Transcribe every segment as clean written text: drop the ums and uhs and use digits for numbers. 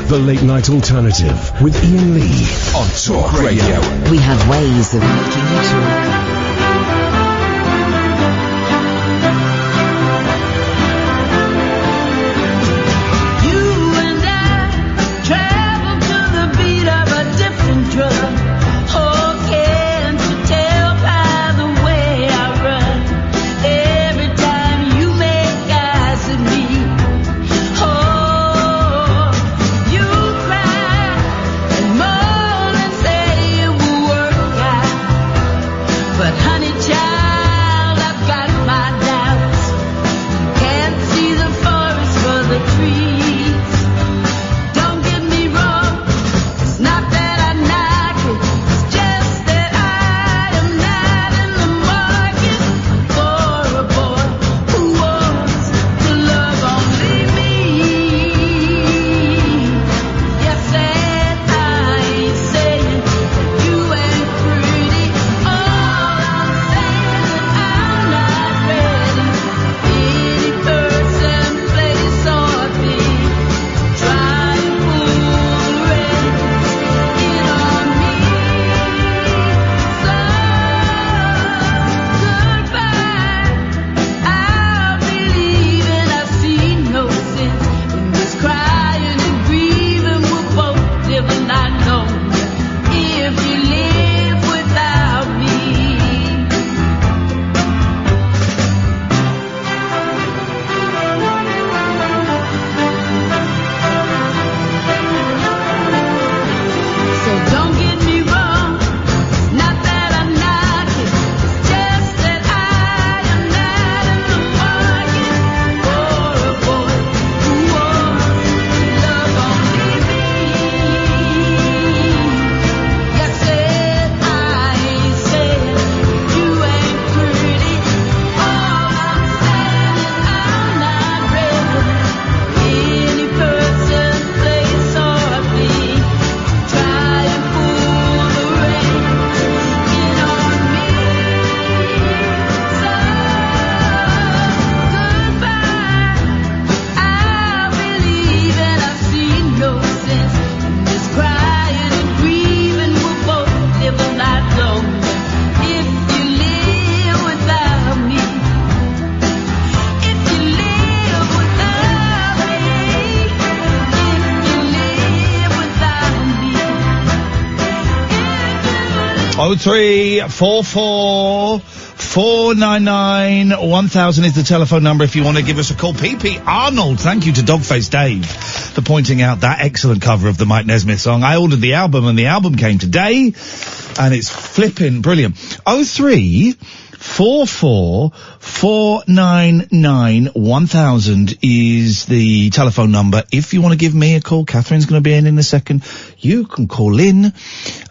The Late Night Alternative with Iain Lee on Talk Radio. We have ways of making you talk. Oh, 0344 499 1000 is the telephone number if you want to give us a call. PP Arnold, thank you to Dogface Dave for pointing out that excellent cover of the Mike Nesmith song. I ordered the album and the album came today and it's flipping brilliant. 0344 499 1000 is the telephone number. If you want to give me a call, Catherine's going to be in a second. You can call in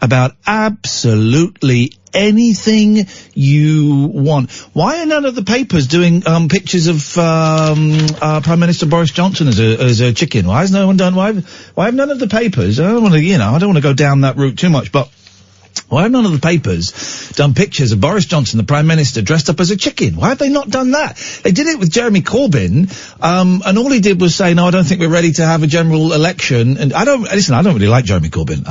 about absolutely anything you want. Why are none of the papers doing pictures of Prime Minister Boris Johnson as a chicken? Why has no one done? Why have none of the papers? I don't want to go down that route too much, but why have none of the papers done pictures of Boris Johnson, the Prime Minister, dressed up as a chicken? Why have they not done that? They did it with Jeremy Corbyn, and all he did was say, no, I don't think we're ready to have a general election. And I don't really like Jeremy Corbyn.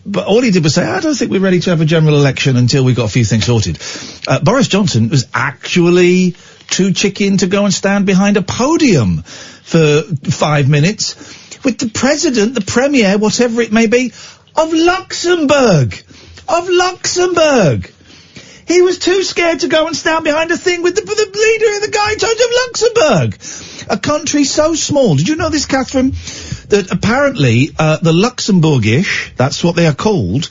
But all he did was say, I don't think we're ready to have a general election until we got a few things sorted. Boris Johnson was actually too chicken to go and stand behind a podium for 5 minutes with the president, the premier, whatever it may be, of Luxembourg. He was too scared to go and stand behind a thing with the leader of the guy in charge of Luxembourg. A country so small. Did you know this, Catherine? That apparently, the Luxembourgish, that's what they are called,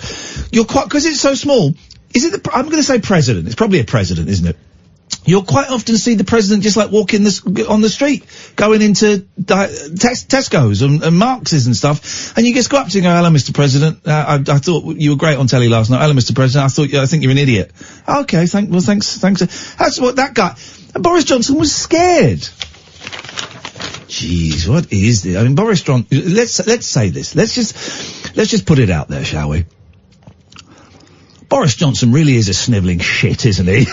because it's so small, I'm going to say president. It's probably a president, isn't it? You'll quite often see the president just like walking on the street, going into Tesco's and Marx's and stuff, and you just go up to him and go, hello, Mr. President, I thought you were great on telly last night. Hello, Mr. President, I think you're an idiot. Okay, thanks. That's what that guy, and Boris Johnson was scared. Jeez, what is this? I mean, Boris Johnson, let's say this. Let's just put it out there, shall we? Boris Johnson really is a snivelling shit, isn't he?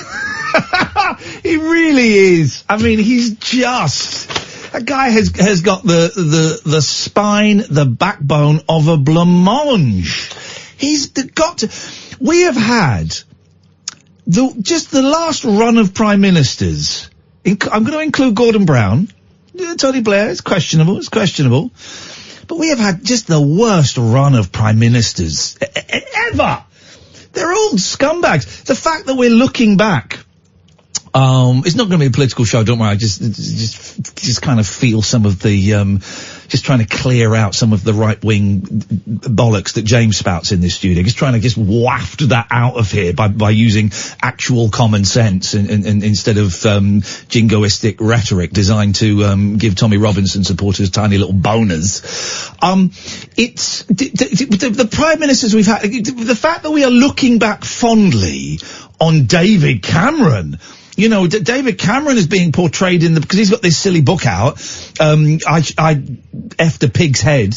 He really is. I mean, he's just That guy has got the spine, the backbone of a blancmange. He's got to... We have had just the last run of prime ministers. I'm going to include Gordon Brown. Tony Blair, it's questionable. But we have had just the worst run of prime ministers ever. They're all scumbags. The fact that we're looking back... it's not going to be a political show, don't worry. I just kind of feel some of the, just trying to clear out some of the right-wing bollocks that James spouts in this studio. Just trying to waft that out of here by using actual common sense and instead of, jingoistic rhetoric designed to, give Tommy Robinson supporters tiny little boners. It's, the prime ministers we've had, the fact that we are looking back fondly on David Cameron. You know, David Cameron is being portrayed because he's got this silly book out. I effed a pig's head.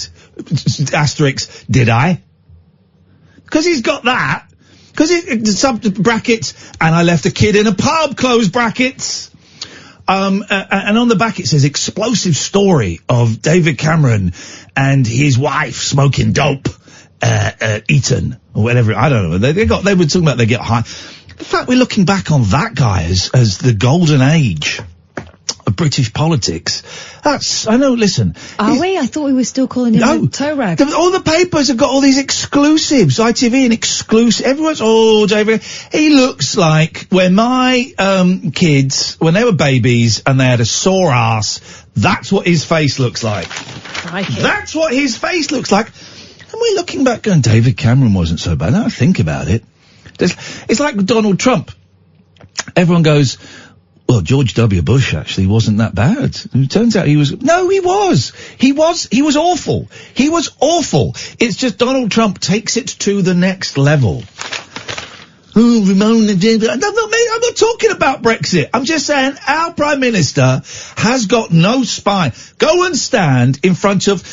Asterisk, did I? Because he's got that. Because sub brackets, and I left a kid in a pub, close brackets. And on the back it says explosive story of David Cameron and his wife smoking dope, Eton, or whatever. I don't know. They were talking about they get high. The fact we're looking back on that guy as the golden age of British politics, I know, listen. Are we? I thought we were still calling him a toe rag. All the papers have got all these exclusives, ITV and exclusive, everyone's, David, he looks like when my, kids, when they were babies and they had a sore ass, that's what his face looks like. Crikey. That's what his face looks like. And we're looking back going, David Cameron wasn't so bad. Now I think about it. It's like Donald Trump. Everyone goes, well, George W. Bush actually wasn't that bad. It turns out he was awful. He was awful. It's just Donald Trump takes it to the next level. Oh, Ramon and James. I'm not talking about Brexit. I'm just saying our Prime Minister has got no spine. Go and stand in front of...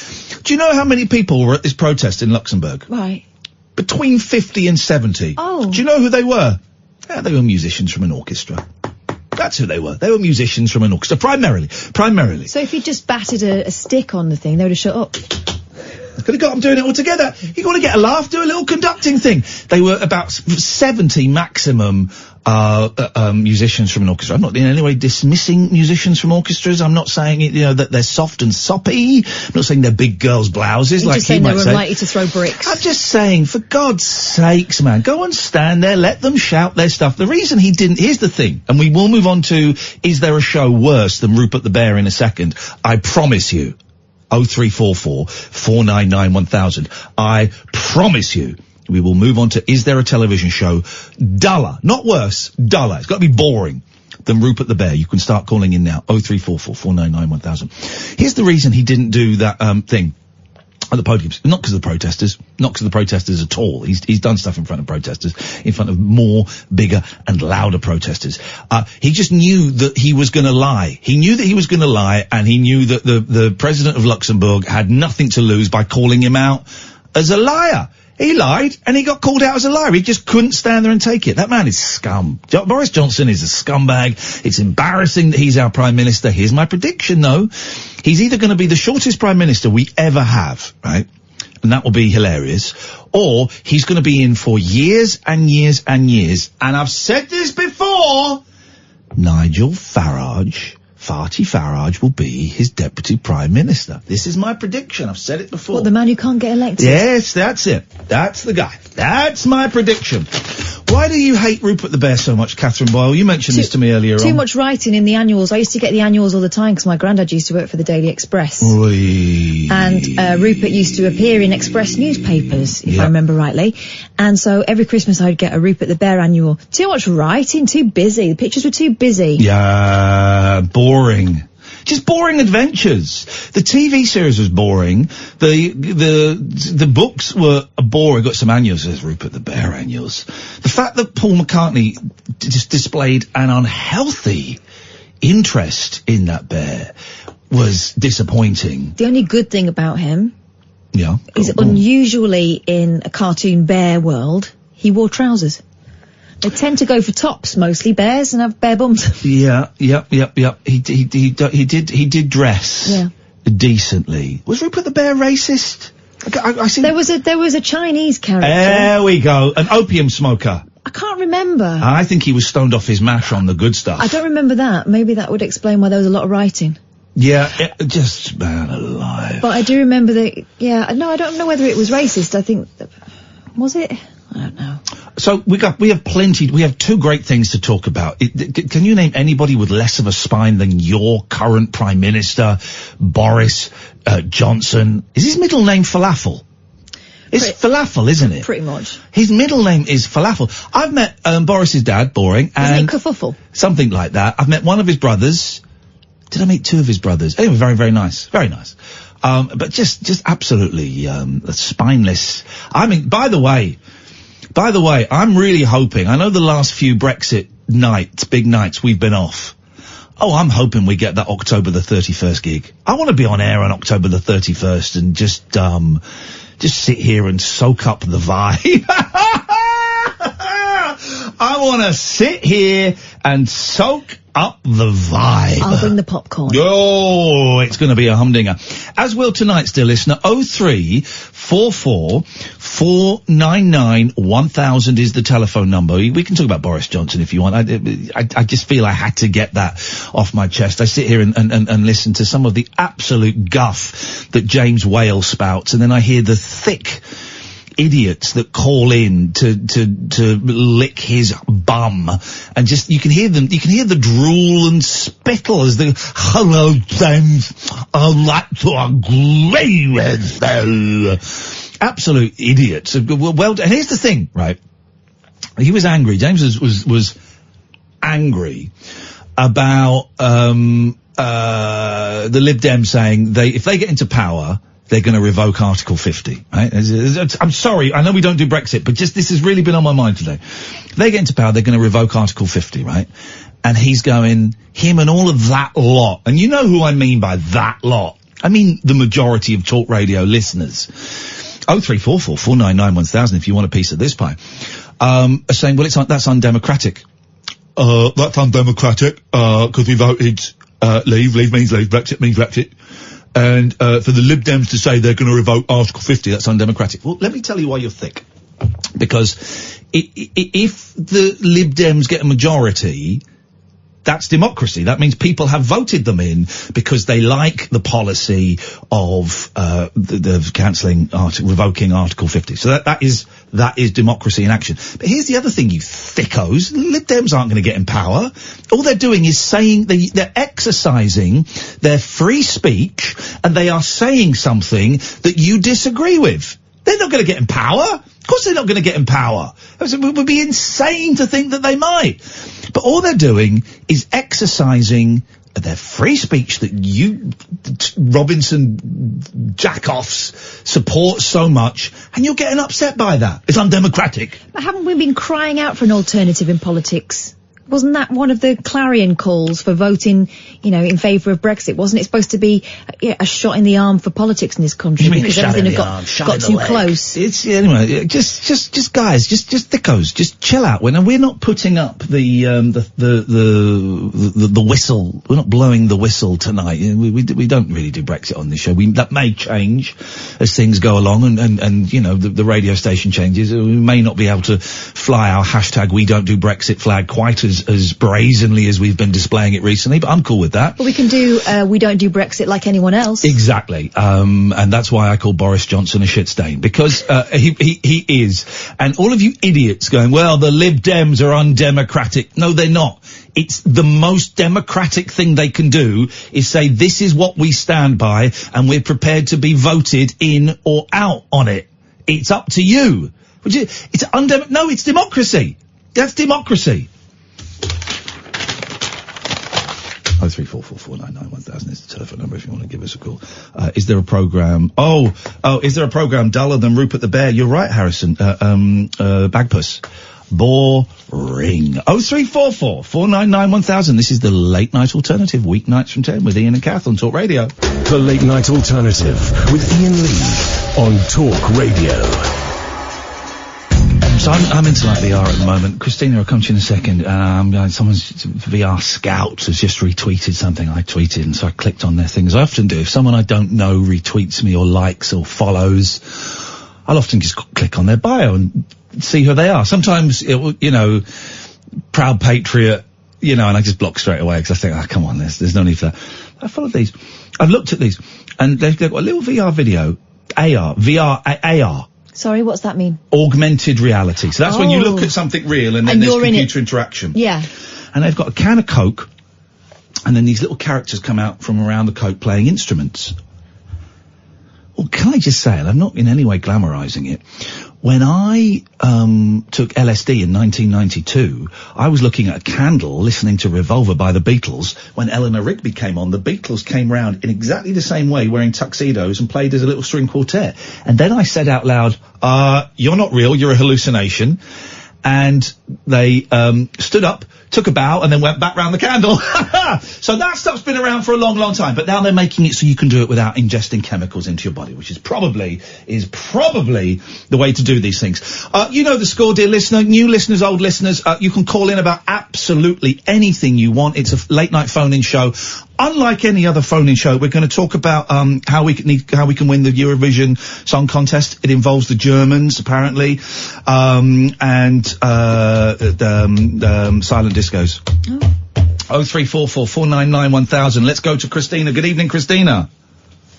Do you know how many people were at this protest in Luxembourg? Right. Between 50 and 70. Oh. Do you know who they were? Yeah, they were musicians from an orchestra. That's who they were. They were musicians from an orchestra, primarily. So if you just batted a stick on the thing, they would have shut up. Could have got them doing it all together. You got to get a laugh, do a little conducting thing. They were about 70 maximum musicians from an orchestra. I'm not in any way dismissing musicians from orchestras. I'm not saying that they're soft and soppy. I'm not saying they're big girls' blouses. You're like just saying you they might were say. likely to throw bricks. I'm just saying, for God's sakes, man, go and stand there, let them shout their stuff. The reason he didn't, here's the thing, and we will move on to, is there a show worse than Rupert the Bear in a second? I promise you. 0344 499 1000. I promise you, we will move on to, is there a television show duller, not worse, duller. It's got to be boring than Rupert the Bear. You can start calling in now. 0344 499 1000. Here's the reason he didn't do that thing at the podiums. Not because of the protesters. Not because of the protesters at all. He's done stuff in front of protesters, in front of more, bigger and louder protesters. He just knew that he was going to lie. He knew that he was going to lie, and he knew that the president of Luxembourg had nothing to lose by calling him out as a liar. He lied, and he got called out as a liar. He just couldn't stand there and take it. That man is scum. Boris Johnson is a scumbag. It's embarrassing that he's our Prime Minister. Here's my prediction, though. He's either going to be the shortest Prime Minister we ever have, right? And that will be hilarious. Or he's going to be in for years and years and years. And I've said this before. Nigel Farage... Farty Farage will be his deputy prime minister. This is my prediction. I've said it before. What, the man who can't get elected? Yes, that's it. That's the guy. That's my prediction. Why do you hate Rupert the Bear so much, Catherine Boyle? You mentioned this to me earlier on. Too much writing in the annuals. I used to get the annuals all the time because my granddad used to work for the Daily Express. Oy. And Rupert used to appear in Express newspapers, if I remember rightly. And so every Christmas I'd get a Rupert the Bear annual. Too much writing, too busy. The pictures were too busy. Yeah, boring. Just boring adventures. The TV series was boring. The books were boring. Got some annuals, there's Rupert the Bear annuals. The fact that Paul McCartney just displayed an unhealthy interest in that bear was disappointing. The only good thing about him is unusually in a cartoon bear world, he wore trousers. They tend to go for tops mostly, bears, and have bare bums. Yeah. He did dress decently. Was Rupert the Bear racist? I see. There was a Chinese character. There we go. An opium smoker. I can't remember. I think he was stoned off his mash on the good stuff. I don't remember that. Maybe that would explain why there was a lot of writing. Yeah, just man alive. But I do remember that. Yeah, no, I don't know whether it was racist. I think was it? I don't know. So we have two great things to talk about. Can you name anybody with less of a spine than your current Prime Minister, Boris Johnson? Is his middle name Falafel? It's Falafel, isn't it? Pretty much. His middle name is Falafel. I've met Boris's dad, boring, and... Isn't it Kerfuffle? Something like that. I've met one of his brothers. Did I meet two of his brothers? Anyway, very, very nice. Very nice. But just absolutely spineless. I mean, by the way, I'm really hoping, I know the last few Brexit nights, big nights, we've been off. Oh, I'm hoping we get that October the 31st gig. I want to be on air on October the 31st and just sit here and soak up the vibe. I want to sit here and soak up the vibe. I'll bring the popcorn. Oh, it's going to be a humdinger. As will tonight's dear listener. 0344 499 1000 is the telephone number. We can talk about Boris Johnson if you want. I just feel I had to get that off my chest. I sit here and listen to some of the absolute guff that James Whale spouts, and then I hear the thick idiots that call in to lick his bum, and just you can hear the drool and spittle as the hello James, I'd like to agree with you. Absolute idiots. Well, and here's the thing, right? He was angry. James was angry about the Lib Dems saying if they get into power, they're going to revoke Article 50, right? I'm sorry, I know we don't do Brexit, but just this has really been on my mind today. If they get into power, they're going to revoke Article 50, right? And he's going, him and all of that lot, and you know who I mean by that lot. I mean the majority of talk radio listeners. 0344 499 1000 if you want a piece of this pie. Are saying, well, that's undemocratic. That's undemocratic, because we voted, leave means leave, Brexit means Brexit. And for the Lib Dems to say they're going to revoke Article 50, that's undemocratic. Well, let me tell you why you're thick. Because if the Lib Dems get a majority, that's democracy. That means people have voted them in because they like the policy of the cancelling, revoking Article 50. So that is democracy in action. But here's the other thing, you thickos. The Lib Dems aren't going to get in power. All they're doing is saying they're exercising their free speech, and they are saying something that you disagree with. They're not going to get in power. Of course they're not going to get in power. It would be insane to think that they might. But all they're doing is exercising their free speech that you, Robinson jackoffs, support so much, and you're getting upset by that. It's undemocratic. But haven't we been crying out for an alternative in politics? Wasn't that one of the clarion calls for voting, in favour of Brexit? Wasn't it supposed to be a shot in the arm for politics in this country? Because everything had got too close. It's anyway. Just guys, just thickos, just chill out. We're not putting up the whistle. We're not blowing the whistle tonight. We don't really do Brexit on this show. That may change as things go along, and the radio station changes. We may not be able to fly our hashtag We Don't Do Brexit flag quite as brazenly as we've been displaying it recently, but I'm cool with that. But we can do We Don't Do Brexit like anyone else. Exactly. And that's why I call Boris Johnson a shit stain, because he is. And all of you idiots going, well, the Lib Dems are undemocratic. No, they're not. It's the most democratic thing they can do is say, this is what we stand by, and we're prepared to be voted in or out on it. It's up to you. No, it's democracy. That's democracy. 03444991,000 is the telephone number if you want to give us a call. Is there a program? Is there a program duller than Rupert the Bear? You're right, Harrison. Bagpuss. Boring. 03444991,000. This is the Late Night Alternative, weeknights from 10 with Iain and Katherine on Talk Radio. The Late Night Alternative with Iain Lee on Talk Radio. So I'm into like VR at the moment. Christina, I'll come to you in a second. Someone's VR Scout has just retweeted something I tweeted, and so I clicked on their thing, as I often do. If someone I don't know retweets me or likes or follows, I'll often just click on their bio and see who they are. Sometimes, proud patriot, and I just block straight away because I think, come on, there's no need for that. I followed these. I've looked at these, and they've got a little VR video, AR. Sorry, what's that mean? Augmented reality. So that's when you look at something real and then there's computer interaction. Yeah. And they've got a can of Coke, and then these little characters come out from around the Coke playing instruments. Well, can I just say, and I'm not in any way glamorizing it, when I took LSD in 1992, I was looking at a candle listening to Revolver by the Beatles. When Eleanor Rigby came on, the Beatles came round in exactly the same way, wearing tuxedos, and played as a little string quartet. And then I said out loud, you're not real, you're a hallucination. And they stood up, took a bow, and then went back round the candle. So that stuff's been around for a long, long time. But now they're making it so you can do it without ingesting chemicals into your body, which is probably the way to do these things. You know the score, dear listener, new listeners, old listeners. You can call in about absolutely anything you want. It's a late-night phone-in show. Unlike any other phone-in show, we're going to talk about how we can win the Eurovision Song Contest. It involves the Germans, apparently, and silent discos. 0344 499 1000. Let's go to Christina. Good evening, Christina.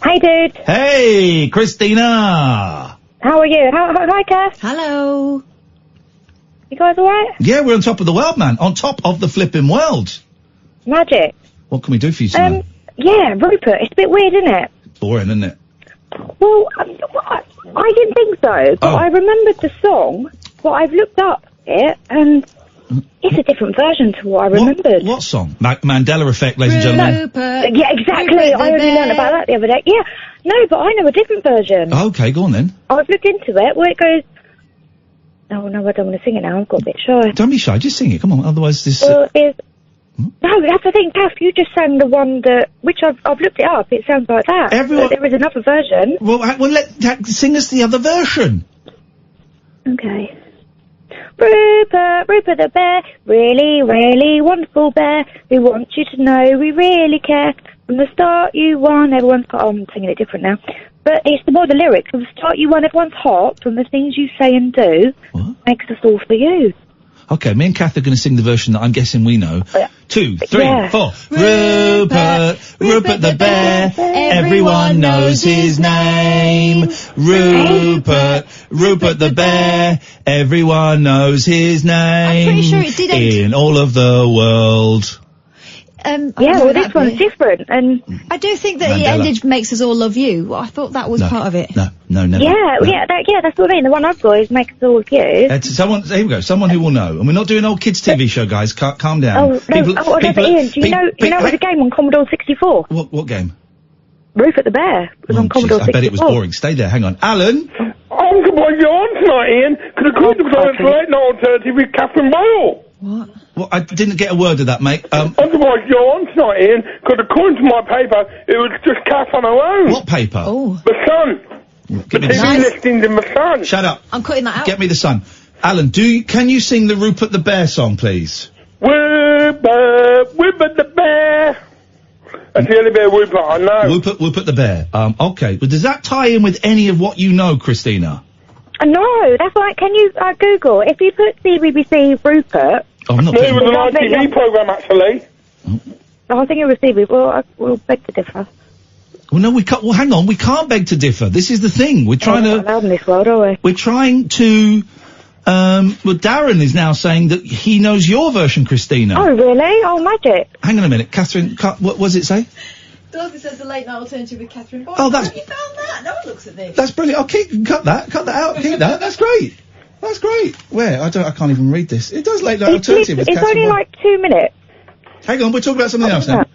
Hey, dude. Hey, Christina. How are you? Hi, Kath. Hello. You guys alright? Yeah, we're on top of the world, man. On top of the flipping world. Magic. What can we do for you tonight? Yeah, Rupert. It's a bit weird, isn't it? Boring, isn't it? Well, I didn't think so, but I remembered the song, but I've looked up it, and it's a different version to what I remembered. What song? Mandela Effect, ladies and gentlemen. Rupert. Yeah, exactly. Rupert I only learned about that the other day. Yeah. No, but I know a different version. Okay, go on then. I've looked into it, where it goes... Oh, no, I don't want to sing it now. I've got a bit shy. Don't be shy. Just sing it. Come on. Otherwise this... Well, no, that's the thing, Kath. You just sang the one which I've looked it up. It sounds like that. Everyone... But there is another version. Well, sing us the other version. Okay. Rupert the Bear, really, really wonderful bear. We want you to know we really care. From the start you won, everyone's got... Oh, I'm singing it different now. But it's more the lyrics. From the start you won, everyone's hot. From the things you say and do, makes us all for you. Okay, me and Kath are going to sing the version that I'm guessing we know. 2, 3, 4. Rupert the Bear, everyone knows his name. Rupert the Bear, everyone knows his name. I'm pretty sure it didn't. In all of the world. This one's different, and I do think that it ended makes us all love you. Well, I thought that was part of it. No, never. That's what I mean. The one I've got is makes us all love you. Here we go. Someone who will know, and we're not doing old kids' TV show, guys. Calm down. Ian, do you know it was a game on Commodore 64? What game? Rupert the Bear was on Commodore 64. I bet it was boring. Stay there. Hang on, Alan. I'm good boy, you're on tonight, Ian. Could have called because I was late night alternative with Catherine Boyle. What? Well, I didn't get a word of that, mate. Otherwise, you're on tonight, Ian, because according to my paper, it was just Kath on her own. What paper? Oh. The Sun. Give me the the TV listings in the Sun. Shut up. I'm cutting that out. Get me the Sun. Alan, can you sing the Rupert the Bear song, please? Rupert the Bear. That's the only bit of Rupert I know. Rupert the Bear. Okay. But does that tie in with any of what you know, Christina? No, that's like, can you Google, if you put CBBC Rupert... Oh, I'm not it was an ITV programme, actually. Oh. I think it was CBBC. Well, we'll beg to differ. Well, no, we can't. Well, hang on. We can't beg to differ. This is the thing. We're trying to... We're not allowed in this world, are we? We're trying to... well, Darren is now saying that he knows your version, Christina. Oh, really? Oh, magic. Hang on a minute. Catherine, what does it say? Dorothy says the late night alternative with Catherine Boyle. Oh, that's... Have you found that? No one looks at this. That's brilliant. Oh, cut that out. Keep that. That's great. That's great. Where? I can't even read this. It does late night alternative with Catherine Boyle. It's only like 2 minutes. Hang on, we're talking about something else now.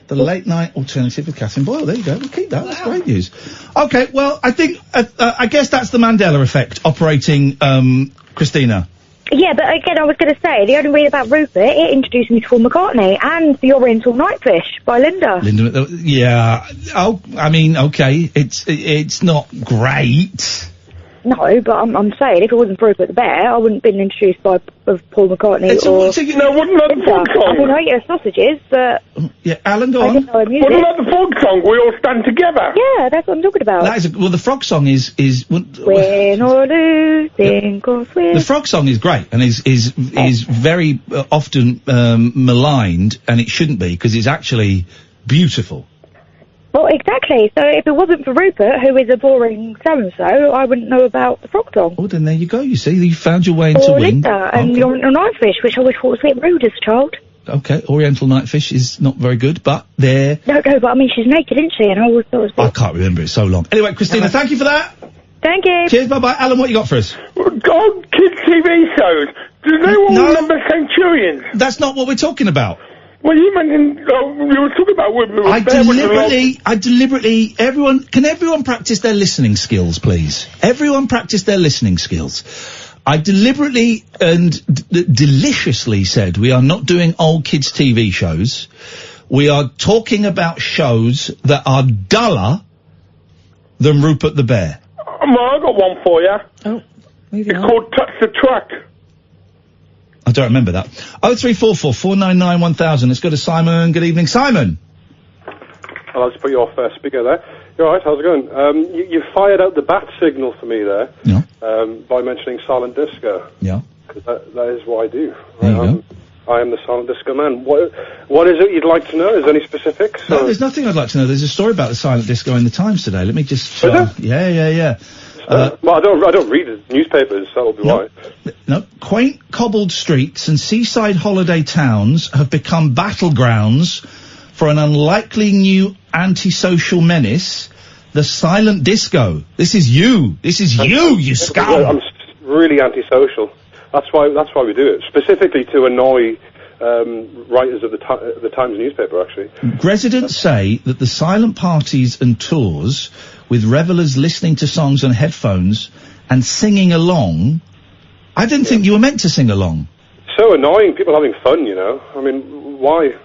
The late night alternative with Catherine Boyle. There you go. We'll keep that. That's great news. Okay, well, I think, I guess that's the Mandela effect operating, Christina. Yeah, but again, I was going to say, the only read about Rupert, it introduced me to Paul McCartney and The Oriental Nightfish by Linda. Yeah. Oh, I mean, okay. It's not great. No, but I'm saying if it wasn't for Rupert the Bear, I wouldn't have been introduced by Paul McCartney or... No, wasn't that the folk I mean, song? I eat sausages, but... Yeah, Alan, go I on. didn't know music. Wasn't that the folk song? We all stand together. Yeah, that's what I'm talking about. That is well, the frog song is Win or lose, sink or swim. the frog song is great and is very often maligned, and it shouldn't be because it's actually beautiful. Well, exactly. So if it wasn't for Rupert, who is a boring so-and-so, I wouldn't know about the frog song. Oh, then there you go. You see, you found your way into Or win. Linda and Okay. your Nightfish, which I always thought was a bit rude as a child. Okay, Oriental Nightfish is not very good, but there. No, but I mean, she's naked, isn't she? And I always thought it was a bit... I can't remember it so long. Anyway, Christina, thank you for that. Thank you. Cheers, bye-bye. Alan, what you got for us? God, kids' TV shows. Do they all remember Centurions? That's not what we're talking about. Well, you mentioned, you were talking about women. I deliberately, can everyone practice their listening skills, please? Everyone practice their listening skills. I deliberately and deliciously said we are not doing old kids' TV shows. We are talking about shows that are duller than Rupert the Bear. Well, I got one for you. Oh, moving It's on. called Touch the Track. I don't remember that. 0344 499 1000. Let's go to Simon. Good evening, Simon. I'll just put you off speaker there. You're all right, how's it going? You fired out the bat signal for me there. Yeah. By mentioning silent disco. Yeah. 'Cause that is what I do. There you go. I am the silent disco man. What is it you'd like to know? Is there any specifics? No, there's nothing I'd like to know. There's a story about the silent disco in the Times today. Let me just... Yeah. Well, I don't read the newspapers, that'll be why. No, quaint cobbled streets and seaside holiday towns have become battlegrounds for an unlikely new antisocial menace, the silent disco. This is you, you scum! I'm really antisocial. That's why we do it. Specifically to annoy writers of the Times newspaper, actually. Residents say that the silent parties and tours, with revellers listening to songs on headphones and singing along... I didn't think you were meant to sing along. So annoying, people having fun, you know. I mean, why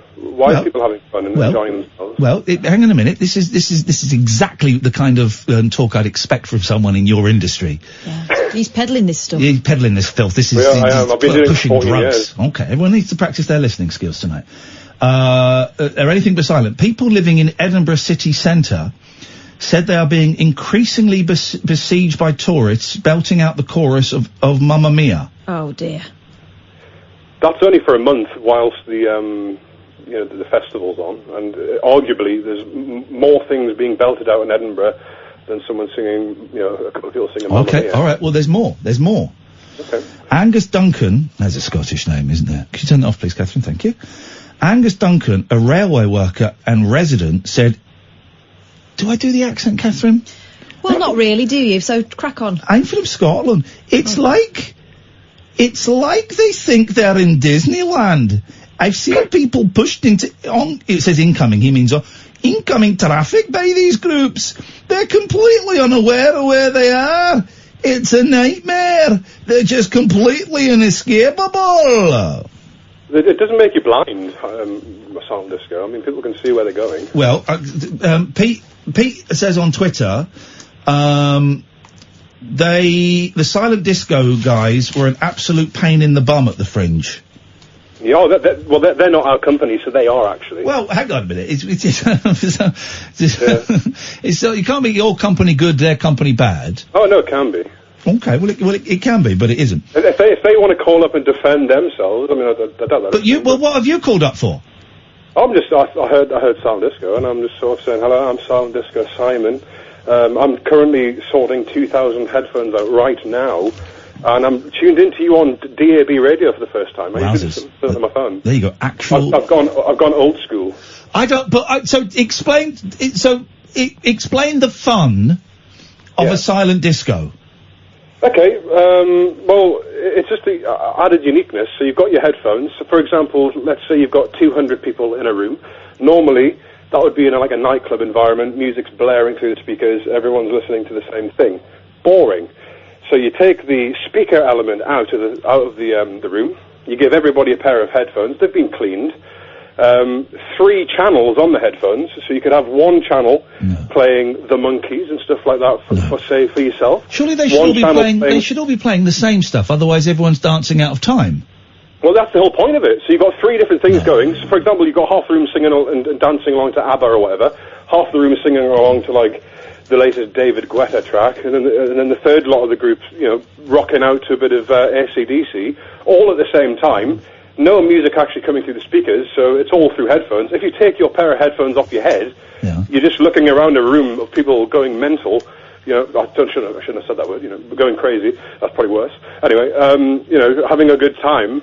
are people having fun and enjoying themselves? Well, hang on a minute. This is exactly the kind of talk I'd expect from someone in your industry. Yeah. He's peddling this stuff. He's peddling this filth. This is I am. I've been doing it pushing for 14 drugs. years. Okay, everyone needs to practice their listening skills tonight. Are anything but silent. People living in Edinburgh city centre said they are being increasingly besieged by tourists belting out the chorus of Mamma Mia. Oh dear. That's only for a month whilst the festival's on, and arguably there's more things being belted out in Edinburgh than someone singing, a couple of people singing Mamma Okay, Mia. all right. Well, there's more. Okay. Angus Duncan, there's a Scottish name, isn't there? Could you turn that off, please, Catherine? Thank you. Angus Duncan, a railway worker and resident, said, do I do the accent, Catherine? Well, not really, do you? So crack on. I'm from Scotland. It's like they think they're in Disneyland. I've seen people pushed into, it says incoming, he means incoming traffic by these groups. They're completely unaware of where they are. It's a nightmare. They're just completely inescapable. It doesn't make you blind, silent disco. I mean, people can see where they're going. Well, Pete says on Twitter, the silent disco guys were an absolute pain in the bum at the Fringe. Yeah, they're not our company, so they are actually. Well, hang on a minute. It's you can't make your company good, their company bad. Oh no, it can be. Okay, well, it can be, but it isn't. If they want to call up and defend themselves, I mean, I don't know. But what have you called up for? I heard Silent Disco, and I'm just sort of saying, hello, I'm Silent Disco Simon. I'm currently sorting 2,000 headphones out right now, and I'm tuned into you on DAB radio for the first time. I used to do it on my phone. There you go. I've gone old school. Explain the fun of a silent disco. Okay, well, it's just the added uniqueness. So you've got your headphones. So for example, let's say you've got 200 people in a room. Normally, that would be in a nightclub environment. Music's blaring through the speakers. Everyone's listening to the same thing. Boring. So you take the speaker element out of the room. You give everybody a pair of headphones. They've been cleaned. 3 channels on the headphones, so you could have one channel playing the Monkees and stuff like that for yourself. Surely they should all be playing. They should all be playing the same stuff. Otherwise, everyone's dancing out of time. Well, that's the whole point of it. So you've got three different things going. So, for example, you've got half the room singing and dancing along to ABBA or whatever. Half the room singing along to, like, the latest David Guetta track. And then the third lot of the group, you know, rocking out to a bit of AC/DC, all at the same time. No music actually coming through the speakers, so it's all through headphones. If you take your pair of headphones off your head, you're just looking around a room of people going mental. You know, I shouldn't have said that word, you know, going crazy. That's probably worse. Anyway, you know, having a good time,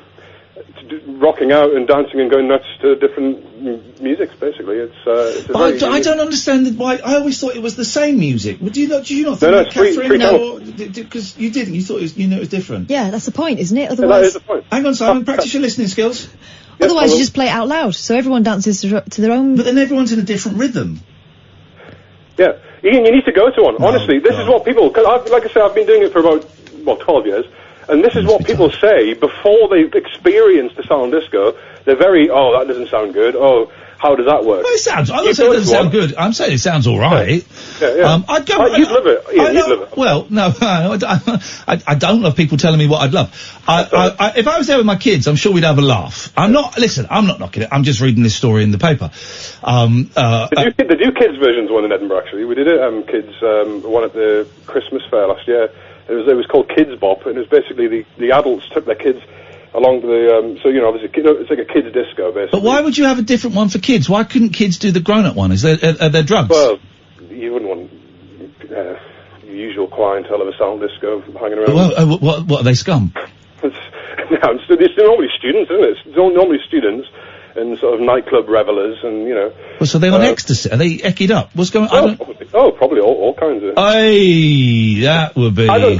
rocking out and dancing and going nuts to different musics, basically. I don't understand why. I always thought it was the same music. Did you not think that, Catherine? No, because you didn't. You thought it was different. Yeah, that's the point, isn't it? Yeah, Otherwise, that is the point. Hang on, Simon. Practice your listening skills. Otherwise, you just play it out loud, so everyone dances to their own. But then everyone's in a different rhythm. Yeah, Ian, you need to go to one. Honestly, this is what people. Cause like I say, I've been doing it for about 12 years. And this is what people say before they've experienced the silent disco. They're very, oh, that doesn't sound good. Oh, how does that work? Well, it sounds. I'm not saying it doesn't sound good. I'm saying it sounds all right. Yeah. I'd go. You'd love it. Ian, you'd love it. Well, no, I don't love people telling me what I'd love. If I was there with my kids, I'm sure we'd have a laugh. I'm not knocking it. I'm just reading this story in the paper. They do kids versions one in Edinburgh, actually. We did it, kids, one at the Christmas fair last year. It was called Kids Bop, and it was basically the adults took their kids along to the, so, you know, obviously, it's like a kids disco, basically. But why would you have a different one for kids? Why couldn't kids do the grown-up one? Are there drugs? Well, you wouldn't want the usual clientele of a silent disco hanging around. Well, what are they, scum? It's normally students, isn't it? It's normally students and sort of nightclub revelers, and, you know. Well, so they're on ecstasy? Are they eckied up? What's going on? Probably all kinds of. That would be. I don't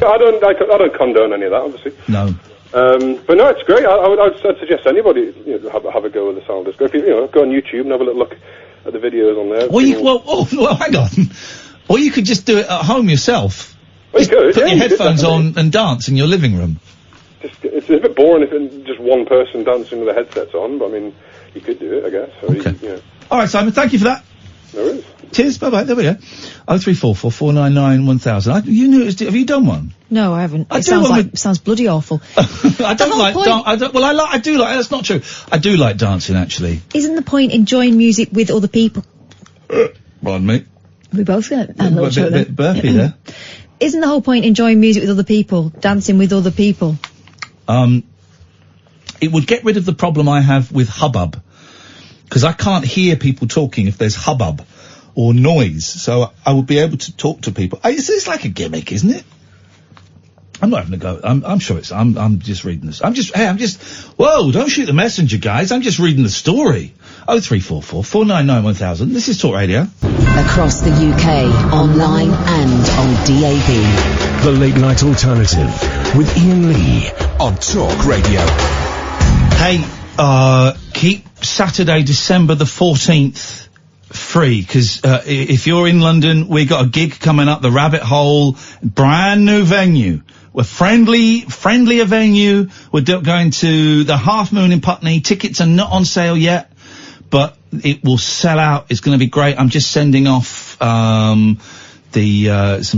condone any of that, obviously. No. But no, it's great. I'd suggest anybody, you know, have a go with the silent disco. If you know, go on YouTube and have a little look at the videos on there. Well, hang on. Or you could just do it at home yourself. Well, you could. Put your headphones on and dance in your living room. It's a bit boring if it's just one person dancing with the headsets on, but I mean, you could do it, I guess. So okay. You know. All right, Simon. Thank you for that. No worries. Cheers. Bye bye. There we go. 0344 499 1000. Have you done one? No, I haven't. It sounds bloody awful. I do like. That's not true. I do like dancing, actually. Isn't the point enjoying music with other people? Pardon me. We both got a bit burpy there. Isn't the whole point enjoying music with other people, dancing with other people? It would get rid of the problem I have with hubbub, because I can't hear people talking if there's hubbub or noise. So I would be able to talk to people. It's like a gimmick, isn't it? I'm not having a go. I'm sure it's. I'm just reading this. Whoa! Don't shoot the messenger, guys. I'm just reading the story. 0344 499 1000. This is Talk Radio. Across the UK, online and on DAB. The Late Night Alternative with Iain Lee on Talk Radio. Hey, keep Saturday, December the 14th free, because if you're in London, we got a gig coming up, the Rabbit Hole, brand new venue. We're friendlier venue. We're going to the Half Moon in Putney. Tickets are not on sale yet, but it will sell out. It's going to be great. I'm just sending off some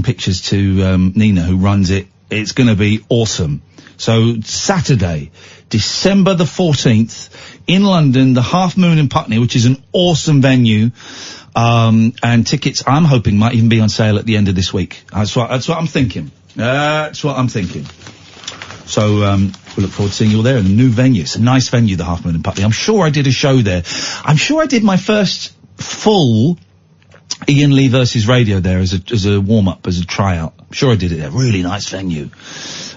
pictures to Nina, who runs it. It's going to be awesome. So Saturday, December the 14th, in London, the Half Moon in Putney, which is an awesome venue. And tickets, I'm hoping, might even be on sale at the end of this week. That's what I'm thinking. So, we look forward to seeing you all there in the new venue. It's a nice venue, the Half Moon in Putney. I'm sure I did a show there. I'm sure I did my first full Iain Lee versus radio there as a warm-up, as a tryout. I'm sure I did it there. Really nice venue.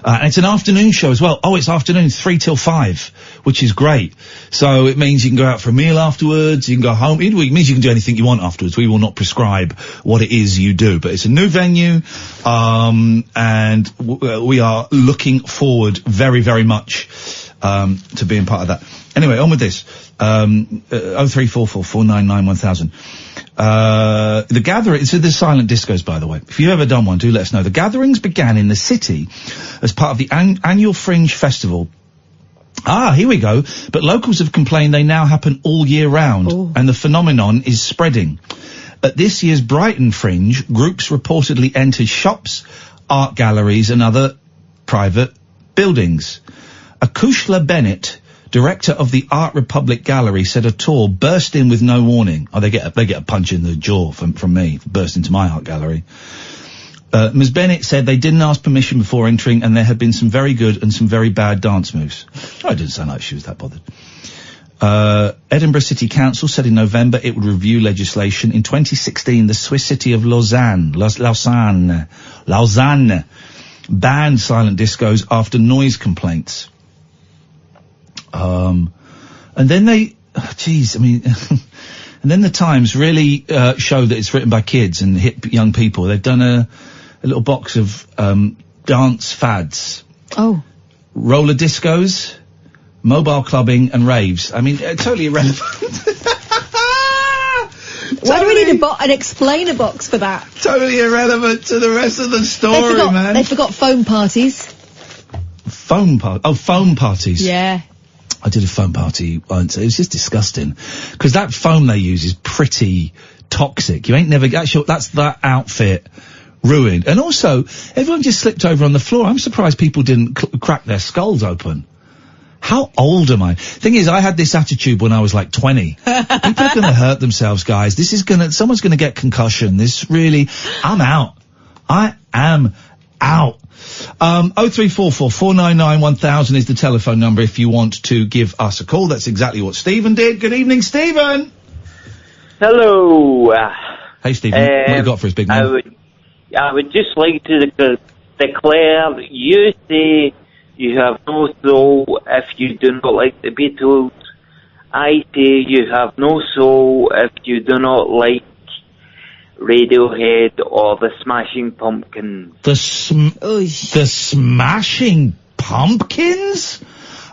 And it's an afternoon show as well. Oh, it's afternoon, 3 till 5, which is great. So it means you can go out for a meal afterwards, you can go home. It means you can do anything you want afterwards. We will not prescribe what it is you do. But it's a new venue, and we are looking forward very, very much to being part of that. Anyway, on with this. 0344 499 1000. The gathering, so the silent discos, by the way. If you've ever done one, do let us know. The gatherings began in the city as part of the annual Fringe Festival. Here we go. But locals have complained they now happen all year round, and the phenomenon is spreading. At this year's Brighton Fringe, groups reportedly entered shops, art galleries and other private buildings. Akushla Bennett, director of the Art Republic Gallery, said a tour burst in with no warning. Oh, they get a punch in the jaw from me, burst into my art gallery. Ms. Bennett said they didn't ask permission before entering and there had been some very good and some very bad dance moves. Oh, it didn't sound like she was that bothered. Edinburgh City Council said in November it would review legislation. In 2016, the Swiss city of Lausanne banned silent discos after noise complaints. And then and then the Times really showed that it's written by kids and hip young people. They've done a little box of dance fads. Oh. Roller discos, mobile clubbing and raves. I mean, totally irrelevant. Why do we need an explainer box for that? Totally irrelevant to the rest of the story, man. They forgot foam parties. Foam parties. Yeah. I did a foam party once. It was just disgusting. Because that foam they use is pretty toxic. You ain't never... That's that outfit ruined. And also, everyone just slipped over on the floor. I'm surprised people didn't crack their skulls open. How old am I? Thing is, I had this attitude when I was like 20. People are gonna hurt themselves, guys. Someone's gonna get concussion. I'm out. I am out. 0344 499 1000 is the telephone number if you want to give us a call. That's exactly what Stephen did. Good evening, Stephen. Hello. Hey, Stephen. What you got for us, big man? I would just like to declare, you say you have no soul if you do not like the Beatles. I say you have no soul if you do not like Radiohead or the Smashing Pumpkins. The Smashing Pumpkins?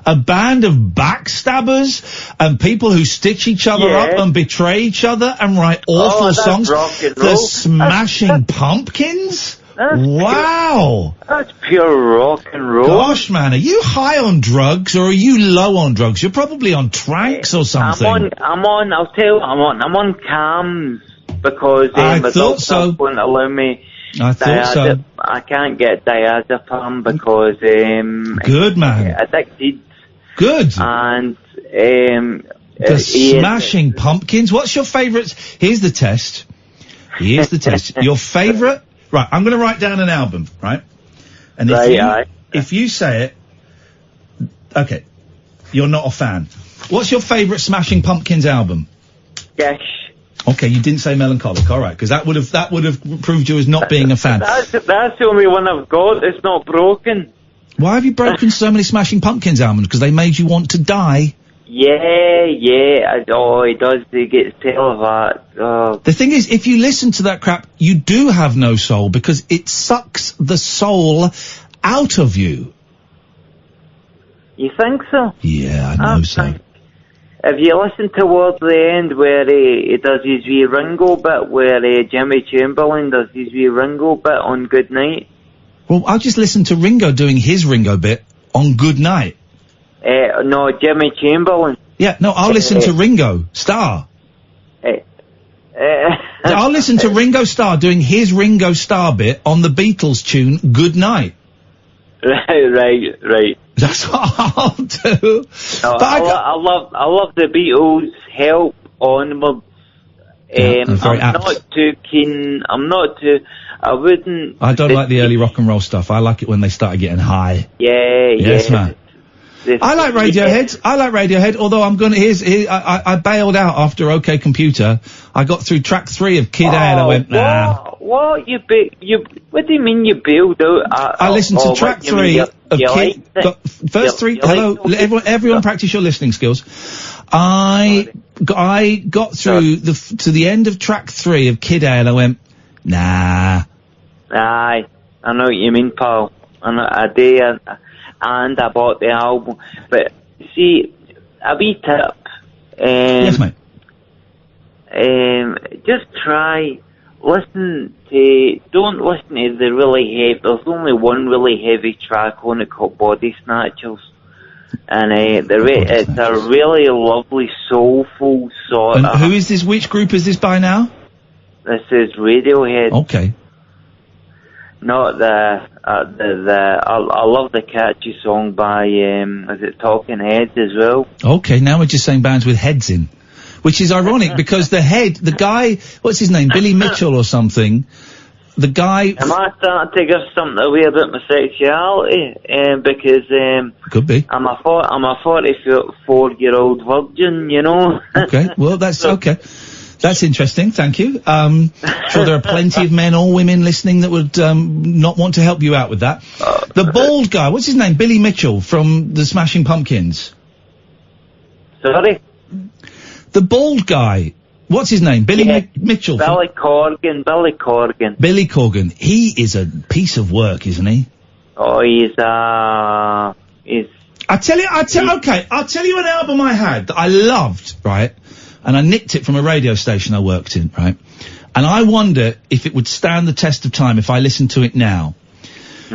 A band of backstabbers and people who stitch each other up and betray each other and write awful songs. Rock and roll. The Smashing Pumpkins? Wow. That's pure rock and roll. Gosh, man, are you high on drugs or are you low on drugs? You're probably on tranks or something. I'm on CAMS because I my thought doctor so. won't allow me. I thought so. I can't get diazepam because good man. I get addicted. Good. And the Smashing Pumpkins. What's your favourite? Here's the test. Your favourite? Right, I'm going to write down an album, right? And if you say it, okay, you're not a fan. What's your favourite Smashing Pumpkins album? Yes. Okay, you didn't say Melancholic, all right, because that would have proved you as not being a fan. That's the only one I've got. It's not broken. Why have you broken so many Smashing Pumpkins albums? Because they made you want to die. Yeah. It does. They get tail of that. The thing is, if you listen to that crap, you do have no soul because it sucks the soul out of you. You think so? Yeah, I know so. If you listen towards the end where he does his wee Ringo bit, where Jimmy Chamberlain does his wee Ringo bit on Good Night. Well, I'll just listen to Ringo doing his Ringo bit on Good Night. No, Jimmy Chamberlain. Yeah, no, I'll listen to Ringo Starr. I'll listen to Ringo Starr doing his Ringo Starr bit on the Beatles tune Good Night. Right. That's what I'll do. No, I love the Beatles. Help Onwards. I'm not too keen. I wouldn't. I don't like the early rock and roll stuff. I like it when they started getting high. Yeah. Yes, man. I like Radiohead. Although I bailed out after OK Computer. I got through track 3 of Kid A and I went, nah. What? What do you mean you bailed out? I listened to track 3 of Kid. First 3. Hello, everyone, practice your listening skills. I got through to the end of track 3 of Kid A and I went, nah. Aye, I know what you mean, pal. I do. And I bought the album. But, see, a wee tip. Yes, mate. Just don't listen to the really heavy, there's only one really heavy track on it called Body Snatchers. And it's a really lovely, soulful sort of... And who is this, which group is this by now? This is Radiohead. Okay. Not I love the catchy song by, is it Talking Heads as well? Okay, now we're just saying bands with heads in. Which is ironic, because the guy, what's his name, Billy Mitchell or something, the guy... Am I starting to give something away about my sexuality? Because, could be. I'm a 44-year-old virgin, you know? Okay, well, that's okay. That's interesting, thank you. Sure there are plenty of men or women listening that would not want to help you out with that. The bald guy, what's his name? Billy Mitchell from the Smashing Pumpkins. Sorry? The bald guy, what's his name? Billy Mitchell. Billy Corgan. Billy Corgan. He is a piece of work, isn't he? Oh, he's I'll tell you an album I had that I loved, right? And I nicked it from a radio station I worked in, right? And I wonder if it would stand the test of time if I listened to it now.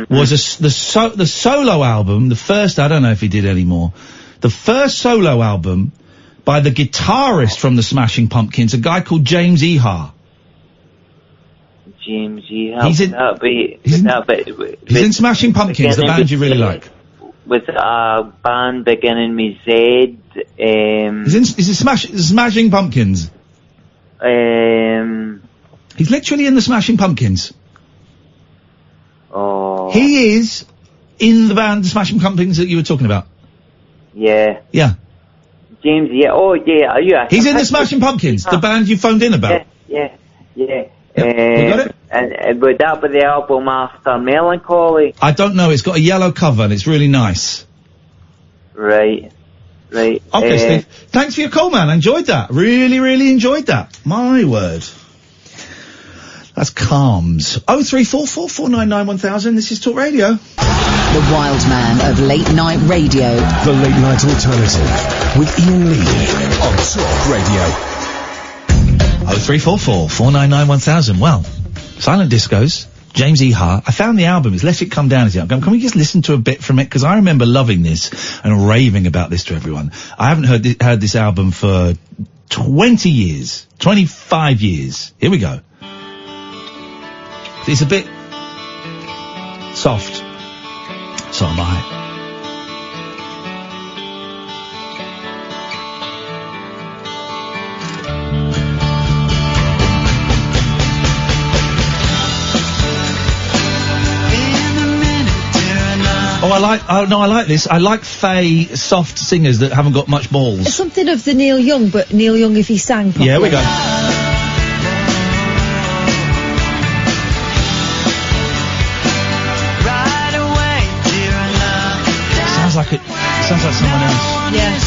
Was the solo album, the first, I don't know if he did any more, the first solo album by the guitarist from the Smashing Pumpkins, a guy called James Iha. James Iha. He's in Smashing Pumpkins, the band you really like. With a band beginning with Z. He's in Smashing Pumpkins. He's literally in the Smashing Pumpkins. Oh. He is in the band, the Smashing Pumpkins that you were talking about. Yeah. Yeah. James, yeah. Oh, yeah. He's in the Smashing Pumpkins, the band you phoned in about. Yeah. We got it? And would that be the album after Melancholy? I don't know. It's got a yellow cover and it's really nice. Right. Okay, Steve. Thanks for your call, man. I enjoyed that. Really, really enjoyed that. My word. That's calms. 03444991000. This is Talk Radio. The wild man of late night radio. The Late Night Alternative with Iain Lee on Talk Radio. 03444991000. Well, Silent Discos, James Iha. I found the album. It's Let It Come Down. Can we just listen to a bit from it? Because I remember loving this and raving about this to everyone. I haven't heard this album for 20 years, 25 years. Here we go. It's a bit soft. So am I. I like this. I like fey, soft singers that haven't got much balls. It's something of the Neil Young, but Neil Young if he sang properly. Yeah, we go. Sounds like someone else. Yeah.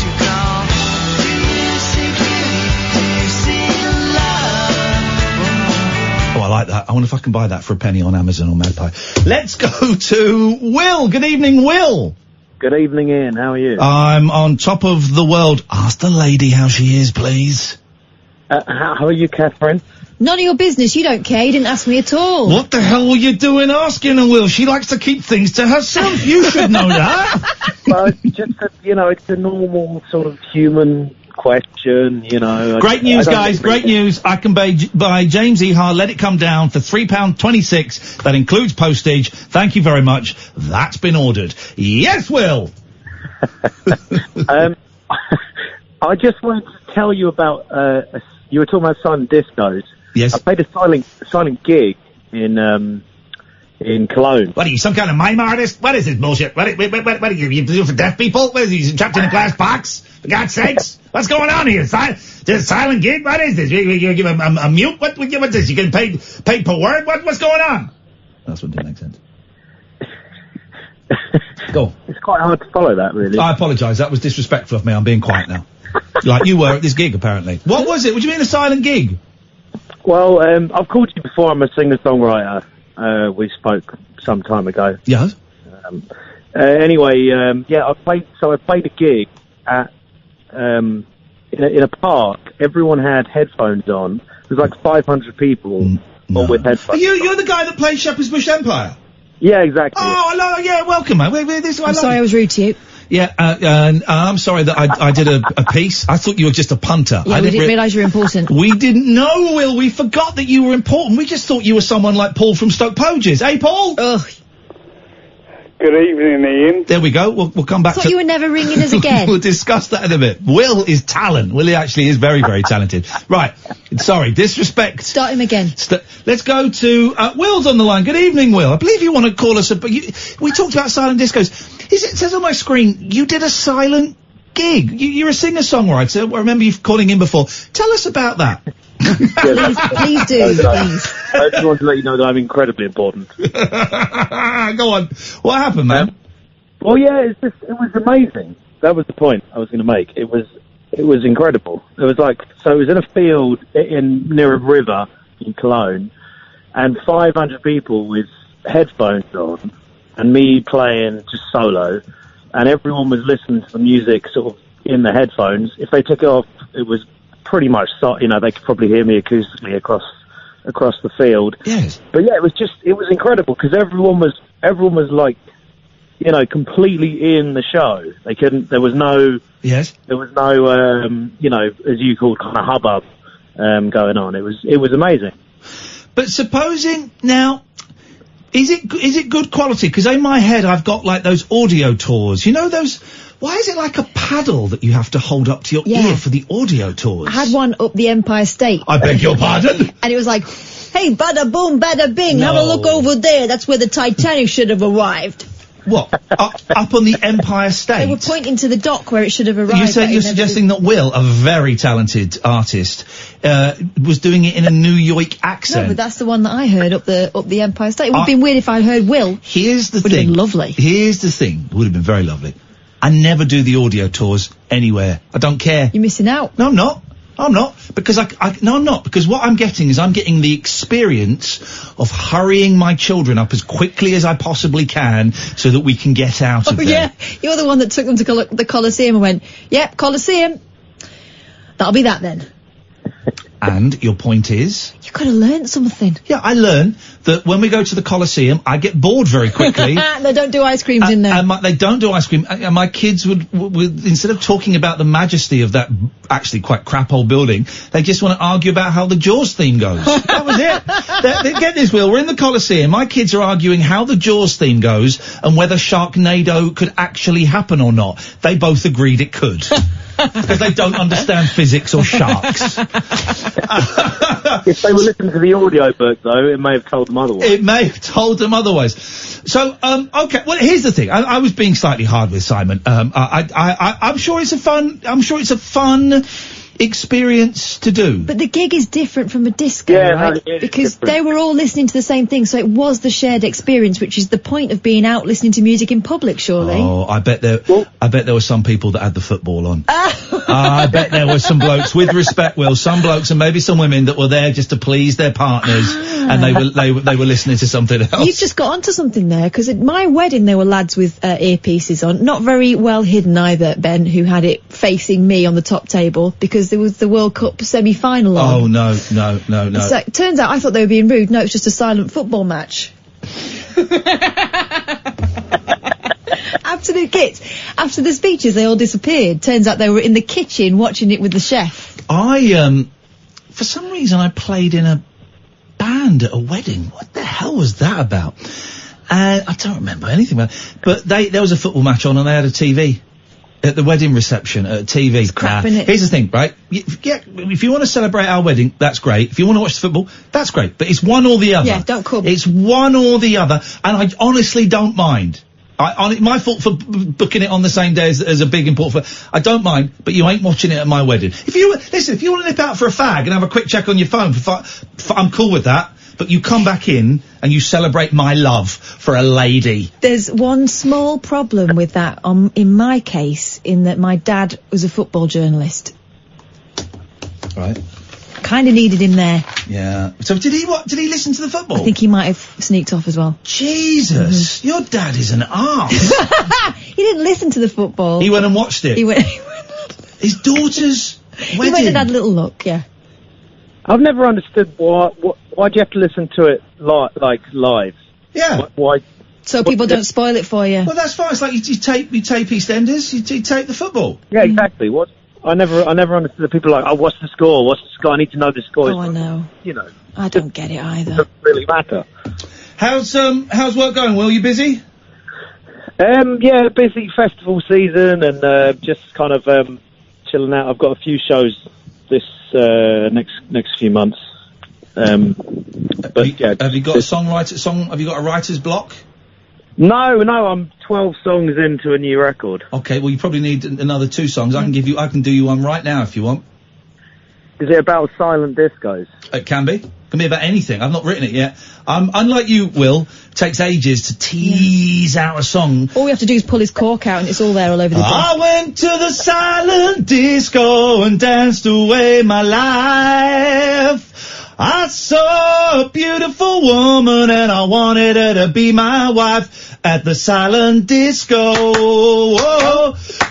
Oh, I like that. I wonder if I can buy that for a penny on Amazon or Magpie. Let's go to Will. Good evening, Will. Good evening, Ian. How are you? I'm on top of the world. Ask the lady how she is, please. How are you, Catherine? None of your business. You don't care. You didn't ask me at all. What the hell were you doing asking her, Will? She likes to keep things to herself. You should know that. Well, it's a normal sort of human question, Great news, guys. Great news. I can buy James Iha, Let It Come Down for £3.26. That includes postage. Thank you very much. That's been ordered. Yes, Will. I just wanted to tell you about, you were talking about silent discos. Yes. I played a silent gig in Cologne. What are you, some kind of mime artist? What is this bullshit? What are you do for deaf people? What is he, trapped in a glass box? For God's sakes? What's going on here? Just silent gig? What is this? You give a mute? What's this? You getting paid per word? What's going on? That's what didn't make sense. Go. It's quite hard to follow that, really. I apologise. That was disrespectful of me. I'm being quiet now. Like you were at this gig, apparently. What was it? What do you mean a silent gig? Well, I've called you before. I'm a singer-songwriter. We spoke some time ago. Yes. Anyway, I played a gig at in a park. Everyone had headphones on. There was like 500 people all with headphones. You're the guy that played Shepherd's Bush Empire? Yeah, exactly. Oh, hello, yeah, welcome, man. I'm sorry I was rude to you. Yeah, I'm sorry that I did a piece. I thought you were just a punter. Yeah, we didn't realise you were important. We didn't know, Will. We forgot that you were important. We just thought you were someone like Paul from Stoke Poges. Hey, Paul? Ugh. Good evening, Ian. There we go. We'll come back Thought you were never ringing us again. We'll discuss that in a bit. Will is talent. Will actually is very, very talented. Right. Sorry, disrespect. Start him again. Let's go to, Will's on the line. Good evening, Will. I believe you want to call us but we talked about silent discos. It says on my screen, you did a silent gig. You're a singer-songwriter. I remember you calling in before. Tell us about that. Please do, please. I just want to let you know that I'm incredibly important. Go on. What happened, man? Well, yeah, it was amazing. That was the point I was going to make. It was incredible. It was it was in a field near a river in Cologne, and 500 people with headphones on, and me playing just solo, and everyone was listening to the music sort of in the headphones. If they took it off, it was pretty much, they could probably hear me acoustically across the field. Yes. But yeah, it was incredible because everyone was completely in the show. There was no, as you call kind of hubbub, going on. It was amazing. But supposing now, is it good quality? Because in my head I've got like those audio tours. You know those. Why is it like a paddle that you have to hold up to your ear for the audio tours? I had one up the Empire State. I beg your pardon? And it was like, hey, bada boom, bada bing, have a look over there. That's where the Titanic should have arrived. What? Up on the Empire State? They were pointing to the dock where it should have arrived. You're suggesting that Will, a very talented artist, was doing it in a New York accent. No, but that's the one that I heard up the Empire State. It would have been weird if I heard Will. Here's the thing. Would have been lovely. Here's the thing. Would have been very lovely. I never do the audio tours anywhere. I don't care. You're missing out. No, I'm not. Because I'm not. Because what I'm getting is I'm getting the experience of hurrying my children up as quickly as I possibly can so that we can get out of there. Yeah. You're the one that took them to the Colosseum and went, yep, Colosseum. That'll be that then. And your point is? You could have learnt something. Yeah, I learned that when we go to the Colosseum, I get bored very quickly. They don't do ice creams in there. They don't do ice cream. And my kids would, instead of talking about the majesty of that actually quite crap old building, they just want to argue about how the Jaws theme goes. That was it. Get this, Will. We're in the Colosseum. My kids are arguing how the Jaws theme goes and whether Sharknado could actually happen or not. They both agreed it could. Because they don't understand physics or sharks. If they were listening to the audiobook, though, it may have told them otherwise. It may have told them otherwise. So, okay. Well, here's the thing. I was being slightly hard with Simon. I'm sure it's a fun experience to do. But the gig is different from a disco, right? No, because they were all listening to the same thing, so it was the shared experience, which is the point of being out listening to music in public, surely. Oh, I bet there were some people that had the football on. I bet there were some blokes, with respect, Will, some blokes and maybe some women that were there just to please their partners, and they were listening to something else. You've just got onto something there, because at my wedding there were lads with earpieces on, not very well hidden either, Ben, who had it facing me on the top table, because there was the World Cup semi-final on. Oh, no. So it turns out I thought they were being rude. No, it's just a silent football match. After the speeches, they all disappeared. Turns out they were in the kitchen watching it with the chef. For some reason I played in a band at a wedding. What the hell was that about? I don't remember anything about it. But there was a football match on and they had a TV. At the wedding reception, at TV. It's crap, innit? Here's the thing, right? If you want to celebrate our wedding, that's great. If you want to watch the football, that's great. But it's one or the other. Yeah, don't come. It's one or the other. And I honestly don't mind. My fault for booking it on the same day as a big important. I don't mind, but you ain't watching it at my wedding. If you want to nip out for a fag and have a quick check on your phone, I'm cool with that. But you come back in and you celebrate my love for a lady. There's one small problem with that in my case, in that my dad was a football journalist. Right. Kind of needed him there. Yeah. So did he Did he listen to the football? I think he might have sneaked off as well. Jesus, your dad is an arse. He didn't listen to the football. He went and watched it. He went. His daughter's wedding. He went and had a little look. Yeah. I've never understood why do you have to listen to it live? Yeah. Why? So people don't spoil it for you. Well, that's fine. It's like you tape EastEnders, you tape the football. Yeah, exactly. I never understood the people like, oh, what's the score? What's the score? I need to know the score. Oh, I know. You know. I don't get it either. It doesn't really matter. How's work going, Will? You busy? Yeah, busy festival season and just kind of chilling out. I've got a few shows this next few months. But have you got have you got a writer's block? No, I'm 12 songs into a new record. Okay, well you probably need another 2 songs. I can do you one right now if you want. Is it about silent discos? It can be. Can be about anything. I've not written it yet. Unlike you, Will, it takes ages to tease out a song. All we have to do is pull his cork out and it's all there all over the place. I went to the silent disco and danced away my life. I saw a beautiful woman and I wanted her to be my wife at the silent disco,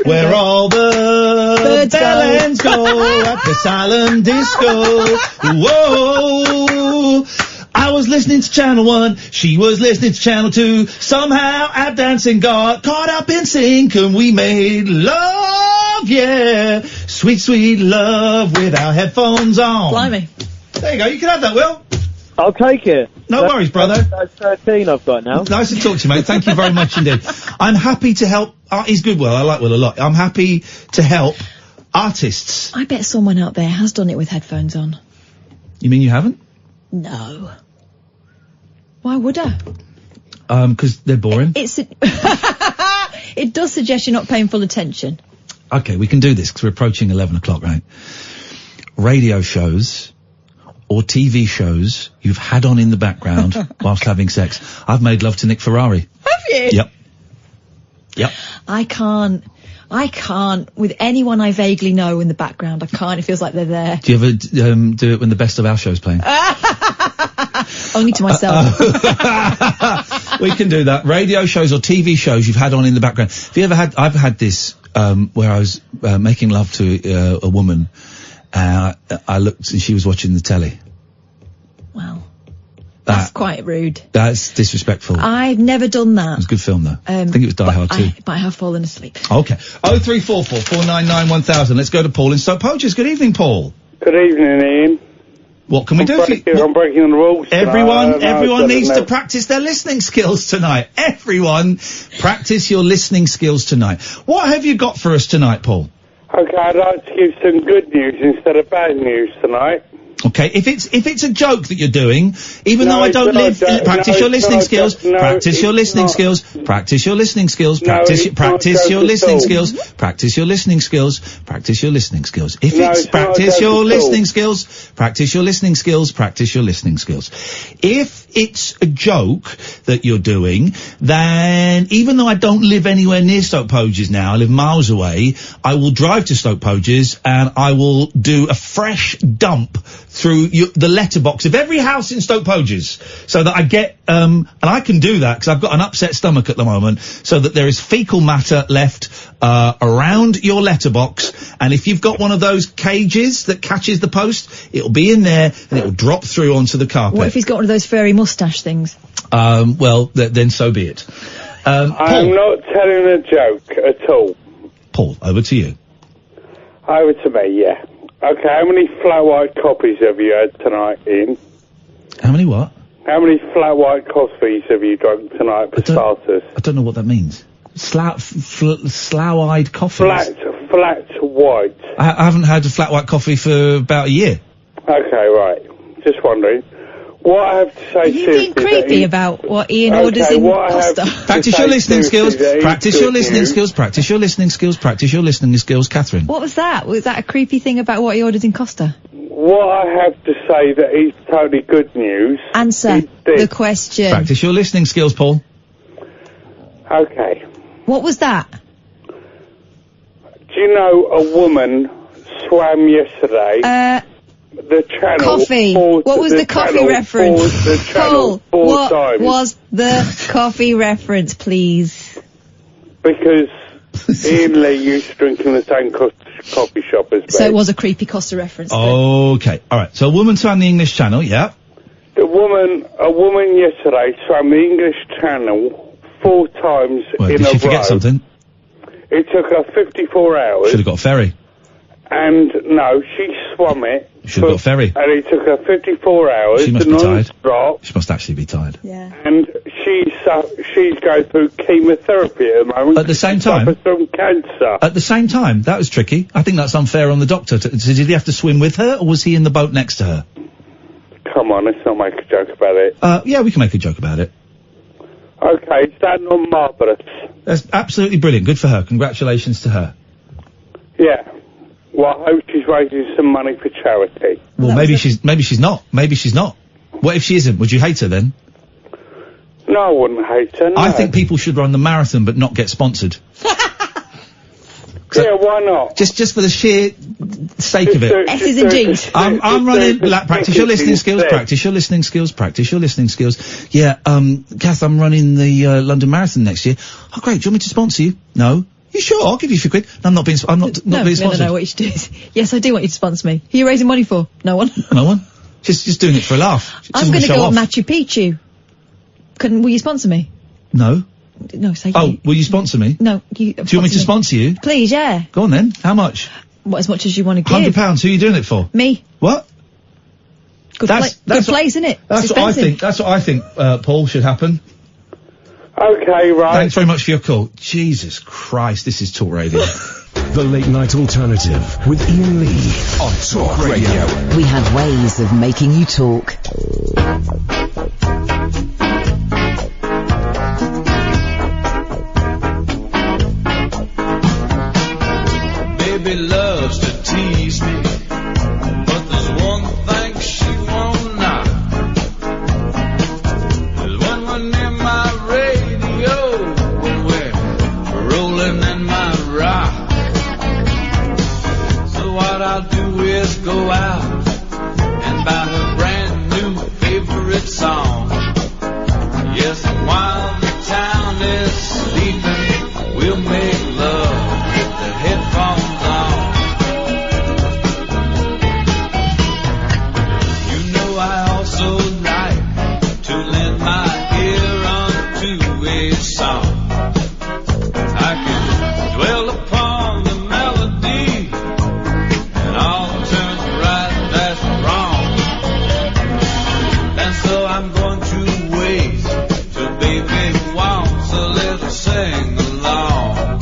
where all the bellends go at the silent disco. Whoa. I was listening to Channel 1, she was listening to Channel 2. Somehow our dancing got caught up in sync and we made love, yeah. Sweet, sweet love with our headphones on. Blimey. There you go, you can have that, Will. I'll take it. No worries, brother. That's 13 I've got now. Nice to talk to you, mate. Thank you very much indeed. I'm happy to help. He's good, Will. I like Will a lot. I'm happy to help artists. I bet someone out there has done it with headphones on. You mean you haven't? No. Why would I? 'Cause they're boring. It does suggest you're not paying full attention. Okay, we can do this 'cause we're approaching 11 o'clock, right? Radio shows or TV shows you've had on in the background whilst having sex. I've made love to Nick Ferrari. Have you? Yep. I can't, with anyone I vaguely know in the background, I can't, it feels like they're there. Do you ever do it when the best of our show's playing? Only to myself. We can do that. Radio shows or TV shows you've had on in the background. Have you ever had, I've had this, where I was, making love to, a woman, I looked and she was watching the telly. Well, that's quite rude. That's disrespectful. I've never done that. It was a good film though. I think it was Die Hard 2. But I have fallen asleep. Okay. 0344 499 1000. Let's go to Paul in Stoke Poges. Good evening, Paul. Good evening, Ian. What can we do? I'm breaking the rules. Everyone needs to practice their listening skills tonight. Everyone, practice your listening skills tonight. What have you got for us tonight, Paul? Okay, I'd like to give some good news instead of bad news tonight. Okay, if it's a joke that you're doing, even though I don't live, practice your listening skills, practice your listening skills, practice your listening skills, practice your listening skills, practice your listening skills, practice your listening skills. If it's practice your listening skills, practice your listening skills, practice your listening skills. If it's a joke that you're doing, then even though I don't live anywhere near Stoke Poges now, I live miles away, I will drive to Stoke Poges and I will do a fresh dump through the letterbox of every house in Stoke Poges, so that I get, and I can do that because I've got an upset stomach at the moment, so that there is fecal matter left around your letterbox, and if you've got one of those cages that catches the post, it'll be in there and it'll drop through onto the carpet. What if he's got one of those furry moustache things? Well, then so be it. I'm not telling a joke at all. Paul, over to you. Over to me, yeah. Okay, how many flat white coffees have you had tonight, Ian? How many what? How many flat white coffees have you drunk tonight for starters? I don't know what that means. Slough-eyed coffee. Flat white. I haven't had a flat white coffee for about a year. Okay, right. Just wondering. What I have to say Are you being creepy about what Ian orders in Costa? Practice your listening skills. Practice your listening skills. Practice your listening skills. Practice your listening skills, Catherine. What was that? Was that a creepy thing about what he orders in Costa? What I have to say that is totally good news. Answer the question. Practice your listening skills, Paul. Okay. What was that? Do you know a woman swam yesterday? The channel. Coffee. What was the coffee reference? Paul, what was the coffee reference, please? Because Ian Lee used to drink in the same coffee shop as me. So it was a creepy Costa reference. Okay. All right. So a woman swam the English Channel, yeah. A woman yesterday swam the English Channel 4 times Well, in did a she forget row. something? It took her 54 hours. Should have got a ferry. And no, she swam it. Should have got a ferry. And it took her 54 hours. She must to be tired. non-stop. She must actually be tired. Yeah. And she's going through chemotherapy at the moment. At the same She time? suffers from cancer. At the same time? That was tricky. I think that's unfair on the doctor. So did he have to swim with her, or was he in the boat next to her? Come on, let's not make a joke about it. Yeah, we can make a joke about it. Okay, is that not marvellous? That's absolutely brilliant. Good for her. Congratulations to her. Yeah. Well, I hope she's raising some money for charity. Well, maybe she's not. Maybe she's not. What if she isn't? Would you hate her then? No, I wouldn't hate her, no. I think people should run the marathon but not get sponsored. Yeah, why not? Just for the sheer sake of it. S's and G's. I'm running practice your listening skills, practice your listening skills, practice your listening skills. Yeah, Kath, I'm running the London Marathon next year. Oh great, do you want me to sponsor you? No. You sure? I'll give you a few quid. No, I'm not being being sponsored. No, what you should do is, yes, I do want you to sponsor me. Who are you raising money for? No one. No one? Just doing it for a laugh. I'm going to go on Machu Picchu. Will you sponsor me? No. No, say Oh, will you sponsor me? No, you. Do you want me to sponsor you? Please, yeah. Go on then. How much? What, as much as you want to give? £100. Who are you doing it for? Me. What? Good place, isn't it? That's what I think. That's what I think, Paul, should happen. Okay, right. Thanks very much for your call. Jesus Christ, this is Talk Radio. The Late Night Alternative with Iain Lee on Talk Radio. We have ways of making you talk. Baby loves to tease me, but there's one thing she won't not. Is when we're near my radio, when we're rolling in my rock. So what I'll do is go out and buy her brand new favorite song. Yes, and while the town is sleeping, we'll make love with the headphones on. You know I also like to lend my ear unto a song. I can dwell upon the melody and all turns right, that's wrong. And so I'm going to wait till baby wants a little sing along.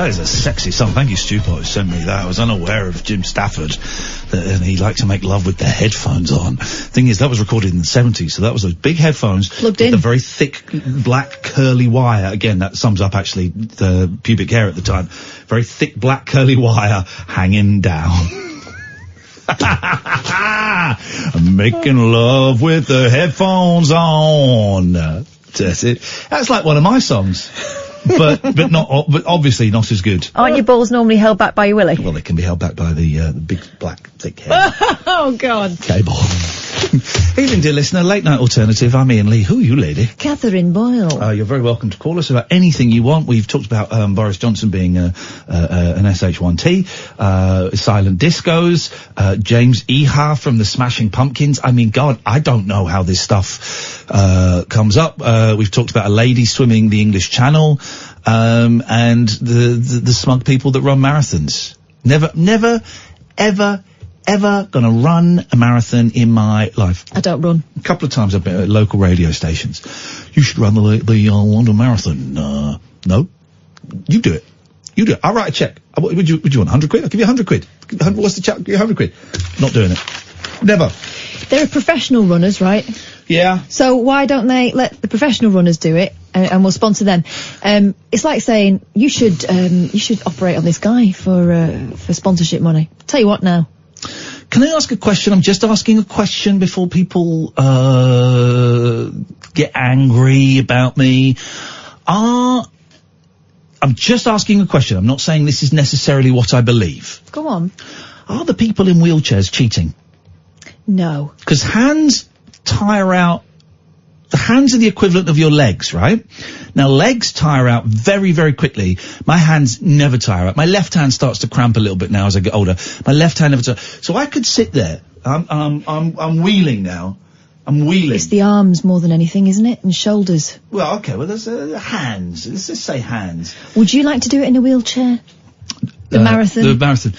That is a sexy song. Thank you, Stupo, who sent me that. I was unaware of Jim Stafford, and he liked to make love with the headphones on. Thing is, that was recorded in the 70s, so that was those big headphones plugged with in. the very thick black curly wire. Again, that sums up actually the pubic hair at the time. Very thick black curly wire hanging down. I'm making love with the headphones on. That's it. That's like one of my songs. but obviously not as good. Aren't your balls normally held back by your willy? Well, they can be held back by the big black thick hair. Oh God. Cable. Evening, dear listener. Late night alternative. I'm Iain Lee. Who are you, lady? Catherine Boyle. You're very welcome to call us about anything you want. We've talked about Boris Johnson being an SH1T, silent discos, James Eha from the Smashing Pumpkins. I mean, God, I don't know how this stuff comes up. We've talked about a lady swimming the English Channel, and the smug people that run marathons. Never, ever gonna run a marathon in my life. I don't run. A couple of times I've been at local radio stations. You should run the London Marathon. No. You do it. I'll write a check. Would you want 100 quid? I'll give you 100 quid. What's the check? Give you 100 quid. Not doing it. Never. There are professional runners, right? Yeah. So why don't they let the professional runners do it, and we'll sponsor them? It's like saying you should operate on this guy for sponsorship money. Tell you what now. Can I ask a question? I'm just asking a question before people get angry about me. I'm just asking a question. I'm not saying this is necessarily what I believe. Go on. Are the people in wheelchairs cheating? No. Because hands tire out. The hands are the equivalent of your legs, right? Now, legs tire out very, very quickly. My hands never tire out. My left hand starts to cramp a little bit now as I get older. My left hand never tires. So I could sit there. I'm wheeling now. I'm wheeling. It's the arms more than anything, isn't it? And shoulders. Well, okay. Well, there's hands. Let's just say hands. Would you like to do it in a wheelchair? The marathon? The marathon.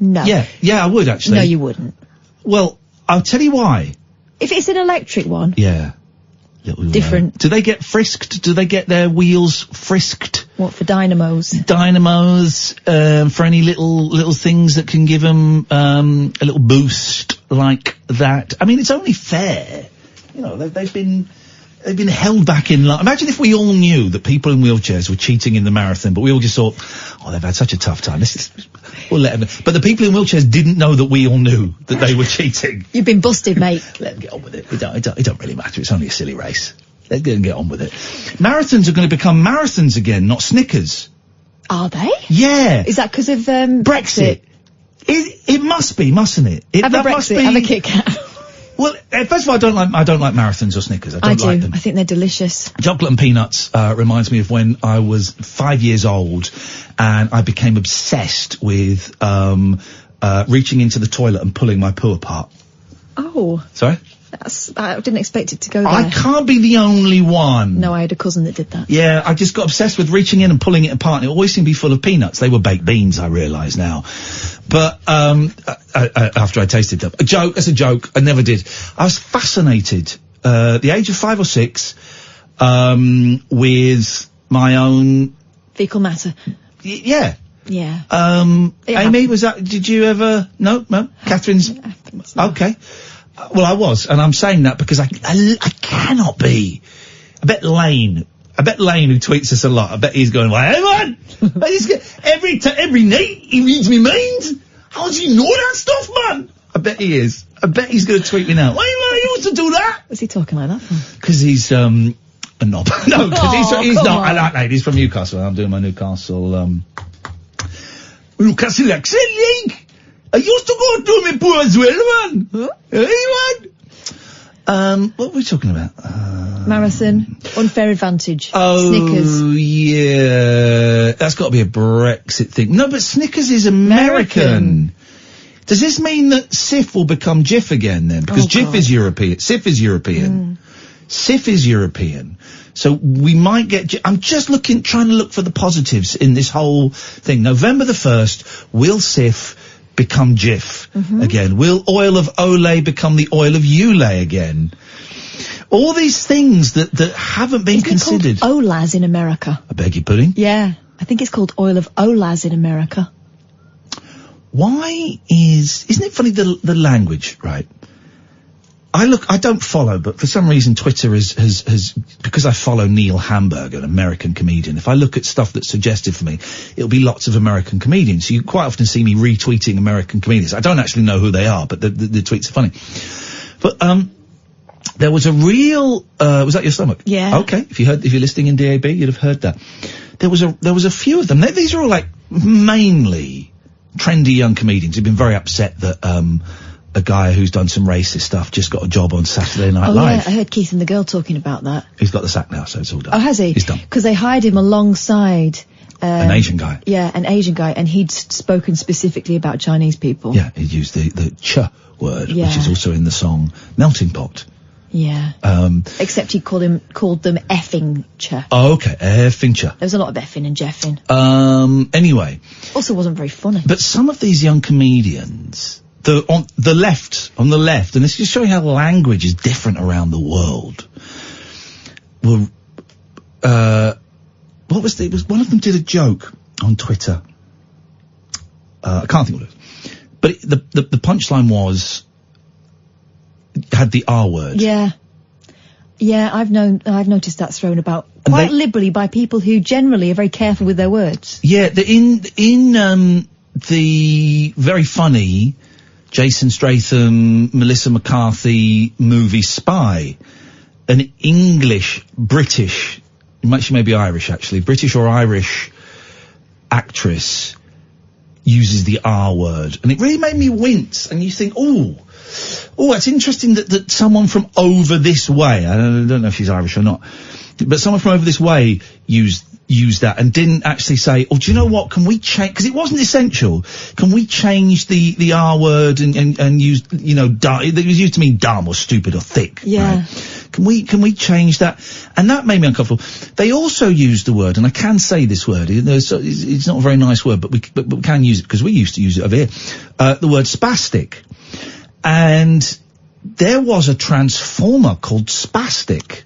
No. Yeah, I would actually. No, you wouldn't. Well, I'll tell you why. If it's an electric one. Yeah. Different. Do they get frisked? Do they get their wheels frisked? What, for dynamos? Dynamos, for any little things that can give them, a little boost like that. I mean, it's only fair. You know, they've been held back in line. Imagine if we all knew that people in wheelchairs were cheating in the marathon, but we all just thought, oh, they've had such a tough time. We'll let them. But the people in wheelchairs didn't know that we all knew that they were cheating. You've been busted, mate. Let them get on with it. It don't really matter. It's only a silly race. Let them get on with it. Marathons are going to become marathons again, not Snickers. Are they? Yeah. Is that because of Brexit? It must be, mustn't it? Have a Brexit, have a Kit Kat. Well, first of all, I don't like marathons or Snickers. I don't like them. I think they're delicious. Chocolate and peanuts reminds me of when I was 5 years old and I became obsessed with reaching into the toilet and pulling my poo apart. Oh. Sorry? I didn't expect it to go there. I can't be the only one. No, I had a cousin that did that. Yeah, I just got obsessed with reaching in and pulling it apart, and it always seemed to be full of peanuts. They were baked beans, I realise now. But after I tasted them. That's a joke. I never did. I was fascinated, the age of 5 or 6, with my own... Fecal matter. Yeah. Yeah. Amy, was that... Did you ever... No? Catherine's... Okay. Well, I was, and I'm saying that because I cannot be. I bet Lane, who tweets us a lot, I bet he's going, well, hey man, every night he reads me mind. How does he know that stuff, man? I bet he is. I bet he's going to tweet me now. Why you used to do that? What's he talking like that for? Because he's, a knob. No, because he's not. On. I like that. He's from Newcastle. I'm doing my Newcastle accent, like. I used to go to me poor as well, man. Huh? Hey, man. What were we talking about? Marathon, unfair advantage, oh, Snickers. Yeah. That's got to be a Brexit thing. No, but Snickers is American. Does this mean that Sif will become Jif again then? Because Jif is European. Sif is European. Sif is European. So we might get... I'm just trying to look for the positives in this whole thing. November the 1st, will Sif become Jif again? Will oil of Olay become the oil of Ulay again? All these things that haven't been considered. Olaz in America. I beg your pudding? Yeah. I think it's called oil of Olaz in America. Isn't it funny, the language, right? I don't follow, but for some reason Twitter has because I follow Neil Hamburger, an American comedian. If I look at stuff that's suggested for me, it'll be lots of American comedians. So you quite often see me retweeting American comedians. I don't actually know who they are, but the tweets are funny. But, there was a real, was that your stomach? Yeah. Okay. If you're listening in DAB, you'd have heard that. There was a few of them. These are all like mainly trendy young comedians who've been very upset that, a guy who's done some racist stuff just got a job on Saturday Night Live. Yeah, I heard Keith and the Girl talking about that. He's got the sack now, so it's all done. Oh, has he? He's done. Because they hired him alongside... an Asian guy. Yeah, an Asian guy, and he'd spoken specifically about Chinese people. Yeah, he used the ch word, Yeah. which is also in the song Melting Pot. Yeah. Except he called them effing cha. Oh, okay, effing cha. There was a lot of effing and jeffing. Anyway. Also wasn't very funny. But some of these young comedians... on the left, and this is just showing how language is different around the world. Well, one of them did a joke on Twitter. I can't think what it was. But the punchline had the R word. Yeah. Yeah, I've noticed that thrown about quite liberally by people who generally are very careful with their words. Yeah, in the very funny Jason Statham, Melissa McCarthy movie Spy, an British, she may be Irish actually, British or Irish actress uses the R word. And it really made me wince. And you think, oh, it's interesting that someone from over this way, I don't know if she's Irish or not, but someone from over this way used that and didn't actually say, oh, do you know what, can we change, because it wasn't essential, can we change the R word and use, it was used to mean dumb or stupid or thick. Yeah. Right? Can we change that? And that made me uncomfortable. They also used the word, and I can say this word, it's not a very nice word, but we can use it because we used to use it over here, the word spastic. And there was a transformer called Spastic.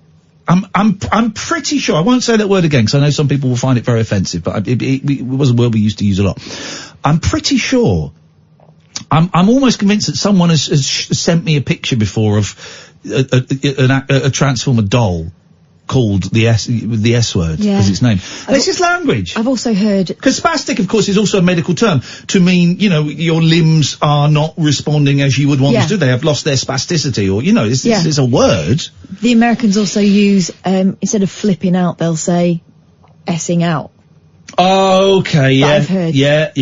I'm pretty sure, I won't say that word again because I know some people will find it very offensive, but it was a word we used to use a lot. I'm pretty sure, I'm almost convinced that someone has sent me a picture before of a transformer doll called the S word as its name. This is language. I've also heard... Because spastic, of course, is also a medical term to mean, your limbs are not responding as you would want them to. They have lost their spasticity or, it's a word. The Americans also use, instead of flipping out, they'll say essing out. Oh, okay, yeah. I've heard. Yeah.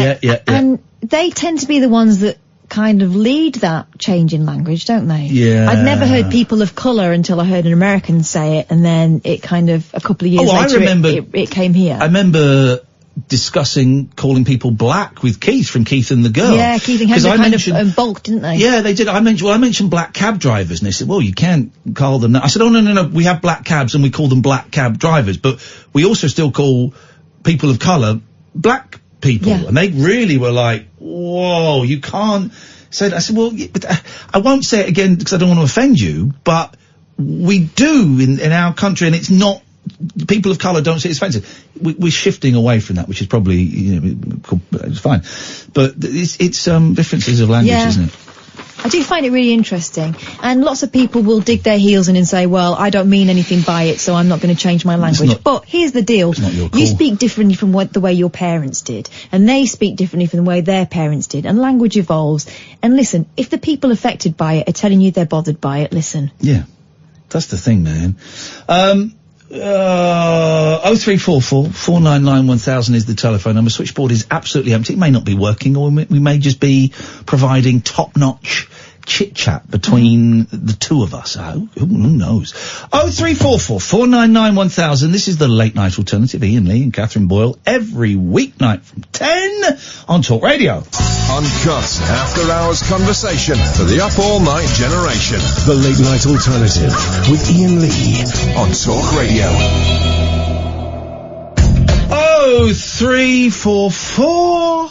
And they tend to be the ones that kind of lead that change in language, don't they? Yeah. I'd never heard people of colour until I heard an American say it, and then it kind of, a couple of years later, it came here. I remember discussing calling people black with Keith from Keith and the Girl. Yeah, Keith and Kendra kind of bulked, didn't they? Yeah, they did. I mentioned black cab drivers, and they said, well, you can't call them that. I said, oh, no, we have black cabs and we call them black cab drivers, but we also still call people of colour black people. Yeah. And they really were like, whoa, you can't say that. I said, well, but I won't say it again because I don't want to offend you, but we do in our country, and it's not, people of colour don't see it as offensive. We're shifting away from that, which is probably, it's fine. But it's differences of language, isn't it? I do find it really interesting, and lots of people will dig their heels in and say, well, I don't mean anything by it, so I'm not going to change my language. But here's the deal. You speak differently from the way your parents did, and they speak differently from the way their parents did, and language evolves. And listen, if the people affected by it are telling you they're bothered by it, listen. Yeah, that's the thing, man. 0344 499 1000 is the telephone number. Switchboard is absolutely empty. It may not be working, or we may just be providing top-notch chit-chat between the two of us. Who knows? 0344 499 1000. This is the late night alternative. Iain Lee and Katherine Boyle every weeknight from 10 on Talk Radio. Uncut after-hours conversation for the up-all-night generation. The late night alternative with Iain Lee on Talk Radio. 0344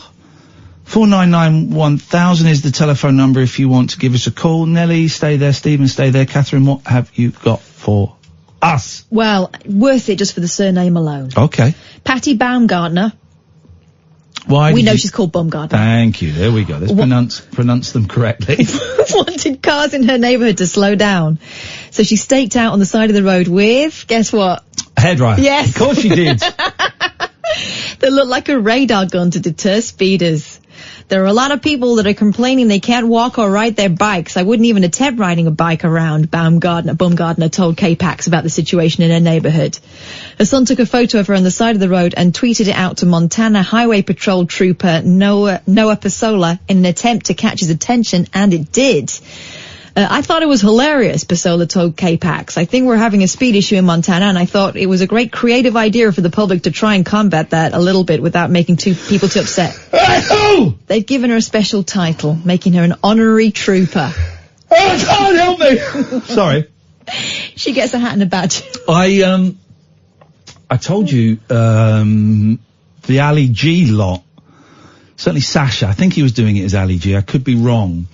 499 1000 is the telephone number if you want to give us a call. Nelly, stay there. Stephen, stay there. Katherine, what have you got for Us. Well, worth it just for the surname alone. Okay. Patty Baumgartner. Why? We know she's called Baumgartner. Thank you. There we go. Let's pronounce them correctly. Wanted cars in her neighbourhood to slow down. So she staked out on the side of the road with, guess what? A hairdryer. Yes. Of course she did. That looked like a radar gun to deter speeders. There are a lot of people that are complaining they can't walk or ride their bikes. I wouldn't even attempt riding a bike around, Baumgartner told K-Pax about the situation in her neighbourhood. Her son took a photo of her on the side of the road and tweeted it out to Montana Highway Patrol Trooper Noah Pasola in an attempt to catch his attention, and it did. I thought it was hilarious, Pasola told K-Pax. I think we're having a speed issue in Montana, and I thought it was a great creative idea for the public to try and combat that a little bit without making people too upset. They've given her a special title, making her an honorary trooper. Oh, God, help me! Sorry. She gets a hat and a badge. I told you, the Ali G lot, certainly Sasha, I think he was doing it as Ali G, I could be wrong.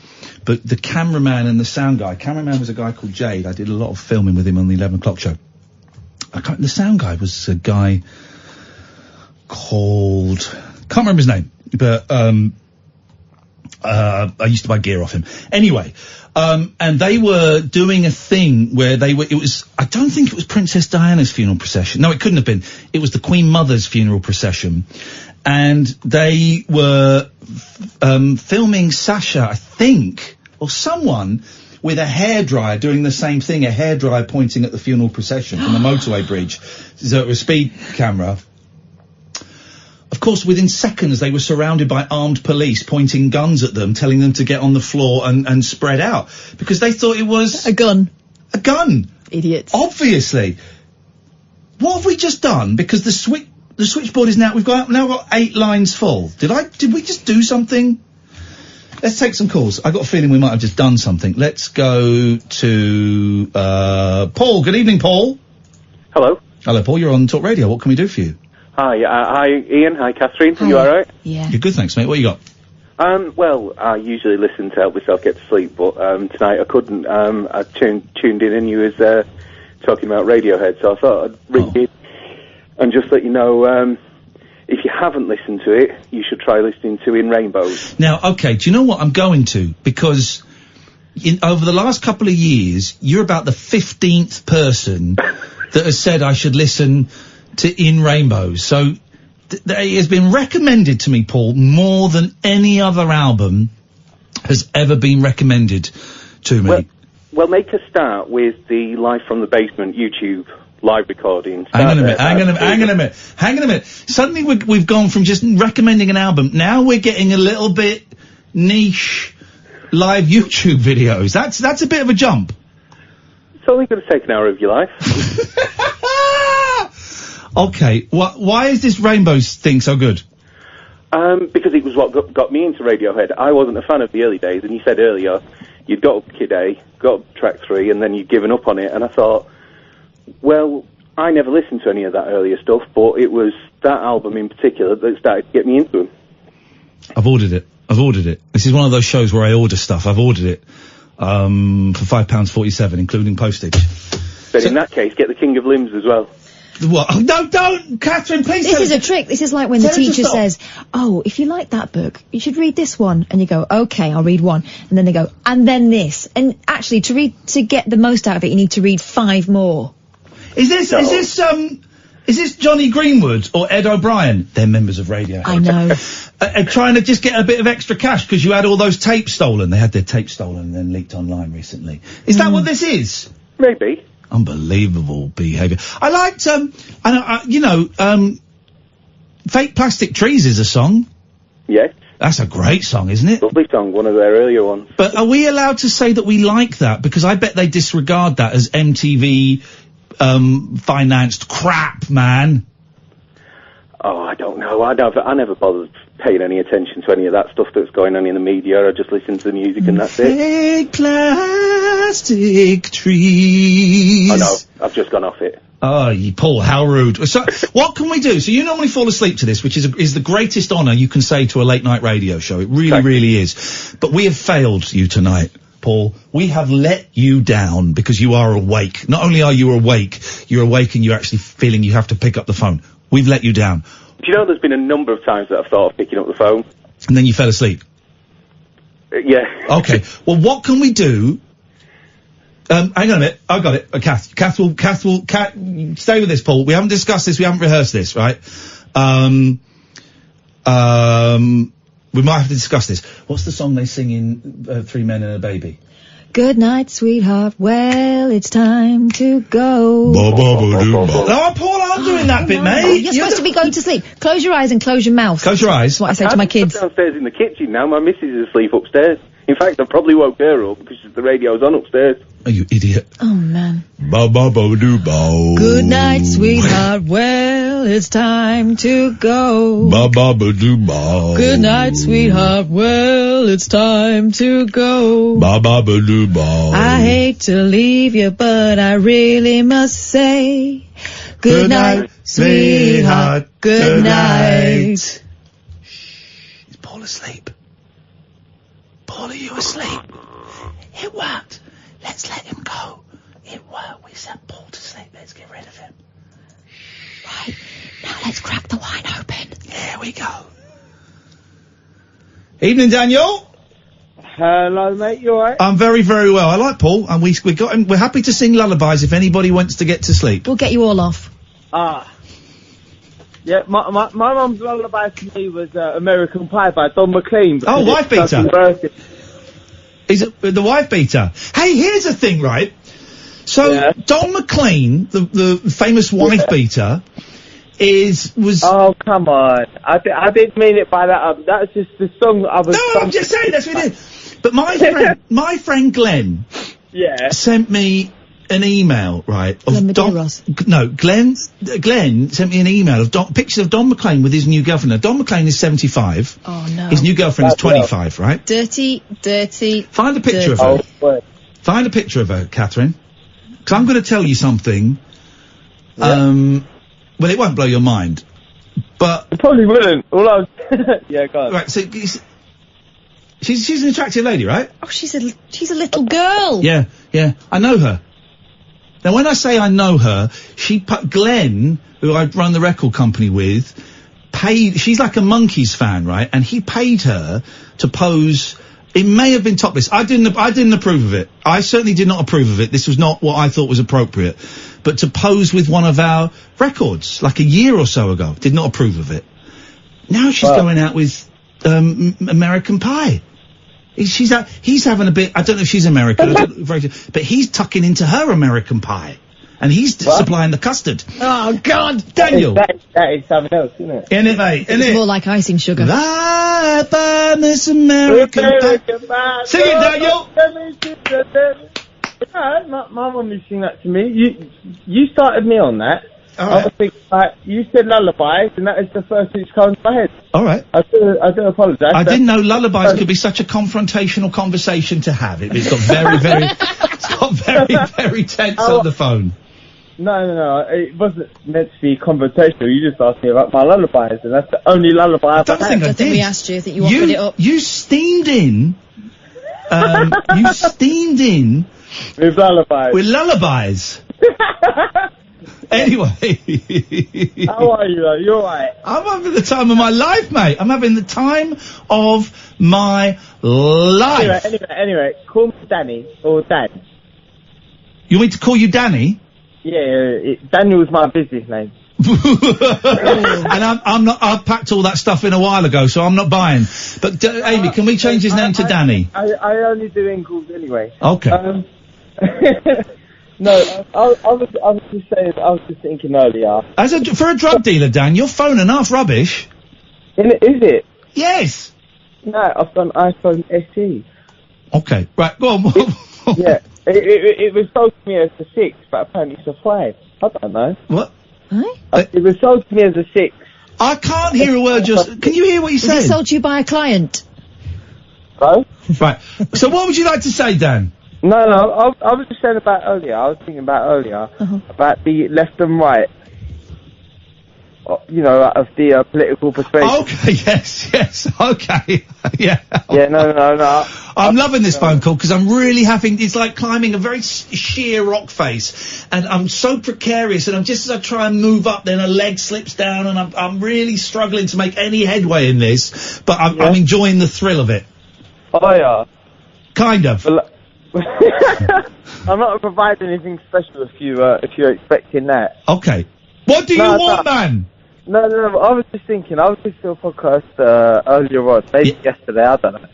But the cameraman and the sound guy, cameraman was a guy called Jade. I did a lot of filming with him on the 11 o'clock show. The sound guy was a guy called, can't remember his name, but I used to buy gear off him. Anyway, and they were doing a thing where I don't think it was Princess Diana's funeral procession. No, it couldn't have been. It was the Queen Mother's funeral procession. And they were filming Sasha, I think, or someone with a hairdryer doing the same thing, a hairdryer pointing at the funeral procession from the motorway bridge. So it was a speed camera. Of course, within seconds, they were surrounded by armed police pointing guns at them, telling them to get on the floor and spread out, because they thought it was... A gun. A gun. Idiots. Obviously. What have we just done? Because the switchboard is now now got 8 lines full. Did we just do something? Let's take some calls. I got a feeling we might have just done something. Let's go to Paul. Good evening, Paul. Hello. Hello, Paul. You're on Talk Radio. What can we do for you? Hi, hi, Ian. Hi, Catherine. Hi. You all right? Yeah. You're good, thanks, mate. What you got? Well, I usually listen to help myself get to sleep, but tonight I couldn't. I tuned in and you was talking about Radiohead, so I thought I'd ring in and just let you know, if you haven't listened to it, you should try listening to In Rainbows. Now, okay, do you know what I'm going to? Because over the last couple of years, you're about the 15th person that has said I should listen to In Rainbows. So it has been recommended to me, Paul, more than any other album has ever been recommended to me. Well, make a start with the Live from the Basement YouTube live recording. Hang on a minute. Suddenly we've gone from just recommending an album. Now we're getting a little bit niche live YouTube videos. That's a bit of a jump. It's only going to take an hour of your life. Okay, why is this Rainbows thing so good? Because it was what got me into Radiohead. I wasn't a fan of the early days, and you said earlier you'd got up Kid A, got up track 3, and then you'd given up on it, and I thought, well, I never listened to any of that earlier stuff, but it was that album in particular that started to get me into them. I've ordered it. This is one of those shows where I order stuff. I've ordered it for £5.47, including postage. Then in that case, get the King of Limbs as well. What? Oh, no, don't! Catherine, please. This is a trick. This is like when the teacher says, oh, if you like that book, you should read this one. And you go, okay, I'll read one. And then they go, and then this. And actually, to get the most out of it, you need to read 5 more. Is this Johnny Greenwood or Ed O'Brien? They're members of Radiohead. I know. Trying to just get a bit of extra cash because you had all those tapes stolen. They had their tapes stolen and then leaked online recently. Is that what this is? Maybe. Unbelievable behaviour. I liked, Fake Plastic Trees is a song. Yes. That's a great song, isn't it? Lovely song, one of their earlier ones. But are we allowed to say that we like that? Because I bet they disregard that as MTV, financed crap, man. Oh, I don't know. I never bothered paying any attention to any of that stuff that's going on in the media. I just listen to the music and that's it. Fake plastic trees. I know. I've just gone off it. Oh, Paul, how rude. So, what can we do? So you normally fall asleep to this, which is the greatest honour you can say to a late night radio show. It really, really is. But we have failed you tonight, Paul. We have let you down because you are awake. Not only are you awake, you're awake and you're actually feeling you have to pick up the phone. We've let you down. Do you know there's been a number of times that I've thought of picking up the phone? And then you fell asleep. Yeah. Okay. Well, what can we do? Hang on a minute. I got it. Kath will, stay with this, Paul. We haven't discussed this. We haven't rehearsed this, right? We might have to discuss this. What's the song they sing in Three Men and a Baby? Good night, sweetheart. Well, it's time to go. No, Paul, I'm doing that bit, mate. You're supposed to be going to sleep. Close your eyes and close your mouth. Close your eyes. That's what I say to my kids. I'm downstairs in the kitchen now. My missus is asleep upstairs. In fact, I probably woke her up because the radio's on upstairs. Oh, you idiot. Oh, man. Ba-ba-ba-doo-bow. Good night, sweetheart. Well, it's time to go. Ba-ba-ba-doo-bow. Good night, sweetheart. Well, it's time to go. Ba-ba-ba-doo-bow. I hate to leave you, but I really must say good night, sweetheart. Good night. Shh. Is Paul asleep? Paul, are you asleep? It worked. Let's let him go. It worked. We sent Paul to sleep. Let's get rid of him. Right. Now let's crack the wine open. Here we go. Evening, Daniel. Hello, mate. You alright? I'm very, very well. I like Paul, and we got him. We're happy to sing lullabies if anybody wants to get to sleep. We'll get you all off. Yeah, my mum's lullaby to me was American Pie by Don McLean. Oh, wife beater. Is it the wife beater? Hey, here's the thing, right? So, yeah. Don McLean, the famous wife beater, was... Oh, come on. I didn't mean it by that. That's just the song I was... No, I'm just saying, that's what it is. But my friend Glenn... Yeah. ...sent me an email, right? Glenn Medeiros. No, Glenn sent me an email of pictures of Don McLean with his new girlfriend. Now, Don McLean is 75. Oh, no. His new girlfriend is 25, right? Dirty. Find a picture of her. Oh, find a picture of her, Catherine. Because I'm going to tell you something. Yeah. Well, it won't blow your mind. But... It probably wouldn't. All I was... Yeah, go on. Right, so... She's an attractive lady, right? Oh, she's a little girl. Yeah. I know her. Now, when I say I know her, Glenn, who I run the record company with, she's like a Monkees fan, right? And he paid her to pose. It may have been topless. I didn't approve of it. I certainly did not approve of it. This was not what I thought was appropriate. But to pose with one of our records, like a year or so ago, did not approve of it. Now she's going out with, American Pie. He's having a bit, I don't know if she's American, but he's tucking into her American Pie. And he's supplying the custard. Oh, God! Daniel! That is something else, isn't it? Isn't it, mate? It's more like icing sugar. I buy this American Pie. Sing it, Daniel! My mum used to sing that to me. You started me on that. All right. I was thinking, you said lullabies, and that is the first thing that comes to my head. All right. I do apologise. I didn't know lullabies could be such a confrontational conversation to have. It's got very, very tense on the phone. No. It wasn't meant to be confrontational. You just asked me about my lullabies, and that's the only lullaby I've had. I think we asked you. I think you offered it up. You steamed in. With lullabies. With lullabies. Anyway. How are you, though? You alright? I'm having the time of my life, mate. I'm having the time of my life. Anyway, call me Danny, or Dan. You want me to call you Danny? Yeah, Daniel's my business name. And I'm not, I've packed all that stuff in a while ago, so I'm not buying. But, Amy, can we change his name to Danny? I only do in-calls anyway. Okay. No, I was just saying, I was just thinking earlier. For a drug dealer, Dan, your phone enough rubbish. Is it? Yes. No, I've got an iPhone SE. Okay, right, go on. Yeah, it was sold to me as a 6, but apparently it's a 5. I don't know. What? It was sold to me as a 6. I can't hear a word can you hear what you said? Was it sold to you by a client? No. Right, so what would you like to say, Dan? No, I was just saying about earlier, about the left and right. of the political perspective. Okay, yes, okay, yeah. Yeah, no. I'm loving this phone call because I'm really it's like climbing a very sheer rock face, and I'm so precarious, and just as I try and move up, then a leg slips down, and I'm really struggling to make any headway in this, but I'm enjoying the thrill of it. Oh, yeah. Kind of. I'm not providing anything special if you're expecting that. Okay. What do you want, man? No, I was just thinking, I was listening to a podcast earlier on, maybe yesterday, I don't know.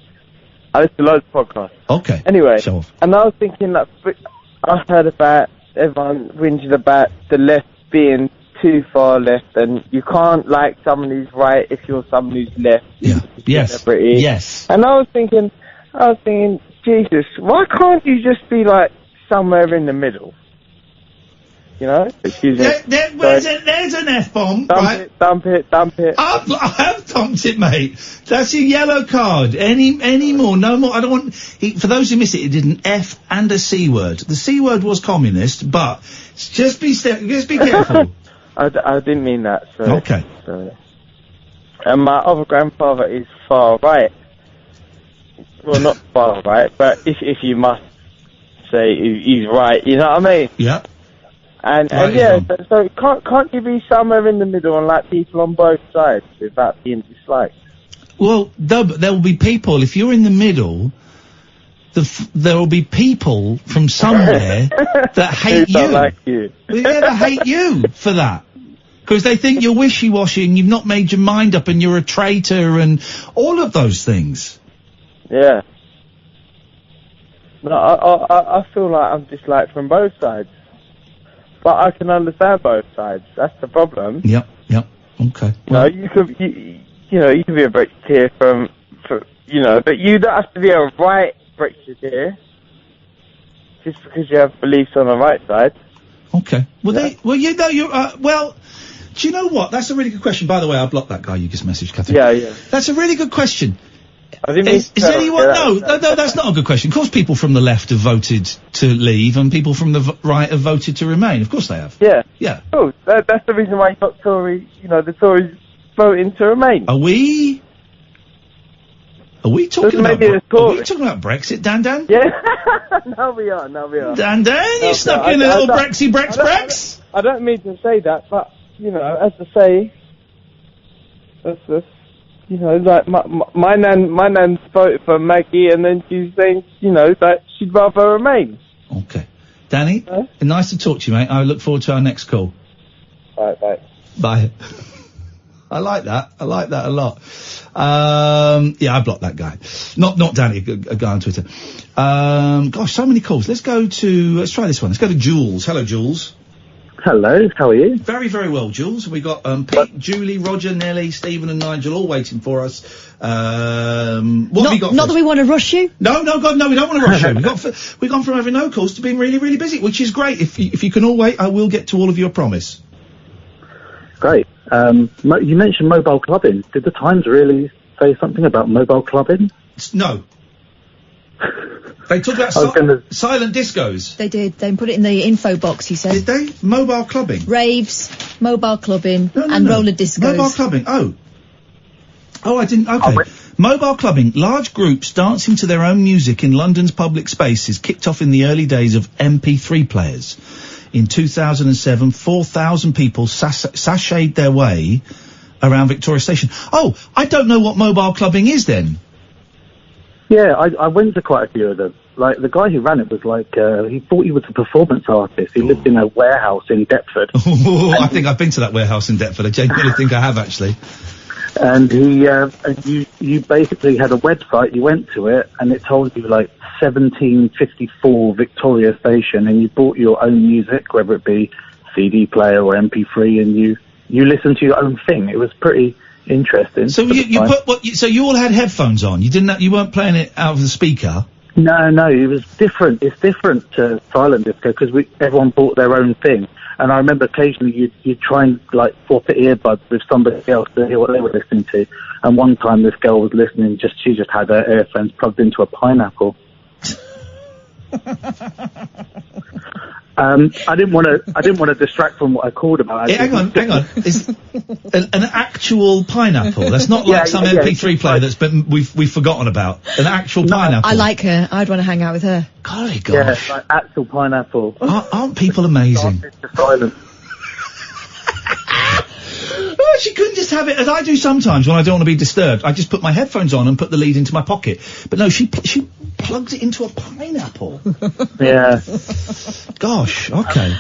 I listened to loads of podcasts. Okay. Anyway, and I was thinking that I heard about everyone whinging about the left being too far left, and you can't like someone who's right if you're someone who's left. Yeah. Yes. And I was thinking, Jesus, why can't you just be like somewhere in the middle? You know? Excuse me. There's an F-bomb, right? Dump it. I have dumped it, mate. That's your yellow card. Any more? No more. I don't want... for those who miss it, it did an F and a C word. The C word was communist, but just be careful. I didn't mean that, so... Okay. Sorry. And my other grandfather is far right. Well, not far right, but if you must say he's right, you know what I mean? Yeah. And yeah, so can't you be somewhere in the middle and like people on both sides without being disliked? Well, there will be people, if you're in the middle, there will be people from somewhere that hate you. Like you. Yeah, that hate you for that. Because they think you're wishy-washy and you've not made your mind up and you're a traitor and all of those things. Yeah. No, I feel like I'm disliked from both sides. But I can understand both sides. That's the problem. Yep. Okay. Well, you could be a Brexiteer but you don't have to be a right Brexiteer just because you have beliefs on the right side. Okay. Well, do you know what? That's a really good question. By the way, I blocked that guy you just messaged, Catherine. Yeah. That's a really good question. Is anyone... No, that's not a good question. Of course people from the left have voted to leave and people from the right have voted to remain. Of course they have. Yeah. Oh, that's the reason why you got Tory, the Tories voting to remain. Are we talking about Brexit, Dan? Yeah. Now we are. Dan, you snuck in a little Brex. I don't mean to say that, but, as I say, that's like my nan voted for Maggie, and then she's saying, that she'd rather remain. Okay. Danny, nice to talk to you, mate. I look forward to our next call. All right, bye. I like that a lot. I blocked that guy. Not Danny, a guy on Twitter. Gosh, so many calls. Let's try this one. Let's go to Jules. Hello, Jules. Hello, how are you? Very, very well, Jules. We got Pete, Julie, Roger, Nelly, Stephen and Nigel all waiting for us. What have you got? Not that we want to rush you. No, God, no, we don't want to rush you. We've gone from having no calls to being really, really busy, which is great. If you can all wait, I will get to all of you, I promise. Great. You mentioned mobile clubbing. Did the Times really say something about mobile clubbing? No. They talked about silent discos. They did. They put it in the info box, he said. Did they? Mobile clubbing? Raves, mobile clubbing, and roller discos. Mobile clubbing, Oh, I didn't, okay. Mobile clubbing, large groups dancing to their own music in London's public spaces kicked off in the early days of MP3 players. In 2007, 4,000 people sashayed their way around Victoria Station. Oh, I don't know what mobile clubbing is then. Yeah, I went to quite a few of them. Like, the guy who ran it was like, he thought he was a performance artist. He lived in a warehouse in Deptford. I think I've been to that warehouse in Deptford. I genuinely think I have, actually. And you basically had a website, you went to it, and it told you, like, 1754 Victoria Station, and you bought your own music, whether it be CD player or MP3, and you listened to your own thing. It was pretty interesting. So so you all had headphones on? You weren't playing it out of the speaker? No, it was different. It's different to silent disco because everyone bought their own thing. And I remember occasionally you'd try and like swap earbuds with somebody else to hear what they were listening to. And one time this girl was listening, she just had her earphones plugged into a pineapple. I didn't want to distract from what I called about. Hang on. It's an actual pineapple. That's not like some MP3 player that's been we've forgotten about. An actual pineapple. I like her. I'd want to hang out with her. Golly gosh. Yeah, like actual pineapple. Aren't people amazing? Silent. Oh, she couldn't just have it, as I do sometimes when I don't want to be disturbed. I just put my headphones on and put the lead into my pocket. But no, she plugs it into a pineapple. Yeah. Gosh, okay.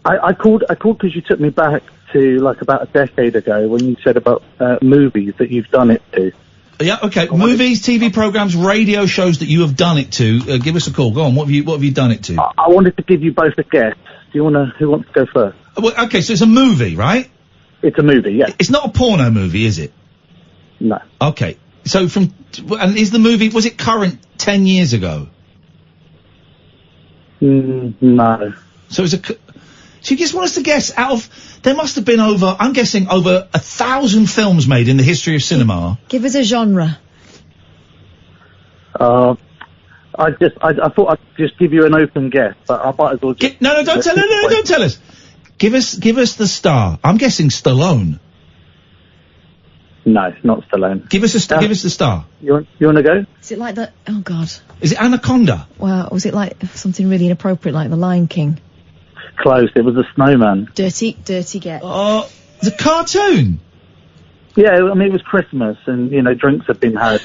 I called because you took me back to, like, about a decade ago when you said about movies that you've done it to. Yeah, okay. Movies, TV programmes, radio shows that you have done it to. Give us a call. Go on, what have you done it to? I wanted to give you both a guess. Who wants to go first? Well, okay, so it's a movie, right? It's a movie, yeah. It's not a porno movie, is it? No. Okay. So and is the movie, was it current 10 years ago? No. So so you just want us to guess there must have been I'm guessing over 1,000 films made in the history of cinema. Give us a genre. I thought I'd just give you an open guess, but I might as well just... No, don't tell us. Give us the star. I'm guessing Stallone. No, not Stallone. Give us the star. You want to go? Is it like the... Oh, God. Is it Anaconda? Well, was it like something really inappropriate, like The Lion King? Close. It was a snowman. Dirty get. Oh, the cartoon? Yeah, I mean, it was Christmas, and, drinks had been had.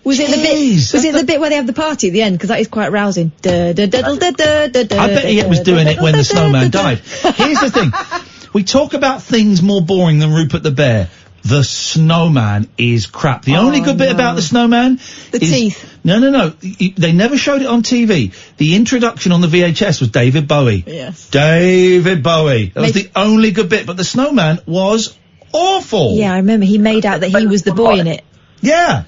Was it the bit where they have the party at the end? Because that is quite rousing. I bet he was doing it when the snowman died. Here's the thing. We talk about things more boring than Rupert the Bear. The snowman is crap. The only good bit about the snowman is... teeth. No. They never showed it on TV. The introduction on the VHS was David Bowie. Yes. David Bowie. That was the only good bit, but the snowman was awful. Yeah, I remember he made out that he was the boy in it. Yeah.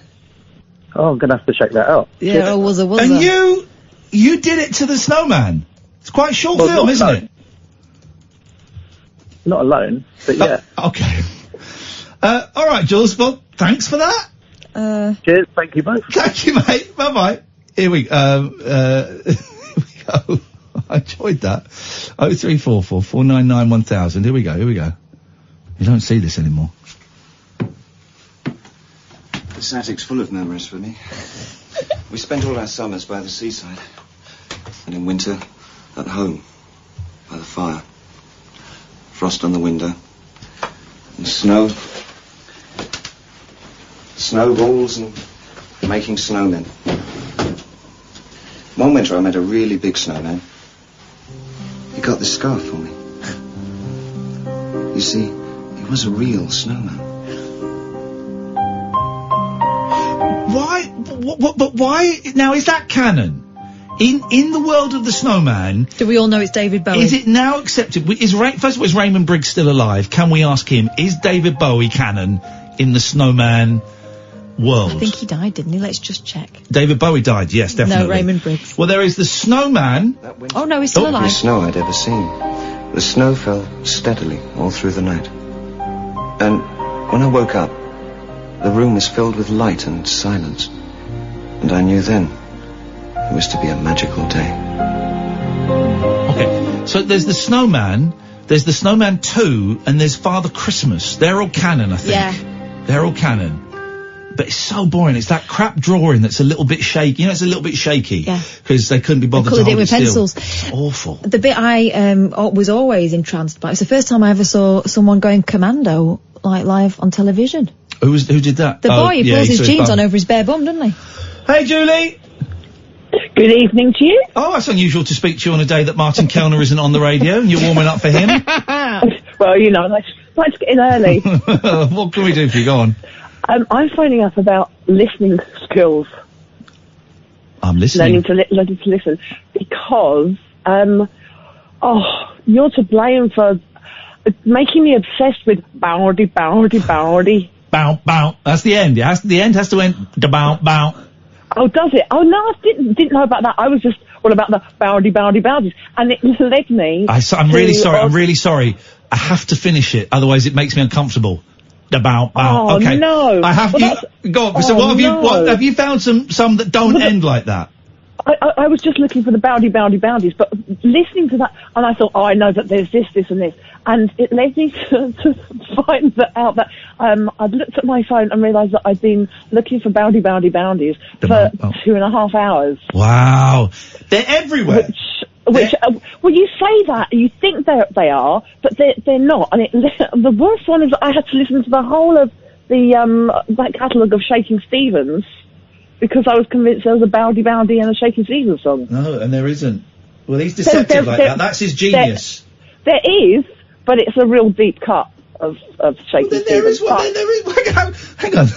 Oh, I'm going to have to check that out. Yeah, it was. And you did it to the snowman. It's quite a short film, isn't it? Not alone, but yeah. Okay. All right, Jules. Well, thanks for that. Cheers. Thank you both. Thank you, mate. Bye-bye. Here we go. I enjoyed that. 0344 499 1000. Here we go. You don't see this anymore. This attic's full of memories for me. We spent all our summers by the seaside. And in winter, at home, by the fire. Frost on the window. And snow. Snowballs and making snowmen. One winter I made a really big snowman. He got this scarf for me. You see, he was a real snowman. Why? But why? Now, is that canon? In the world of the snowman... Do we all know it's David Bowie? Is it now accepted? First of all, is Raymond Briggs still alive? Can we ask him, is David Bowie canon in the snowman world? I think he died, didn't he? Let's just check. David Bowie died, yes, definitely. No, Raymond Briggs. Well, there is the snowman... Oh, no, he's still alive. Every snow I'd ever seen. The snow fell steadily all through the night. And when I woke up, the room was filled with light and silence. And I knew then it was to be a magical day. Okay, so there's the Snowman, there's the Snowman 2, and there's Father Christmas. They're all canon, I think. Yeah. They're all canon. But it's so boring. It's that crap drawing that's a little bit shaky. It's a little bit shaky. Yeah. Because they couldn't be bothered to coloured hold it with still. pencils. It's awful. The bit I was always entranced by, it's the first time I ever saw someone going commando, like, live on television. Who did that? The boy, he pulls his jeans on over his bare bum, doesn't he? Hey, Julie! Good evening to you. Oh, that's unusual to speak to you on a day that Martin Kellner isn't on the radio and you're warming up for him. Well, let's get in early. What can we do for you? Go on. I'm phoning up about listening skills. I'm listening. Learning to listen. Because, you're to blame for making me obsessed with boundy. Bow, bow. That's the end. The end has to end. Bow, bow. Oh, does it? Oh, no, I didn't know about that. I was just all about the boundies. And it led me I'm really sorry. I'm really sorry. I have to finish it. Otherwise, it makes me uncomfortable. The bow, bow. Oh, okay. no. I have Well, Go on. So what have you found some that don't end like that? I was just looking for the boundies, but listening to that, and I thought, I know that there's this, and this, and it led me to find out that I'd looked at my phone and realised that I'd been looking for boundies for 2.5 hours. Wow, they're everywhere. Well, you say that, you think they are, but they're not. And the worst one is I had to listen to the whole of the back catalogue of Shaking Stevens, because I was convinced there was a Boundy and a Shaking Stevens song. No, and there isn't. Well, he's deceptive like that. That's his genius. There is, but it's a real deep cut of Shaking Stevens. There is. Hang on.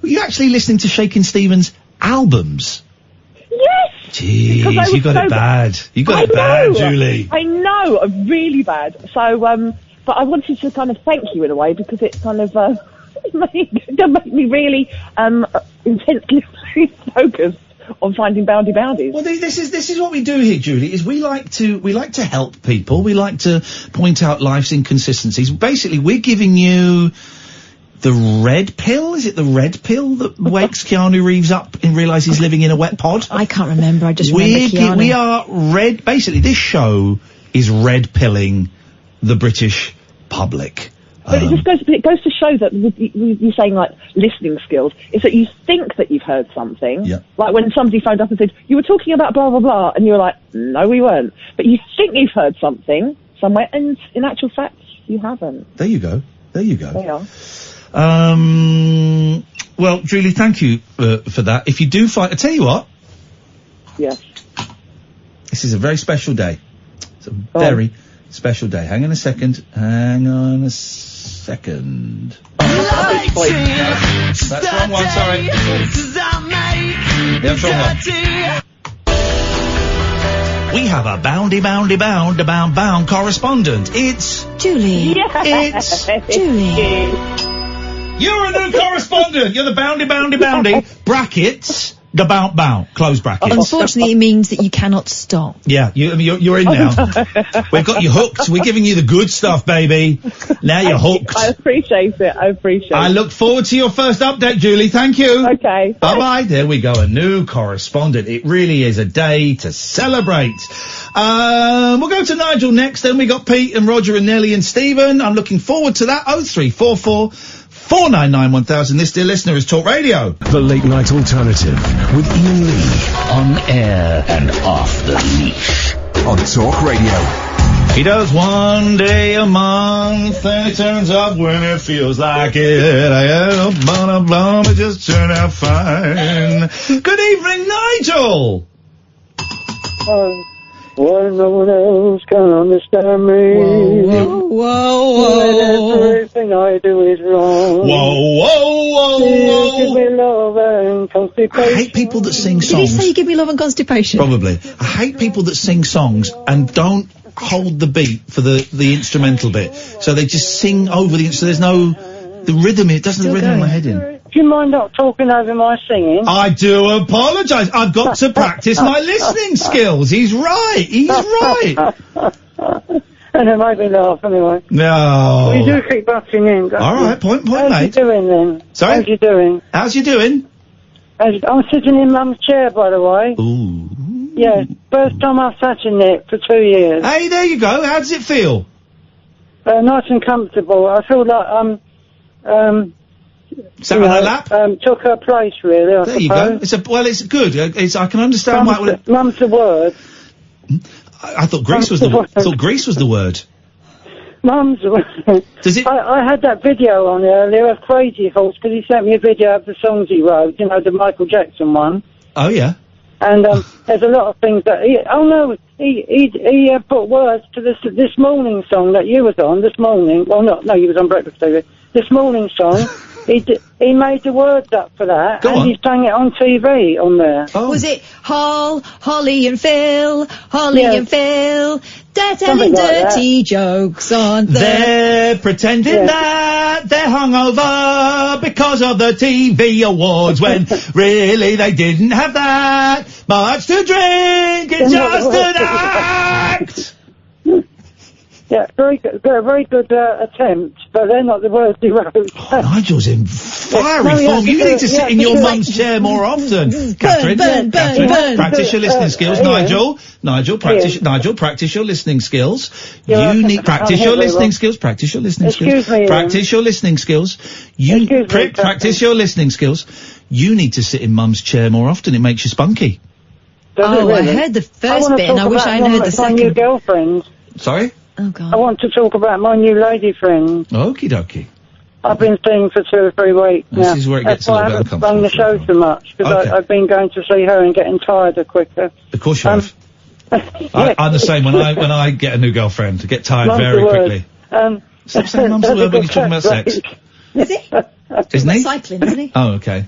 Were you actually listening to Shaking Stevens albums? Yes! Jeez, you got it bad. You got it bad, Julie. I know, really bad. So, but I wanted to kind of thank you in a way, because it kind of made me really intensely focused on finding boundies. Well, this is what we do here, Julie. Is we like to help people. We like to point out life's inconsistencies. Basically, we're giving you the red pill. Is it the red pill that wakes Keanu Reeves up and realises he's living in a wet pod? I can't remember. I just remember Keanu. We are red. Basically, this show is red pilling the British public. But it goes to show that you're saying, like, listening skills, is that you think that you've heard something. Yeah. Like when somebody phoned up and said, you were talking about blah, blah, blah, and you were like, no, we weren't. But you think you've heard something somewhere, and in actual fact, you haven't. There you go. There you are. Well, Julie, thank you for that. If you do find... I tell you what. Yes. This is a very special day. It's a very special day. Hang on a second. That's the wrong one, sorry. Yeah, that's the wrong one. We have a bound correspondent. It's Julie. Yes. It's Julie. You're a new correspondent. You're the boundy. Brackets. The bound. Close brackets. Unfortunately, it means that you cannot stop. Yeah, you're in now. We've got you hooked. We're giving you the good stuff, baby. Now you're hooked. I appreciate it. I look forward to your first update, Julie. Thank you. Okay. Bye-bye. There we go. A new correspondent. It really is a day to celebrate. We'll go to Nigel next. Then we got Pete and Roger and Nellie and Stephen. I'm looking forward to that. 0344 499 1000. This, dear listener, is Talk Radio. The Late Night Alternative with Iain Lee. On air and off the leash. On Talk Radio. He does one day a month, and it turns up when it feels like it. I had a blah, but just turned out fine. Good evening, Nigel. Why no one else can understand me? Whoa. When everything I do is wrong. Whoa. Give me love and constipation. I hate people that sing songs. Did you say you give me love and constipation? Probably. I hate people that sing songs and don't hold the beat for the instrumental bit. So they just sing over the so there's no the rhythm. It doesn't have the rhythm in my head in. Do you mind not talking over my singing? I do apologise. I've got to practice my listening skills. He's right. And it made me laugh anyway. No. Well, you do keep butting in. All right, point, How's mate. you doing then? Sorry? How's you doing? How's you doing? I'm sitting in Mum's chair, by the way. Ooh. Yeah, first time I've sat in it for 2 years. Hey, there you go. How does it feel? Nice and comfortable. I feel like sat on her lap? Took her place, really, I there you suppose. go. It's good. I can understand why... Mum's the word. I thought Greece was the word. I thought Greece was the word. Mum's the word. Does it... I had that video on earlier of Crazy Horse, because he sent me a video of the songs he wrote, you know, the Michael Jackson one. Oh, yeah. And there's a lot of things that he put words to this morning song that you was on this morning. Well, you was on Breakfast TV. This morning song, he made the words up for that, he sang it on TV on there. Oh. Was it Holly and Phil, and Phil? They're telling dirty jokes, aren't they? They're pretending that they're hungover because of the TV awards when really they didn't have that much to drink. It's just an act. Yeah, very good attempt, but they're not the words he wrote. Nigel's in fiery form. You need to sit in your mum's chair more often, Catherine. burn. Practice your listening skills, Nigel. Practice your listening skills. You need practice your listening skills. Practice your listening skills. Excuse me, Practice your listening skills. Practice your listening skills. You need to sit in mum's chair more often. It makes you spunky. I heard the first bit, and I wish I hadn't heard the second. My new girlfriend. Sorry? Oh, God. I want to talk about my new lady friend. Okie dokie. I've been seeing for 2 or 3 weeks now. This is where it gets a little bit That's why I uncomfortable. haven't rung the show so much, because I've been going to see her and getting tired quicker. Of course you have. I'm the same. When I get a new girlfriend, I get tired Mum's very the word. quickly. Stop saying mum's the word when you're talking about sex. Is he? Isn't he? Cycling, isn't he? Oh, okay.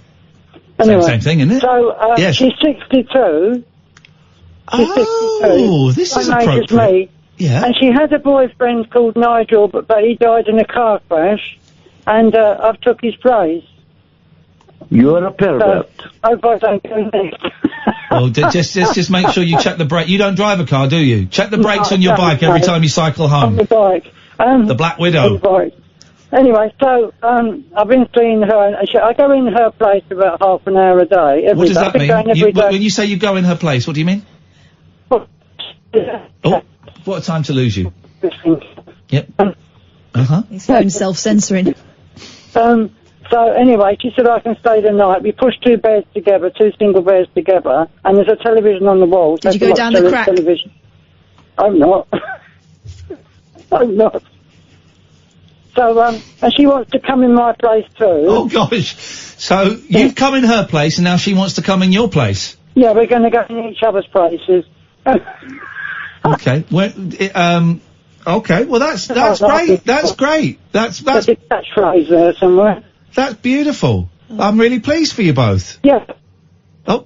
Anyway, same thing, isn't it? So, Yes. she's 62. She's 62. This is Same age as appropriate. me. Yeah. And she had a boyfriend called Nigel, but he died in a car crash, and I've took his place. You're a pervert. So, I hope I don't go next. Well, just make sure you check the brake. You don't drive a car, do you? Check the brakes on your bike every time you cycle home. On the bike. The Black Widow. On the bike. Anyway, so I've been seeing her, and I go in her place about half an hour a day. What does that I've been mean? going every day. When you say you go in her place, what do you mean? Oh, what a time to lose you. Yep. Uh-huh. His phone's self-censoring. So anyway, she said I can stay the night. We pushed 2 beds together, 2 single beds together, and there's a television on the wall. Did you go down the crack? Television. I'm not. I'm not. So, and she wants to come in my place too. Oh gosh. So, you've come in her place and now she wants to come in your place? Yeah, we're going to go in each other's places. Okay. Okay, well that's great. That's great. That's There's a catchphrase there somewhere. That's beautiful. I'm really pleased for you both. Yeah. Oh.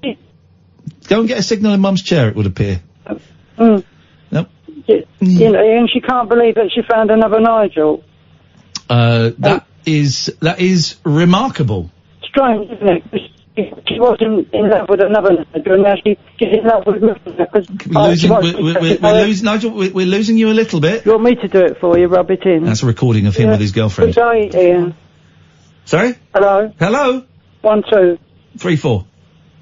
Go and get a signal in Mum's chair, it would appear. Mm. Nope. You know, and she can't believe that she found another Nigel. That is remarkable. Strange, isn't it? She wasn't in love with another Nigel, and now she's in love with me. Nigel, we're losing you a little bit. You want me to do it for you, rub it in? That's a recording of him with his girlfriend. Good day, Ian. Sorry? Hello? Hello? 1, 2. 3, 4.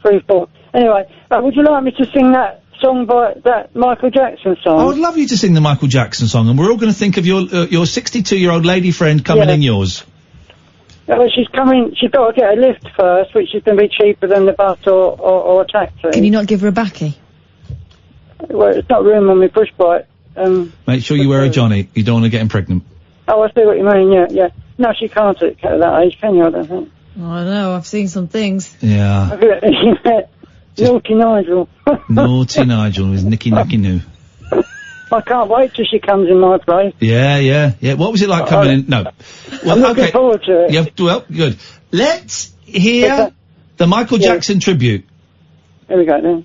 3, 4. Anyway, would you like me to sing that song by that Michael Jackson song? I would love you to sing the Michael Jackson song, and we're all going to think of your 62-year-old lady friend coming in yours. Yeah, well, she's coming. She's got to get a lift first, which is going to be cheaper than the bus or a taxi. Can you not give her a baccy? Well, it's not room on my push bike. Make sure you wear a Johnny. You don't want to get him pregnant. Oh, I see what you mean. Yeah. No, she can't at that age, can you? I don't think. Oh, I know. I've seen some things. Yeah. Naughty Nigel. Naughty Nigel with Nicky Noo. I can't wait till she comes in my place. Yeah. What was it like coming in? No. Well, I'm looking forward to it. Yeah, well, good. Let's hear the Michael Jackson tribute. Here we go then.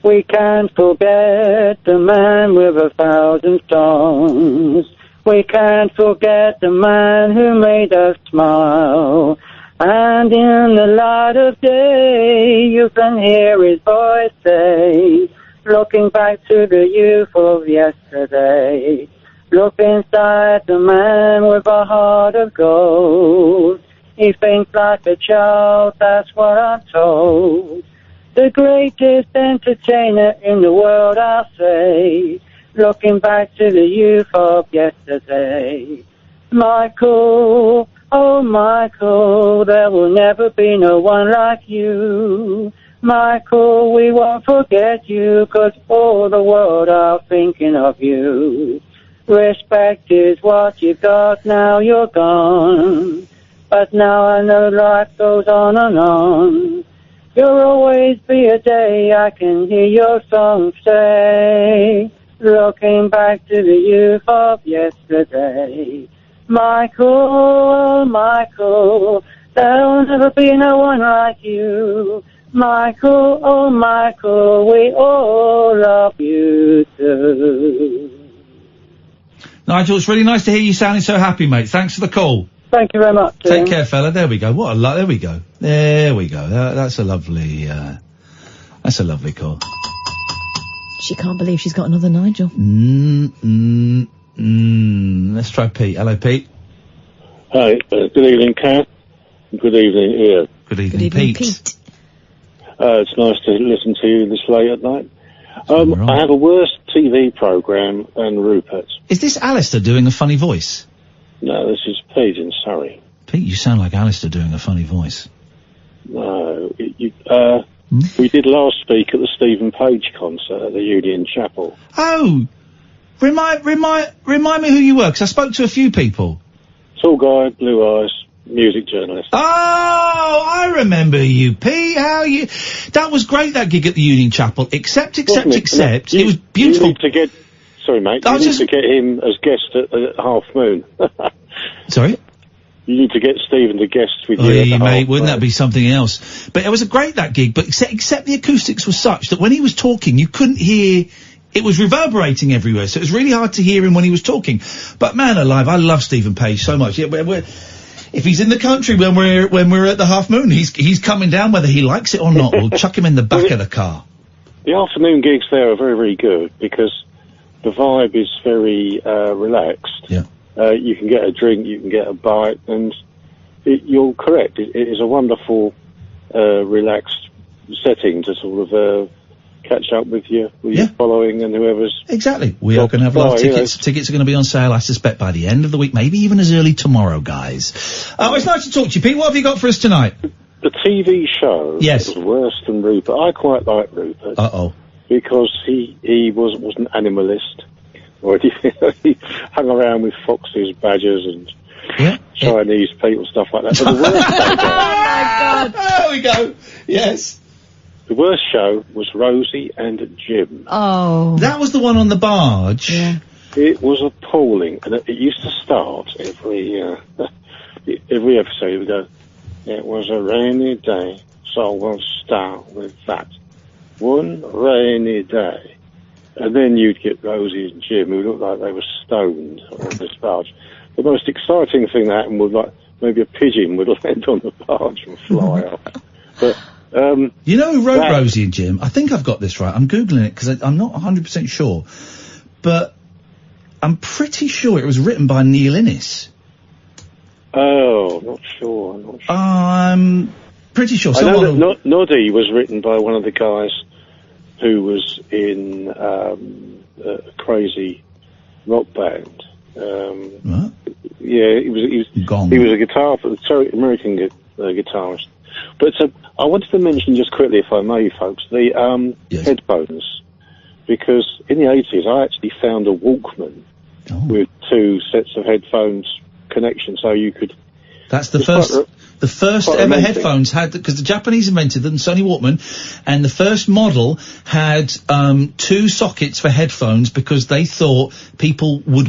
We can't forget the man with 1,000 songs. We can't forget the man who made us smile. And in the light of day, you can hear his voice say, looking back to the youth of yesterday. Look inside the man with a heart of gold. He thinks like a child, that's what I'm told. The greatest entertainer in the world, I'll say. Looking back to the youth of yesterday. Michael, oh Michael, there will never be no one like you. Michael, we won't forget you, 'cause all the world are thinking of you. Respect is what you got, now you're gone. But now I know life goes on and on. There'll always be a day I can hear your song say, looking back to the youth of yesterday. Michael, oh Michael, there'll never be no one like you. Michael, oh Michael, we all love you too. Nigel, it's really nice to hear you sounding so happy, mate. Thanks for the call. Thank you very much. Take care, fella. There we go. There we go. That's a lovely call. She can't believe she's got another Nigel. Let's try Pete. Hello, Pete. Hi, good evening, Kath. Good evening, Ian. Good evening, Pete. It's nice to listen to you this late at night. I have a worse TV programme than Rupert. Is this Alistair doing a funny voice? No, this is Pete in Surrey. Pete, you sound like Alistair doing a funny voice. No, we did last week at the Stephen Page concert at the Union Chapel. Oh, remind me who you were, because I spoke to a few people. Tall guy, blue eyes, music journalist. Oh, I remember you, Pete. How are you? That was great, that gig at the Union Chapel. Except. It was beautiful. You need to get. Sorry, mate. You need to get him as guest at Half Moon. Sorry. You need to get Stephen to guest with you. Hey, mate, wouldn't that be something else? But it was a great, that gig. But except the acoustics were such that when he was talking, you couldn't hear. It was reverberating everywhere, so it was really hard to hear him when he was talking. But man alive, I love Stephen Page so much. Yeah, if he's in the country when we're at the Half Moon, he's coming down whether he likes it or not. We'll chuck him in the back of the car. The afternoon gigs there are very, very good because the vibe is very relaxed. Yeah. You can get a drink, you can get a bite, and you're correct. It is a wonderful, relaxed setting to sort of catch up with your following and whoever's. Exactly. We are going to have a lot of tickets. Tickets are going to be on sale, I suspect, by the end of the week, maybe even as early tomorrow, guys. It's nice to talk to you, Pete. What have you got for us tonight? The TV show was worse than Rupert. I quite like Rupert. Uh-oh. Because he was an animalist. Or he hung around with foxes, badgers, and Chinese people, stuff like that. But the worst Oh, my God. There we go. Yes. The worst show was Rosie and Jim. Oh. That was the one on the barge. Yeah. It was appalling. And it used to start every episode. It would go, it was a rainy day, so we'll start with that. One rainy day. And then you'd get Rosie and Jim, who looked like they were stoned on this barge. The most exciting thing that happened was like maybe a pigeon would land on the barge and fly off. But you know who wrote Rosie and Jim? I think I've got this right. I'm Googling it because I'm not 100% sure. But I'm pretty sure it was written by Neil Innes. Oh, I'm not sure. I'm pretty sure. I know that Noddy was written by one of the guys who was in a crazy rock band. What? Yeah, he was a American guitarist. But I wanted to mention just quickly, if I may, folks, the headphones, because in the 80s I actually found a Walkman with two sets of headphones connection, so you could. That's the first ever headphones had, because the Japanese invented them, Sony Walkman, and the first model had two sockets for headphones because they thought people would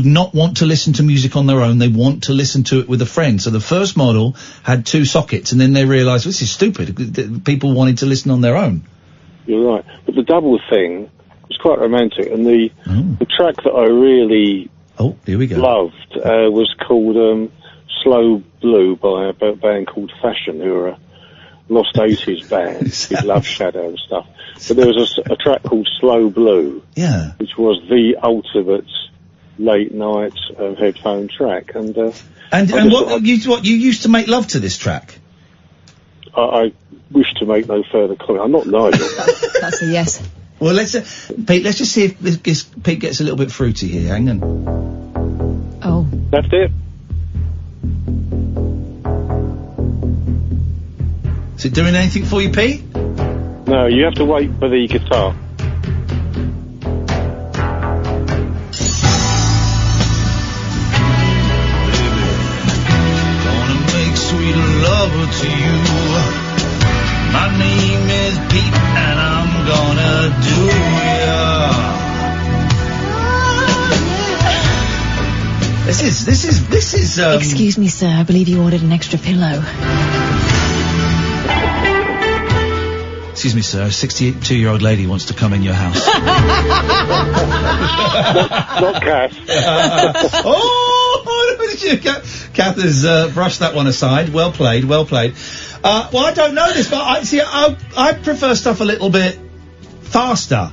not want to listen to music on their own. They want to listen to it with a friend. So the first model had two sockets, and then they realised, this is stupid. People wanted to listen on their own. You're right, but the double thing was quite romantic, and the track that I really here we go. loved was called Slow Blue by a band called Fashion, who are a lost 80s band with Love Shadow and stuff. But there was a track called Slow Blue, which was the ultimate late night headphone track. And you used to make love to this track? I wish to make no further comment. I'm not Nigel. That's a yes. Well, Pete, let's just see if Pete gets a little bit fruity here. Hang on. Oh. That's it. Is it doing anything for you, Pete? No, you have to wait for the guitar. Gonna make sweet love to you. My name is Pete, and I'm gonna do ya. This is. Excuse me, sir. I believe you ordered an extra pillow. Excuse me, sir. A 62-year-old lady wants to come in your house. Not Kath. Kath has brushed that one aside. Well played, well played. Well, I don't know this, but I prefer stuff a little bit faster.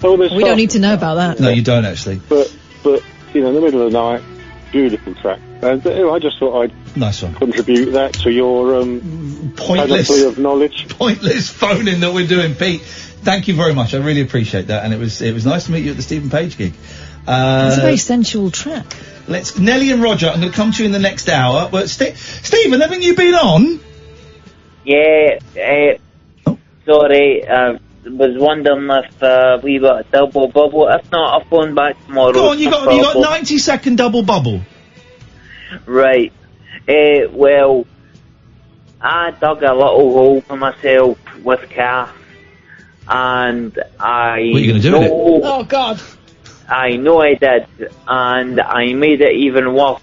We don't need to know about that. No, you don't actually. But but, you know, in the middle of the night, beautiful track. And I just thought I'd nice one. Contribute that to your pointless panoply of knowledge. Pointless phoning that we're doing, Pete. Thank you very much. I really appreciate that, and it was nice to meet you at the Stephen Page gig. It's a very sensual track. Let's Nelly and Roger. I'm going to come to you in the next hour. But Stephen, haven't you been on? Yeah. Sorry. Was wondering if we got a double bubble. If not, I'll phone back tomorrow. Go on, you got 90-second double bubble. Right. Well, I dug a little hole for myself with calf, and I. What are you going to do with it? Oh God. I know I did, and I made it even worse.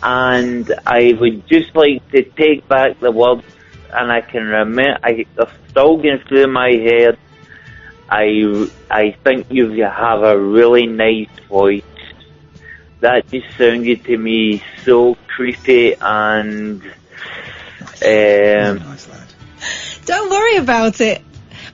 And I would just like to take back the words, and I can remember. They're still going through my head. I think you have a really nice voice. That just sounded to me so creepy and. Nice lad. Don't worry about it.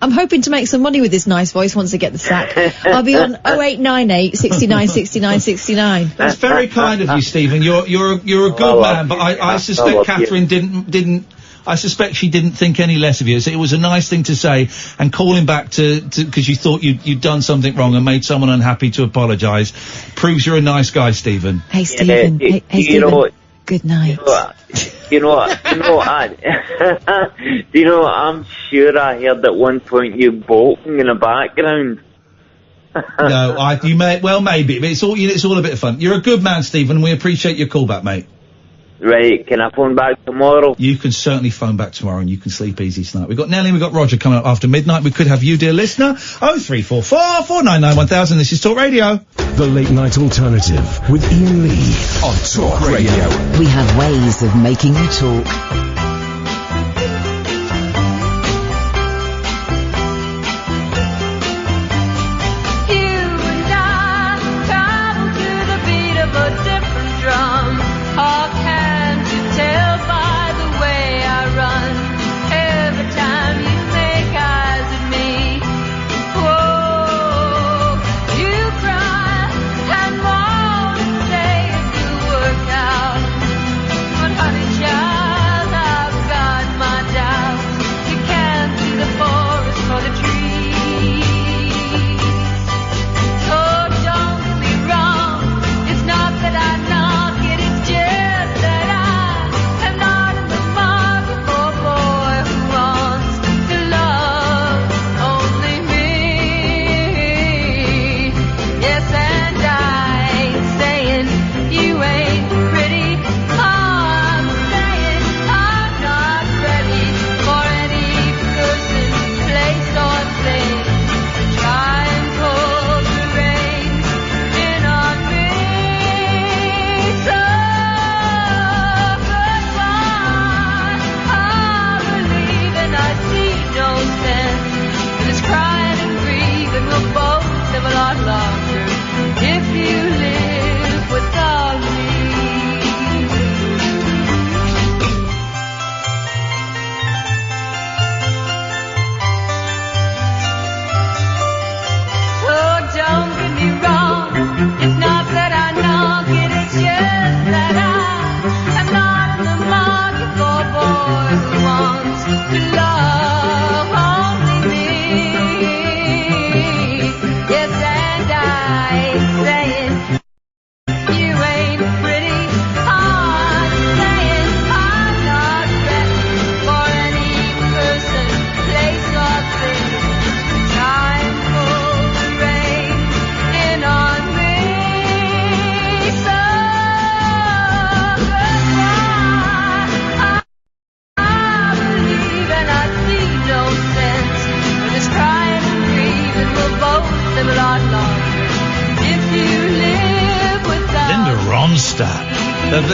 I'm hoping to make some money with this nice voice once I get the sack. I'll be on 0898 69 69 69. That's very kind of you, Stephen. You're a good man, but I suspect Catherine didn't. I suspect she didn't think any less of you. So it was a nice thing to say, and calling back to because you thought you'd done something wrong and made someone unhappy to apologise proves you're a nice guy, Stephen. Hey, Stephen. Hey, Stephen. Good night. You know what? I'm sure I heard at one point you bolting in the background. No, you may, well, maybe, but it's all a bit of fun. You're a good man, Stephen. We appreciate your call back, mate. Right, can I phone back tomorrow? You can certainly phone back tomorrow, and you can sleep easy tonight. We've got Nelly, we've got Roger coming up after midnight. We could have you, dear listener. 0344 499 1000. This is Talk Radio. The Late Night Alternative with Iain Lee on Talk Radio. We have ways of making you talk.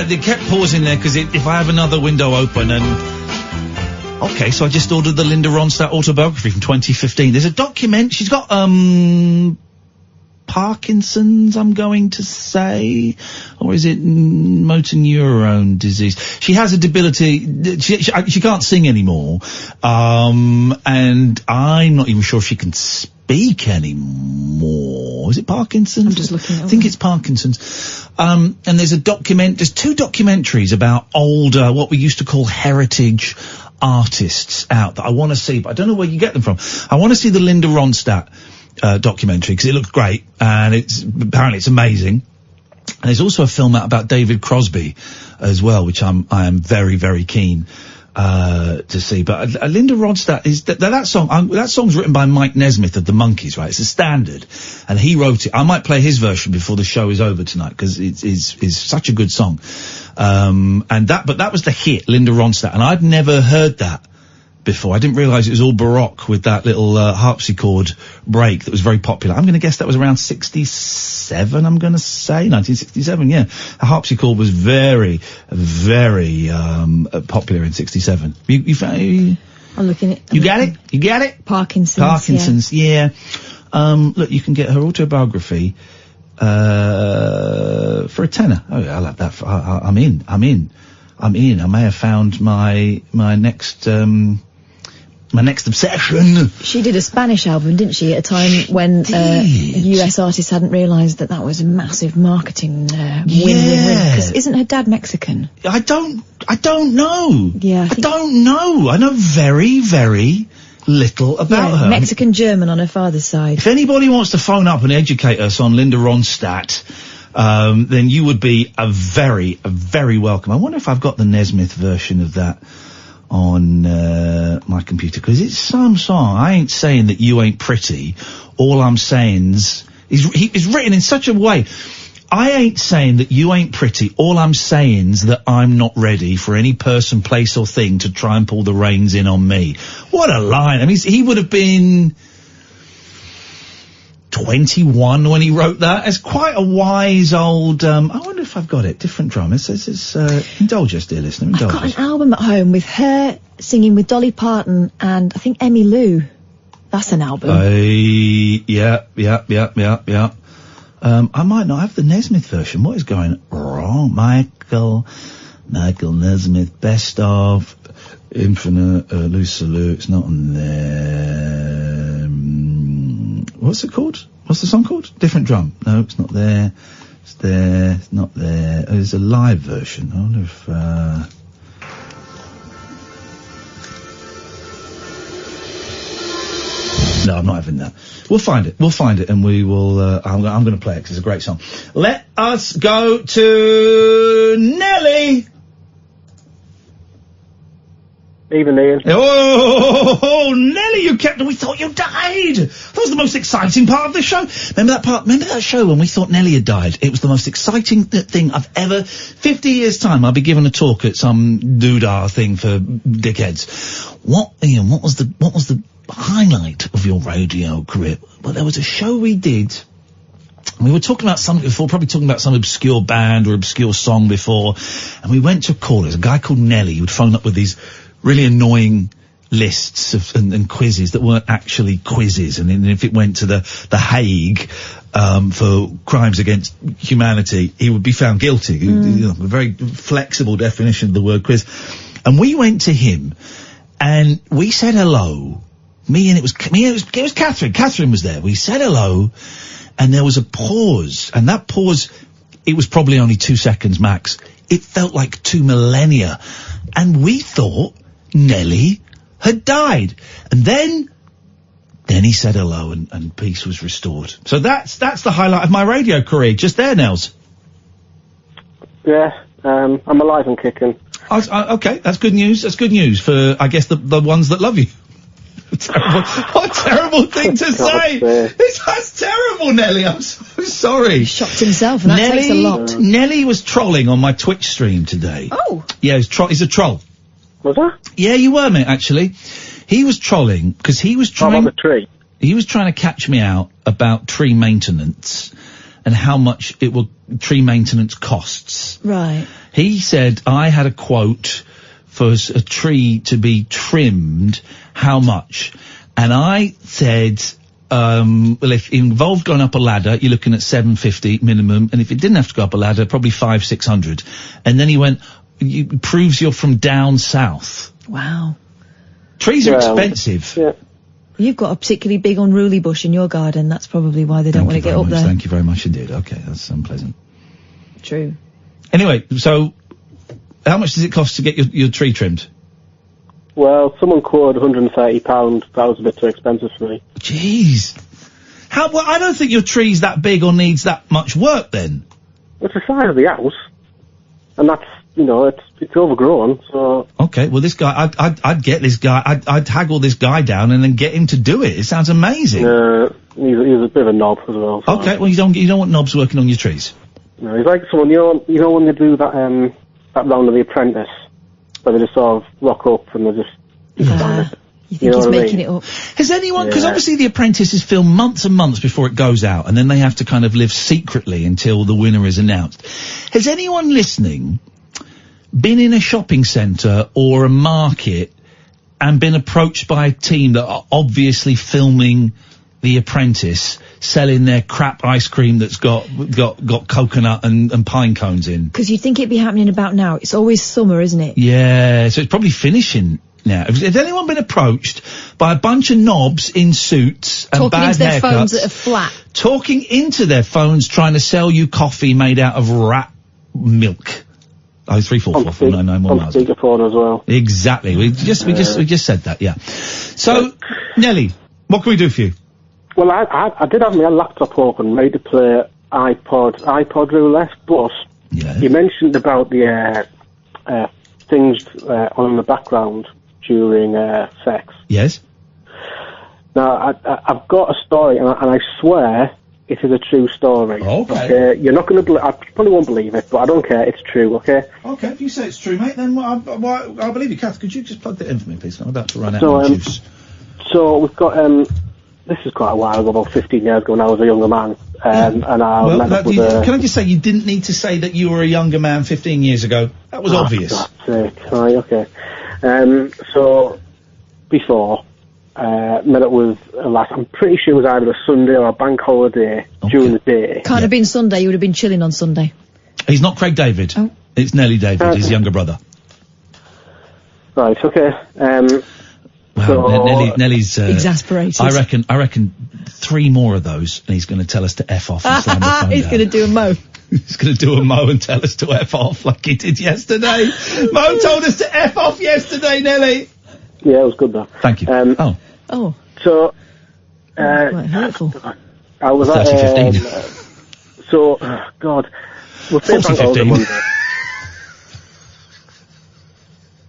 They kept pausing there because if I have another window open and... Okay, so I just ordered the Linda Ronstadt autobiography from 2015. There's a document. She's got, Parkinson's, I'm going to say. Or is it motor neurone disease? She has a debility. She can't sing anymore. And I'm not even sure if she can speak anymore. more. Is it Parkinson's? I'm just looking. I think it's Parkinson's. And there's there's 2 documentaries about older, what we used to call heritage artists out that I want to see, but I don't know where you get them from. I want to see the Linda Ronstadt documentary because it looks great and apparently it's amazing. And there's also a film out about David Crosby as well, which I am very, very keen to see. But Linda Ronstadt is that song. That song's written by Mike Nesmith of the Monkees, right? It's a standard, and he wrote it. I might play his version before the show is over tonight because it's such a good song. But that was the hit, Linda Ronstadt, and I'd never heard that before. I didn't realise it was all baroque with that little harpsichord break that was very popular. I'm going to guess that was around 67, I'm going to say. 1967, yeah. A harpsichord was very, very popular in 67. I'm looking at... You get it? You get it? Parkinson's, yeah. Look, you can get her autobiography for a tenner. Oh, yeah, I'll have that. I'm in. I may have found my next obsession. She did a Spanish album, didn't she, at a time when US artists hadn't realised that was a massive marketing win-win-win. Because isn't her dad Mexican? I don't know. Yeah, I don't know. I know very, very little about her. Mexican-German on her father's side. If anybody wants to phone up and educate us on Linda Ronstadt, then you would be a very welcome. I wonder if I've got the Nesmith version of that on my computer, because it's some song. I ain't saying that you ain't pretty. All I'm saying's it's written in such a way. I ain't saying that you ain't pretty. All I'm saying's that I'm not ready for any person, place or thing to try and pull the reins in on me. What a line. I mean, he would have been 21 when he wrote that. It's quite a wise old, I wonder if I've got it. Different drum. It's indulge us, dear listener. Indulge I've got an album at home with her singing with Dolly Parton and I think Emmy Lou. That's an album. Yeah. I might not have the Nesmith version. What is going wrong? Michael Nesmith, best of, Infinite, Lou Salute. It's not on there. What's it called? What's the song called? Different Drum. No, it's not there. It's there. It's not there. Oh, there's a live version. I wonder if, no, I'm not having that. We'll find it, and we will, I'm going to play it because it's a great song. Let us go to Nelly! Even Ian. Oh, Nelly, you kept... We thought you died! That was the most exciting part of the show. Remember that show when we thought Nelly had died? It was the most exciting thing I've ever... 50 years' time, I'll be giving a talk at some doodah thing for dickheads. Ian, what was the highlight of your radio career? Well, there was a show we did... We were talking about something before, probably talking about some obscure band or obscure song before, and we went to a caller. There's a guy called Nelly who'd phone up with these really annoying lists of, and quizzes that weren't actually quizzes, and if it went to the Hague for crimes against humanity, he would be found guilty. A very flexible definition of the word quiz. And we went to him, and we said hello. It was Catherine. Catherine was there. We said hello. And there was a pause, and that pause, it was probably only 2 seconds max. It felt like 2 millennia. And we thought Nelly had died. And then he said hello, and peace was restored. So that's the highlight of my radio career, just there, Nels. Yeah, I'm alive and kicking. Okay, that's good news. That's good news for, I guess, the ones that love you. What a terrible thing to say! That's terrible, Nelly. I'm so sorry. He shocked himself, and that takes a lot. Nelly was trolling on my Twitch stream today. Oh. Yeah, he's a troll. Was that? Yeah, you were, mate, actually. He was trolling, because he was trying... on the tree. He was trying to catch me out about tree maintenance, and how much tree maintenance costs. Right. He said I had a quote for a tree to be trimmed, how much? And I said, well, if it involved going up a ladder, you're looking at $750 minimum, and if it didn't have to go up a ladder, probably $500-600. And then he went, it proves you're from down south. Wow. Trees are expensive. Yeah. You've got a particularly big unruly bush in your garden. That's probably why they don't want to get up there. Thank you very much indeed. Okay, that's unpleasant. True. Anyway, so how much does it cost to get your tree trimmed? Well, someone quoted £130. That was a bit too expensive for me. Jeez. Well, I don't think your tree's that big or needs that much work then. It's the size of the house. And that's, it's overgrown, so... Okay, well this guy, I'd get this guy, I'd haggle this guy down and then get him to do it. It sounds amazing. He's a bit of a knob as well. So. Okay, well you don't want knobs working on your trees. No, he's like someone, you know when they do that round of The Apprentice, where they just sort of rock up and they just... You think he's making it up? Has anyone, because obviously The Apprentice is filmed months and months before it goes out, and then they have to kind of live secretly until the winner is announced. Has anyone listening been in a shopping centre or a market and been approached by a team that are obviously filming The Apprentice, selling their crap ice cream that's got coconut and pine cones in? Because you'd think it'd be happening about now. It's always summer, isn't it? Yeah, so it's probably finishing now. Has anyone been approached by a bunch of knobs in suits and talking bad into their haircuts, phones that are flat? Talking into their phones, trying to sell you coffee made out of rat milk? 034449911. On speakerphone as well. Exactly. We just said that. Yeah. So, Nelly, what can we do for you? Well, I did have my laptop open, ready to play iPod roulette, but you mentioned about the things on in the background during sex. Yes. Now, I've got a story, and I swear it is a true story. Okay. You're not going to I probably won't believe it, but I don't care. It's true, okay? Okay, if you say it's true, mate, then I'll believe you. Kath, could you just plug that in for me, please? I'm about to run out of juice. So we've got, this is quite a while ago, about 15 years ago when I was a younger man, and I met up with Can I just say, you didn't need to say that you were a younger man 15 years ago. That was obvious. For God's sake. Right, okay. So, before, met up with a lass. I'm pretty sure it was either a Sunday or a bank holiday during the day. Can't have been Sunday. You would have been chilling on Sunday. He's not Craig David. Oh. It's Nelly David, his younger brother. Right, okay. Nelly's exasperated. I reckon 3 more of those, and he's going to tell us to F off and slam the phone He's going to do a mo. He's going to do a mo and tell us to F off like he did yesterday. Mo told us to F off yesterday, Nelly. Yeah, it was good though. Thank you. Oh. So, quite hurtful. I was 30-15. God. We'll say bank holiday Monday.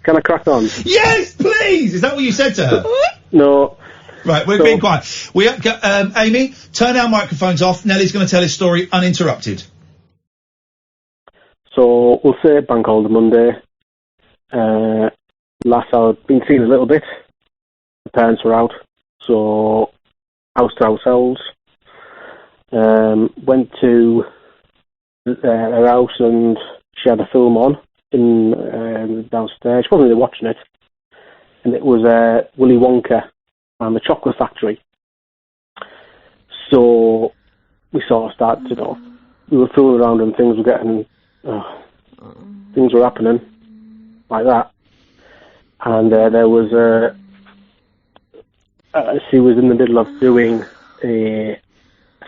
Can I crack on? Yes, please! Is that what you said to her? No. Right, we're being quiet. Amy, turn our microphones off. Nelly's going to tell his story uninterrupted. So, we'll say bank holiday Monday. Last I'd been seen a little bit. The parents were out. So, house to ourselves. Went to her house and she had a film on in downstairs. She wasn't really watching it. And it was Willy Wonka and the Chocolate Factory. So, we sort of started, we were fooling around and things were happening like that. And there was she was in the middle of doing a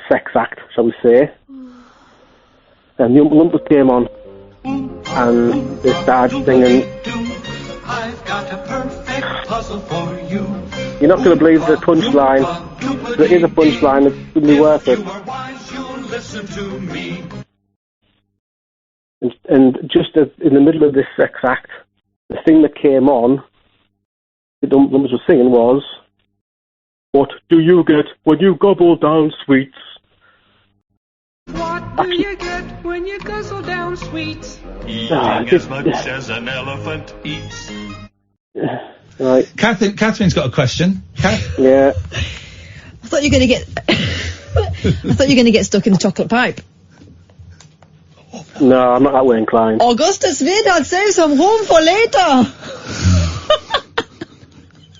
sex act, shall we say. And the Lumpers came on and they started singing. I've got a perfect puzzle for you. You're not going to believe the punchline. There is a punchline that's going to be worth it. Listen to me. And just in the middle of this sex act, the thing that came on, the Lumpers were singing was, "What do you get when you gobble down sweets?" What do you get when you guzzle down sweets? Eating as much as an elephant eats. Right. Catherine's got a question. Yeah. I thought you were going to get. I thought you were going to get stuck in the chocolate pipe. No, I'm not that way inclined. Augustus Wied, I'd save some room for later.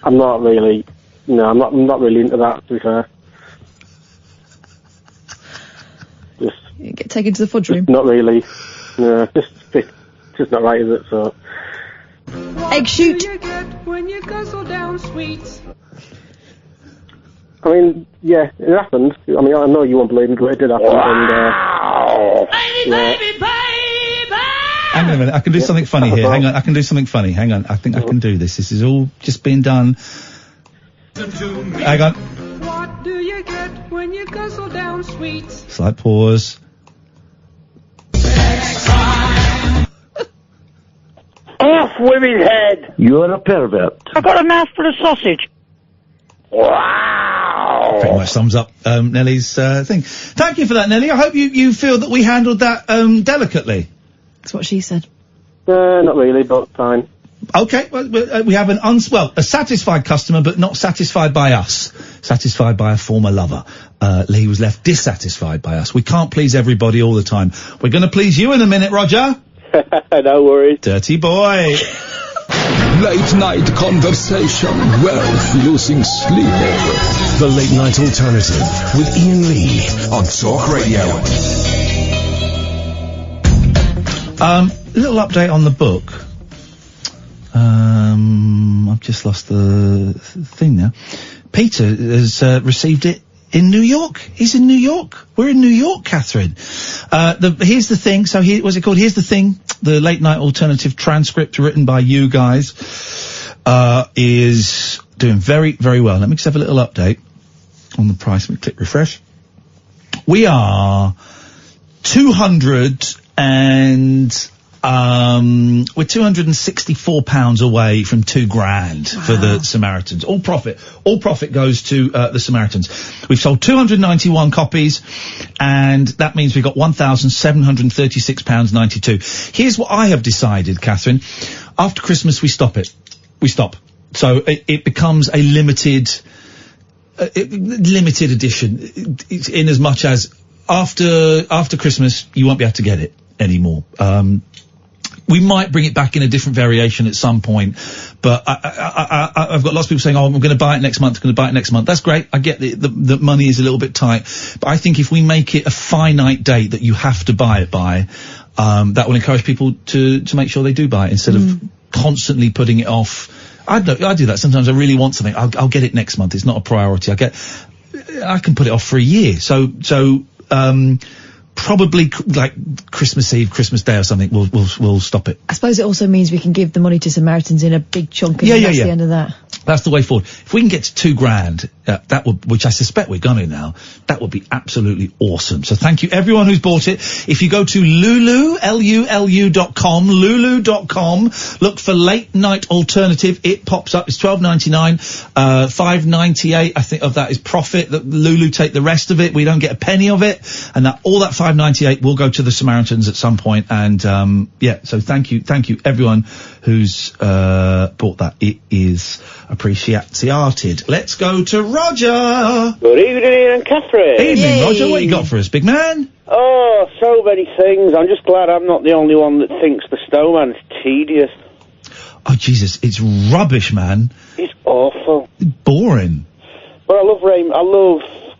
I'm not really. No, I'm not really into that. To be fair. You get taken to the fudge room. Not really. No, just not right, is it? So. Egg shoot. What do you get when you guzzle down sweets? I mean, yeah, it happened. I mean, I know you won't believe it, but it did happen. Wow. And, Hang on a minute, I can do something funny here. Hang on, I can do something funny. Hang on, I think I can do this. This is all just being done. Hang on. What do you get when you guzzle down sweets? Slight pause. Off with his head! You're a pervert. I got a mouthful of sausage. Wow! Pretty much sums up Nellie's thing. Thank you for that, Nellie. I hope you feel that we handled that delicately. That's what she said. not really, but fine. Okay, well, we have a satisfied customer, but not satisfied by us. Satisfied by a former lover. Lee was left dissatisfied by us. We can't please everybody all the time. We're going to please you in a minute, Roger. No worries. Dirty boy. Late night conversation, wealth, losing sleep over. The Late Night Alternative with Iain Lee on Talk Radio. A little update on the book. I've just lost the thing now. Peter has received it in New York. He's in New York. We're in New York, Catherine. Here's the thing. So what's it called? Here's the thing. The Late Night Alternative transcript written by you guys is doing very, very well. Let me just have a little update on the price. Let me click refresh. We are we're £264 away from £2,000 for the Samaritans. All profit goes to the Samaritans. We've sold 291 copies, and that means we've got £1,736.92. Here's what I have decided, Catherine. After Christmas, we stop. So it becomes a limited edition, in as much as after Christmas, you won't be able to get it anymore. We might bring it back in a different variation at some point, but I've got lots of people saying, I'm going to buy it next month, That's great. I get the money is a little bit tight, but I think if we make it a finite date that you have to buy it by, that will encourage people to make sure they do buy it instead of constantly putting it off. I do that sometimes. I really want something. I'll get it next month. It's not a priority. I can put it off for a year. So probably like Christmas Eve, Christmas Day or something, we'll stop it. I suppose it also means we can give the money to Samaritans in a big chunk, and that's the end of that. That's the way forward. If we can get to £2,000, that would, which I suspect we're going to now, that would be absolutely awesome. So thank you everyone who's bought it. If you go to Lulu, Lulu.com, Lulu.com, look for Late Night Alternative, it pops up. It's $12.99, $5.98. I think of that is profit. That Lulu take the rest of it. We don't get a penny of it, and all that $5.98 will go to the Samaritans at some point. And so thank you everyone who's bought that. It is appreciated. Let's go to Roger. Good evening, Iain and Katherine. Evening, Roger. What you got for us, big man? Oh, so many things. I'm just glad I'm not the only one that thinks the Snowman's tedious. Oh, Jesus, it's rubbish, man. It's awful. Boring. But I love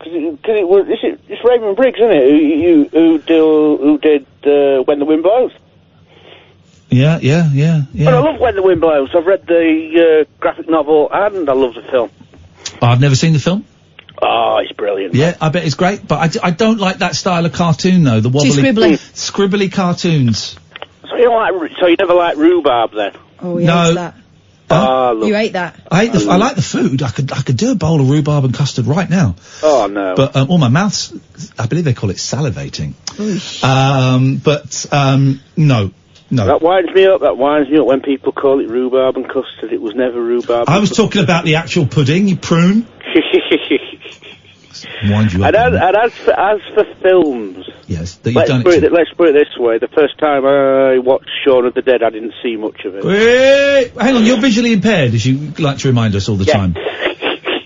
it's Raymond Briggs, isn't it? Who did When the Wind Blows. Yeah. But I love When the Wind Blows. I've read the graphic novel and I love the film. I've never seen the film. Oh, it's brilliant. Yeah, I bet it's great, but I don't like that style of cartoon though. The wobbly, scribbly cartoons. So you never liked rhubarb then? Oh, he hates that. You ate that. I like the food. I could do a bowl of rhubarb and custard right now. Oh no! But my mouth's, I believe they call it salivating. No. That winds me up when people call it rhubarb and custard. It was never rhubarb. I was talking about the actual pudding, you prune. Wind you up. And as for films, yes, let's put it this way: the first time I watched Shaun of the Dead, I didn't see much of it. Wait, hang on, you're visually impaired, as you like to remind us all the time.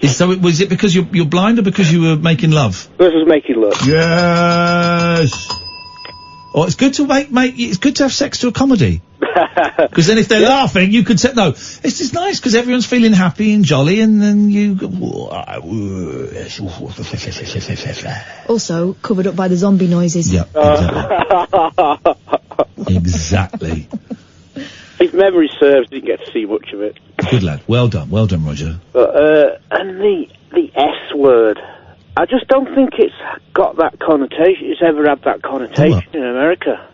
Was it because you're blind or because you were making love? This was making love. Yes. Oh, it's good to it's good to have sex to a comedy. Because then if they're laughing, you could say, no, it's just nice because everyone's feeling happy and jolly, and then you go, also covered up by the zombie noises. Yeah, exactly. If memory serves, didn't get to see much of it. Good lad. Well done, Roger. But, and the S word, I just don't think it's got that connotation. It's ever had that connotation in America.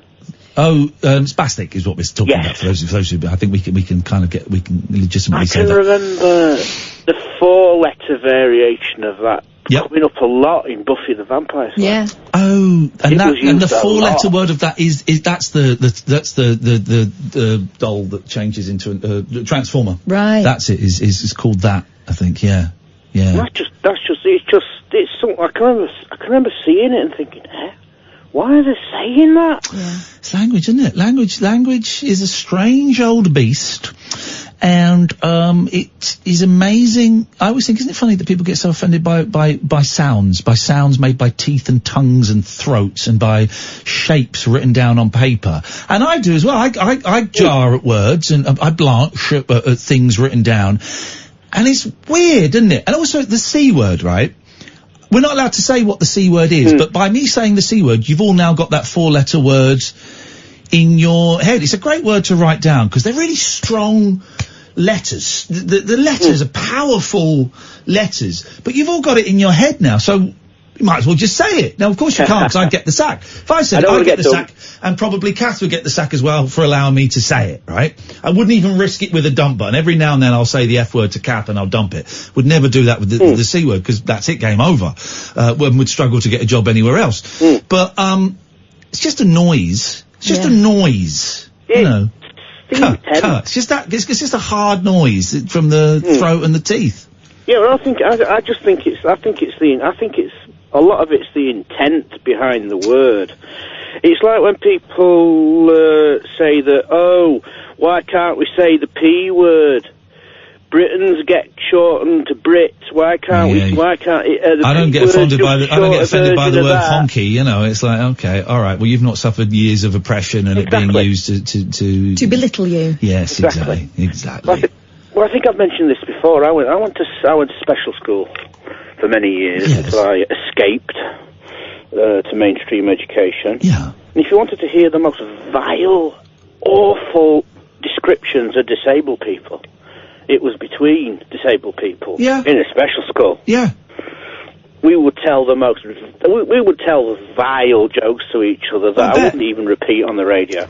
Oh, spastic is what we're talking about. For those who, I think we can legitimately say that. I can remember the 4-letter variation of that coming up a lot in Buffy the Vampire Slayer. Yeah. Oh, and the 4-letter word of that is that's the doll that changes into a Transformer. Right. That's it. Is called that. I think. Yeah. That's just. It's something I can remember seeing it and thinking, why are they saying that? Yeah. It's language, isn't it? Language is a strange old beast, and it is amazing. I always think, isn't it funny that people get so offended by sounds made by teeth and tongues and throats, and by shapes written down on paper. And I do as well. I jar at words, and I blanch at things written down. And it's weird, isn't it? And also the C word, right? We're not allowed to say what the C word is, but by me saying the C word, you've all now got that 4-letter word in your head. It's a great word to write down, because they're really strong letters. The letters are powerful letters, but you've all got it in your head now, so you might as well just say it. Now, of course you can't, because I'd get the sack. If I said it, I'd get the sack, and probably Kath would get the sack as well for allowing me to say it, right? I wouldn't even risk it with a dump button. Every now and then I'll say the F word to Kath and I'll dump it. Would never do that with the C word, because that's it, game over. One would struggle to get a job anywhere else. But, it's just a noise. It's just a noise. You know. It's just a hard noise from the throat and the teeth. Yeah, well, I just think it's a lot of it's the intent behind the word. It's like when people say that, why can't we say the P word? Britons get shortened to Brits. Why can't we? Why can't it? I don't get offended by the word honky. You know, it's like, okay, all right. Well, you've not suffered years of oppression and it being used to belittle you. Yes, exactly. Well, I think I've mentioned this before. I went to special school for many years until I escaped to mainstream education. Yeah. And if you wanted to hear the most vile, awful descriptions of disabled people, it was between disabled people in a special school. Yeah. We would tell the vile jokes to each other that I wouldn't even repeat on the radio.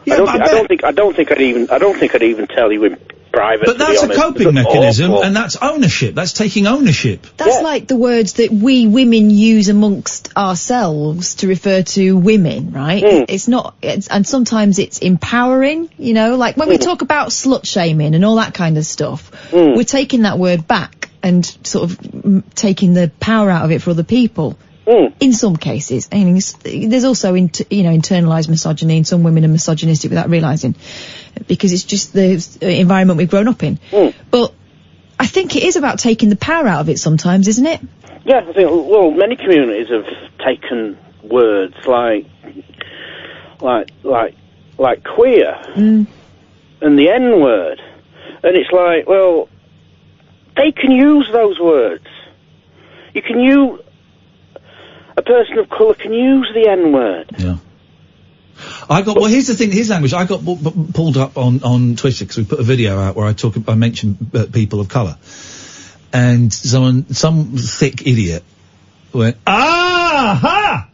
Yeah, I don't think I'd even tell you in private. But that's a coping mechanism, and that's ownership. That's taking ownership. That's like the words that we women use amongst ourselves to refer to women, right? It's not, and sometimes it's empowering, you know, like when we talk about slut shaming and all that kind of stuff, we're taking that word back and sort of taking the power out of it for other people. In some cases. I mean, there's also, internalised misogyny, and some women are misogynistic without realising, because it's just the environment we've grown up in. But I think it is about taking the power out of it sometimes, isn't it? Yeah, I think, many communities have taken words like queer and the N-word, and it's like, well, they can use those words. A person of colour can use the N-word. Yeah. Here's the thing, here's language. I got pulled up on Twitter because we put a video out where I mentioned people of colour. And some thick idiot went, aha!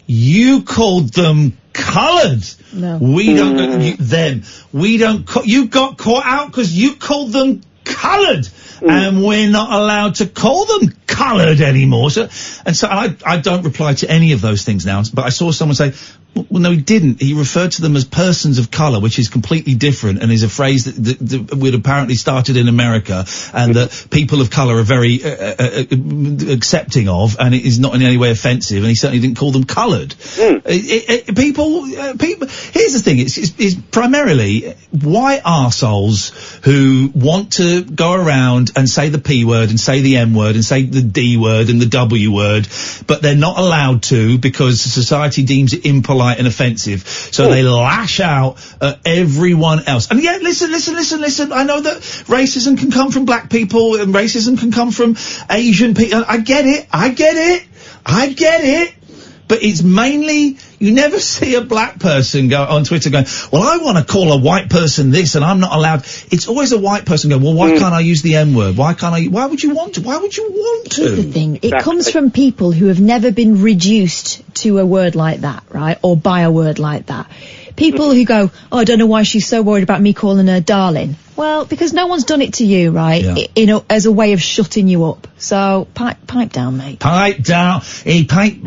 You called them coloured. No. We don't, them. We don't, you got caught out because you called them coloured. And we're not allowed to call them coloured anymore. So I don't reply to any of those things now. But I saw someone say, well, no, he didn't. He referred to them as persons of colour, which is completely different, and is a phrase that would apparently started in America, and that people of colour are very accepting of, and it is not in any way offensive. And he certainly didn't call them coloured. People. Here's the thing: it's primarily white arseholes who want to go around and say the P word and say the M word and say the D word and the W word, but they're not allowed to because society deems it impolite and offensive, so they lash out at everyone else. And yeah, listen, I know that racism can come from black people and racism can come from Asian people. I get it. But it's mainly, You never see a black person go on Twitter going, well, I want to call a white person this and I'm not allowed. It's always a white person going, well, why can't I use the N-word? Why would you want to? Here's the thing. It comes from people who have never been reduced to a word like that, right? Or by a word like that. People who go, oh, I don't know why she's so worried about me calling her darling. Well, because no one's done it to you, right? Yeah. As a way of shutting you up. So, pipe down, mate. Pipe down. Hey, pipe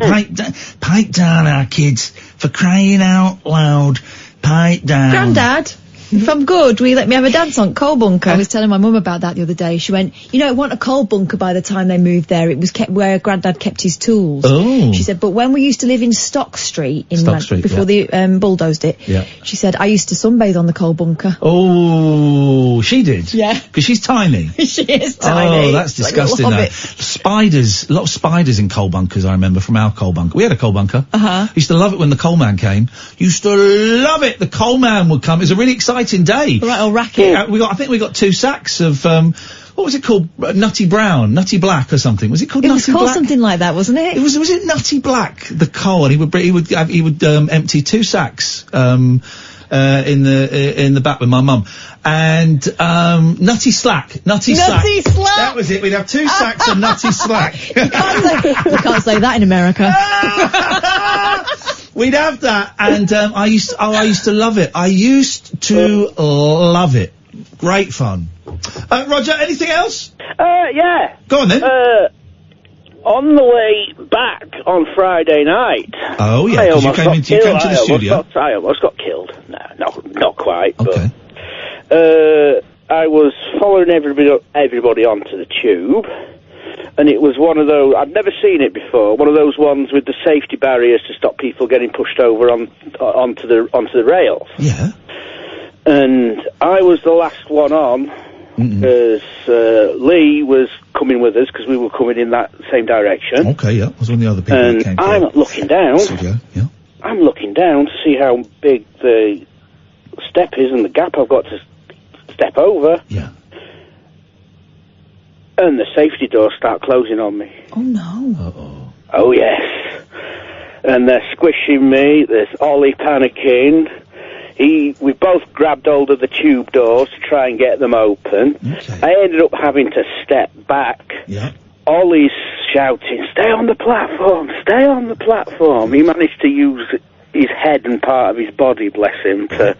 down, our kids. For crying out loud. Pipe down. Grandad, if I'm good, will you let me have a dance on coal bunker? I was telling my mum about that the other day. She went, you know, it wasn't a coal bunker by the time they moved there. It was kept where Grandad kept his tools. Oh. She said, but when we used to live in Stock Street before they bulldozed it, she said, I used to sunbathe on the coal bunker. Oh, she did? Yeah. Because she's tiny. She is tiny. Oh, that's disgusting. Like a That. Spiders, a lot of spiders in coal bunkers, I remember, from our coal bunker. We had a coal bunker. Used to love it when the coal man came. Used to love it. The coal man would come. It was a really exciting day. Right, old racket. I think we got 2 sacks of, what was it called? Nutty Nutty Black or something. Was it called Nutty Black? It was called something like that, wasn't it? Was it Nutty Black, the coal? And he would empty 2 sacks, in the back with my mum. And, Nutty Slack. Nutty Slack. That was it. We'd have 2 sacks of Nutty Slack. You can't say that in America. We'd have that, and I used to love it. I used to love it. Great fun. Roger, anything else? Yeah. Go on then. On the way back on Friday night. Oh yeah, because you came to the studio. I almost got killed. No, not quite. Okay. But I was following everybody onto the tube. And it was one of those, I'd never seen it before, one of those ones with the safety barriers to stop people getting pushed over onto the rails. Yeah. And I was the last one on, because Lee was coming with us, because we were coming in that same direction. Okay, yeah, I was one of the other people that came. I'm looking down. Yeah. I'm looking down to see how big the step is and the gap I've got to step over. Yeah. And the safety doors start closing on me. Oh, no. Uh-oh. Oh, yes. And they're squishing me. There's Ollie panicking. We both grabbed hold of the tube doors to try and get them open. Okay. I ended up having to step back. Yeah. Ollie's shouting, stay on the platform, stay on the platform. He managed to use his head and part of his body, bless him, to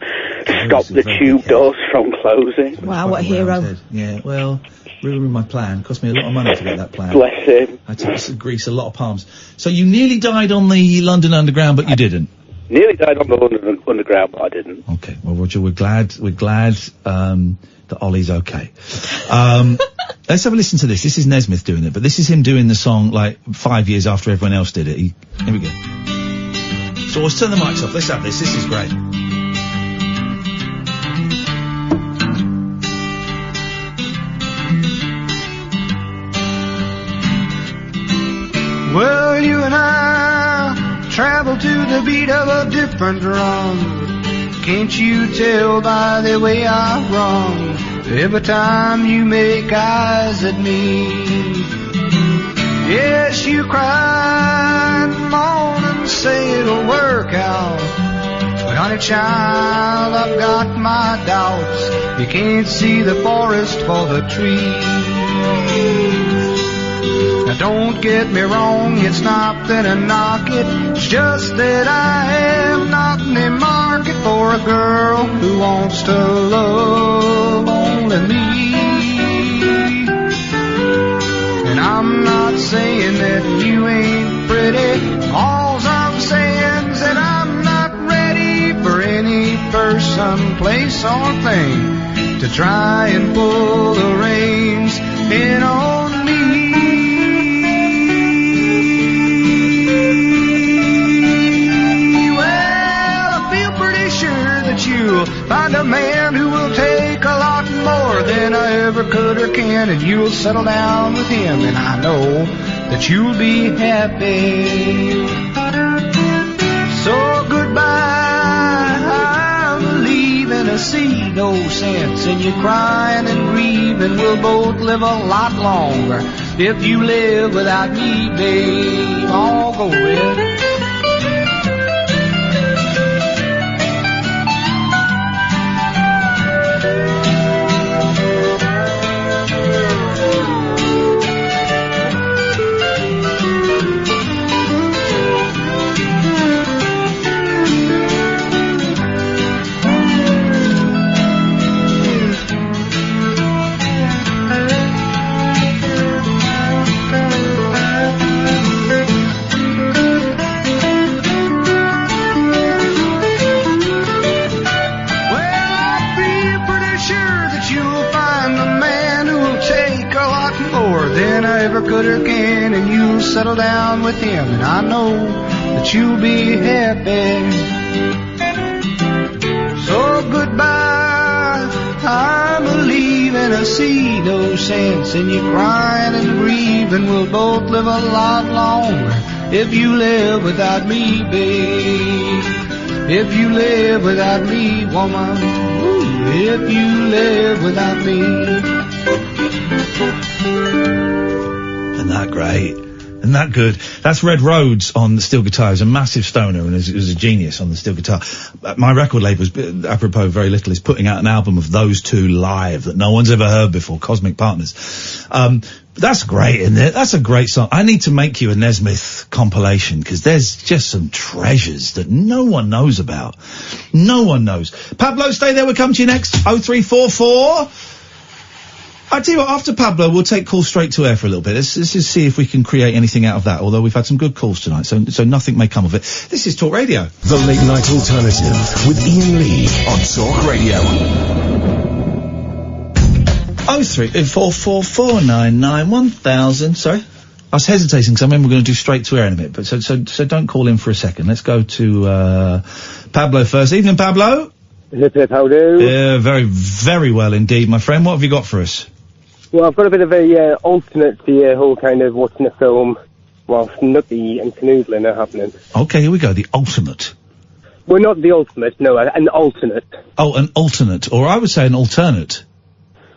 stop the tube doors from closing. Wow, what a hero. Yeah, well, ruined my plan. Cost me a lot of money to get that plan. Bless him. I had to grease a lot of palms. So you nearly died on the London Underground, but you didn't? Nearly died on the London Underground, but I didn't. Okay, well, Roger, we're glad, that Ollie's okay. Let's have a listen to this. This is Nesmith doing it, but this is him doing the song, 5 years after everyone else did it. Here we go. So let's turn the mics off. Let's have this. This is great. Well, you and I travel to the beat of a different drum. Can't you tell by the way I run every time you make eyes at me? Yes, you cry and moan and say it'll work out. But honey child, I've got my doubts. You can't see the forest for the trees. Now don't get me wrong, it's not that I knock it. It's just that I have not any market for a girl who wants to love only me. And I'm not saying that you ain't pretty. All I'm saying is that I'm not ready for any person, place, or thing to try and pull the reins in on me. You'll find a man who will take a lot more than I ever could or can, and you'll settle down with him, and I know that you'll be happy. So goodbye, I'm leaving. I see no sense in you crying and grieving. We'll both live a lot longer if you live without me, babe. I'll go with. settle down with him, and I know that you'll be happy. So goodbye, I'm a leaving. I see no sense in you crying and grieving. We'll both live a lot longer if you live without me, babe. If you live without me, woman. Ooh, if you live without me. Isn't that great? Isn't that good? That's Red Rhodes on the steel guitar. He's a massive stoner and was a genius on the steel guitar. My record label, apropos very little, is putting out an album of those two live that no one's ever heard before, Cosmic Partners. That's great, isn't it? That's a great song. I need to make you a Nesmith compilation, because there's just some treasures that no one knows about. No one knows. Pablo, stay there. We'll come to you next. 0344. I tell you what, after Pablo, we'll take calls straight to air for a little bit. Let's just see if we can create anything out of that, although we've had some good calls tonight, so nothing may come of it. This is Talk Radio. The Late Night Alternative with Iain Lee on Talk Radio. 03444991000. Sorry? I was hesitating because I remember we're going to do straight to air in a bit, but so don't call in for a second. Let's go to, Pablo first. Evening, Pablo. Hip hip, how do? Yeah, very, very well indeed, my friend. What have you got for us? Well, I've got a bit of a alternate to the whole kind of watching a film whilst Nucky and Canoodling are happening. Okay, here we go. The ultimate. Well, not the ultimate, no, an alternate. Oh, an alternate, or I would say an alternate.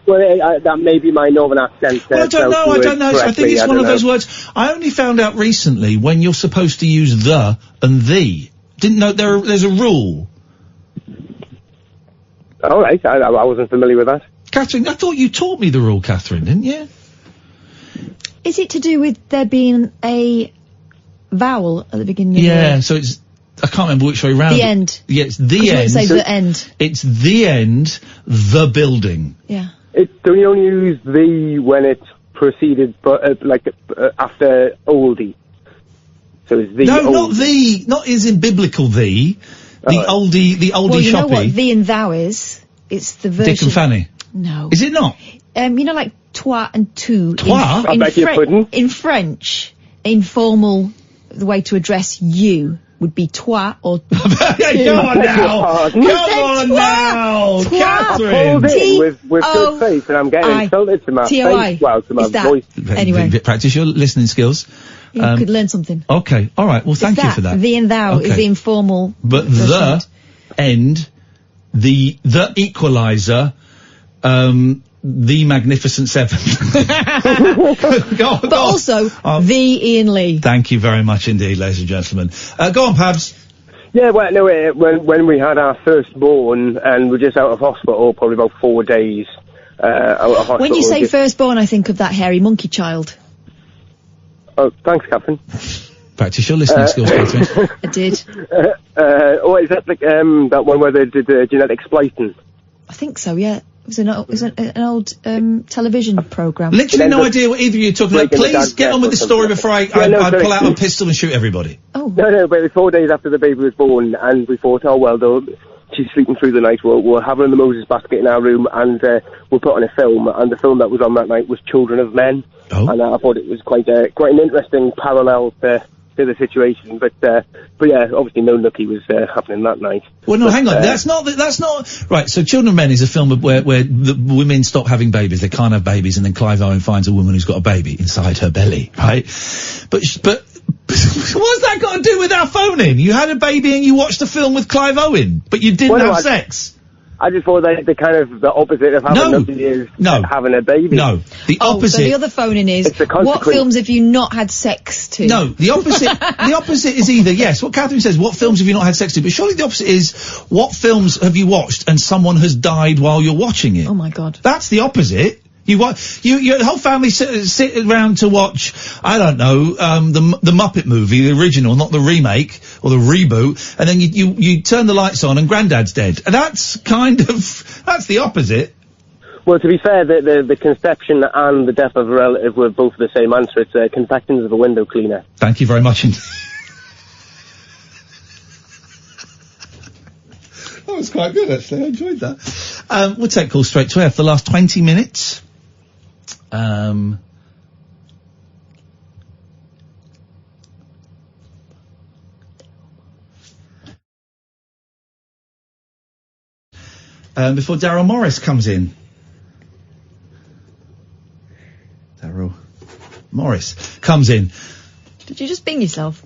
Well, that may be my northern accent. Well, I don't know. I think it's one of those words. I only found out recently when you're supposed to use the and the. Didn't know there's a rule. All right, I wasn't familiar with that. Catherine, I thought you taught me the rule, Catherine, didn't you? Is it to do with there being a vowel at the beginning of the word? So it's, I can't remember which way round. The end. Yeah, it's the end. Say the end. It's the end, the building. Yeah. Don't you only use the when it's preceded, after oldie? So it's the No, oldie. not the, not as in biblical the. The oldie Well, you know shoppy. what the and thou is? It's the version. Dick and Fanny. No. Is it not? You know, like toi and tu. Toi? I beg your pardon? In French, informal, the way to address you would be toi or tu. Come on now! Come on now! Catherine! I pulled in with good faith and I'm getting insulted to my T-O-I. face, well, to my Is that- voice. Anyway. Practice your listening skills. You could learn something. Okay, alright, well thank you for that. The and thou is Okay. the informal. But version. the end, the equalizer, the Magnificent Seven. go on. Also, the Iain Lee. Thank you very much indeed, ladies and gentlemen. Go on, Pabs. Yeah, well, no, when we had our firstborn and we're just out of hospital, probably about 4 days out of hospital. When you say firstborn, I think of that hairy monkey child. Oh, thanks, Catherine. Practice your listening skills, Catherine. I did. Is that like that one where they did genetic splicing? I think so, yeah. It was an old television programme. Literally no idea what either of you are talking about. Please get on with the story before I pull out a pistol and shoot everybody. Oh. No, but it was 4 days after the baby was born, and we thought, oh, well, she's sleeping through the night. We'll have her in the Moses basket in our room, and we'll put on a film. And the film that was on that night was Children of Men. Oh. And I thought it was quite an interesting parallel to the situation. But yeah, obviously no Nucky was happening that night. Well, no, hang on. That's not right. So, Children of Men is a film where the women stop having babies. They can't have babies, and then Clive Owen finds a woman who's got a baby inside her belly, right? But what's that got to do with our phoning? You had a baby and you watched a film with Clive Owen, but you didn't have sex. I just thought the kind of the opposite of having Nucky is having a baby. No, the opposite. So the other phoning is, what films have you not had sex to? No, the opposite. The opposite is either, yes, what Catherine says, what films have you not had sex to? But surely the opposite is, what films have you watched and someone has died while you're watching it? Oh my God. That's the opposite. Your whole family sit around to watch, I don't know, the Muppet movie, the original, not the remake or the reboot, and then you turn the lights on and Grandad's dead. That's that's the opposite. Well, to be fair, the conception and the death of a relative were both the same answer. It's confections of a window cleaner. Thank you very much. That was quite good, actually. I enjoyed that. We'll take calls straight to air for the last 20 minutes. before Daryl Morris comes in. Daryl Morris comes in. Did you just bing yourself?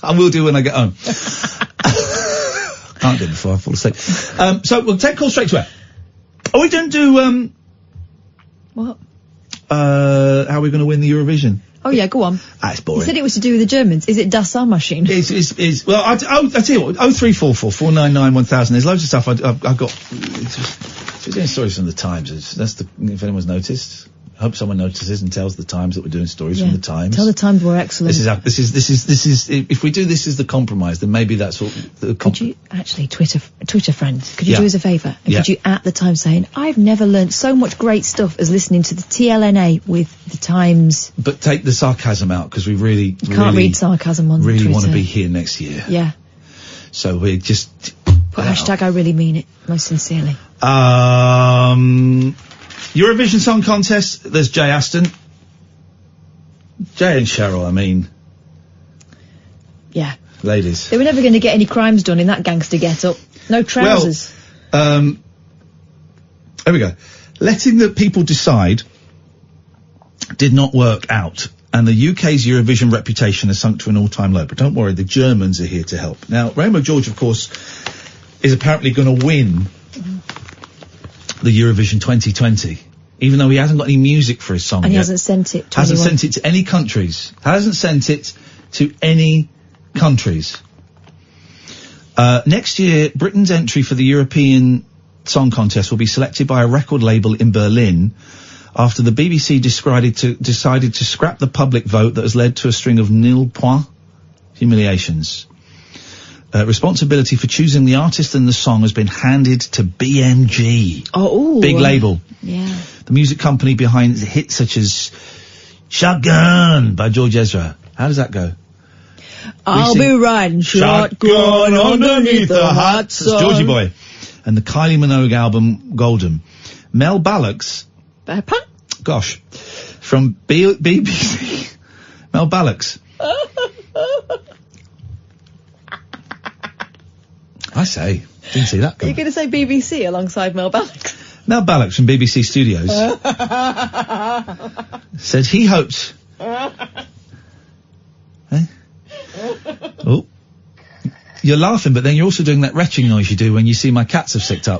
I will do when I get home. Can't do it before I fall asleep. So we'll take calls straight to air. Are we going to do, What? how are we going to win the Eurovision? Oh yeah, go on. It's boring. You said it was to do with the Germans. Is it Das Suhrmaschine? Well, I tell you what, 0344 499 1000. There's loads of stuff I've got. We're doing stories from the Times. If anyone's noticed. I hope someone notices and tells the Times that we're doing stories from the Times. Tell the Times we're excellent. This is, if we do this as the compromise, then maybe that's what Could you, actually, Twitter friends, could you Yeah. do us a favour? And Yeah. could you at the Times saying, I've never learnt so much great stuff as listening to the TLNA with the Times. But take the sarcasm out, because we really, Can't read sarcasm on really Twitter. want to be here next year. Yeah. So we're just... Put hashtag I really mean it, most sincerely. Eurovision Song Contest, there's Jay Aston. Jay and Cheryl, I mean. Yeah. Ladies. They were never going to get any crimes done in that gangster get-up. No trousers. There we go. Letting the people decide did not work out, and the UK's Eurovision reputation has sunk to an all-time low. But don't worry, the Germans are here to help. Now, Rainbow George, of course, is apparently going to win the Eurovision 2020, even though he hasn't got any music for his song And he yet. hasn't sent it to Hasn't anyone. sent it to any countries. Hasn't sent it to any countries. Next year, Britain's entry for the European Song Contest will be selected by a record label in Berlin after the BBC decided to scrap the public vote that has led to a string of nil point humiliations. Responsibility for choosing the artist and the song has been handed to BMG. Oh, big label. Yeah. The music company behind hits such as Shotgun by George Ezra. How does that go? I'll be riding shotgun underneath the hot sun. That's Georgie Boy. And the Kylie Minogue album Golden. Mel Ballocks. Gosh. From BBC. Mel Ballocks. I say, didn't see that Are coming. you going to say BBC alongside Mel Ballocks? Mel Ballocks from BBC Studios said he hopes... Oh. You're laughing, but then you're also doing that retching noise you do when you see my cats have sicked up.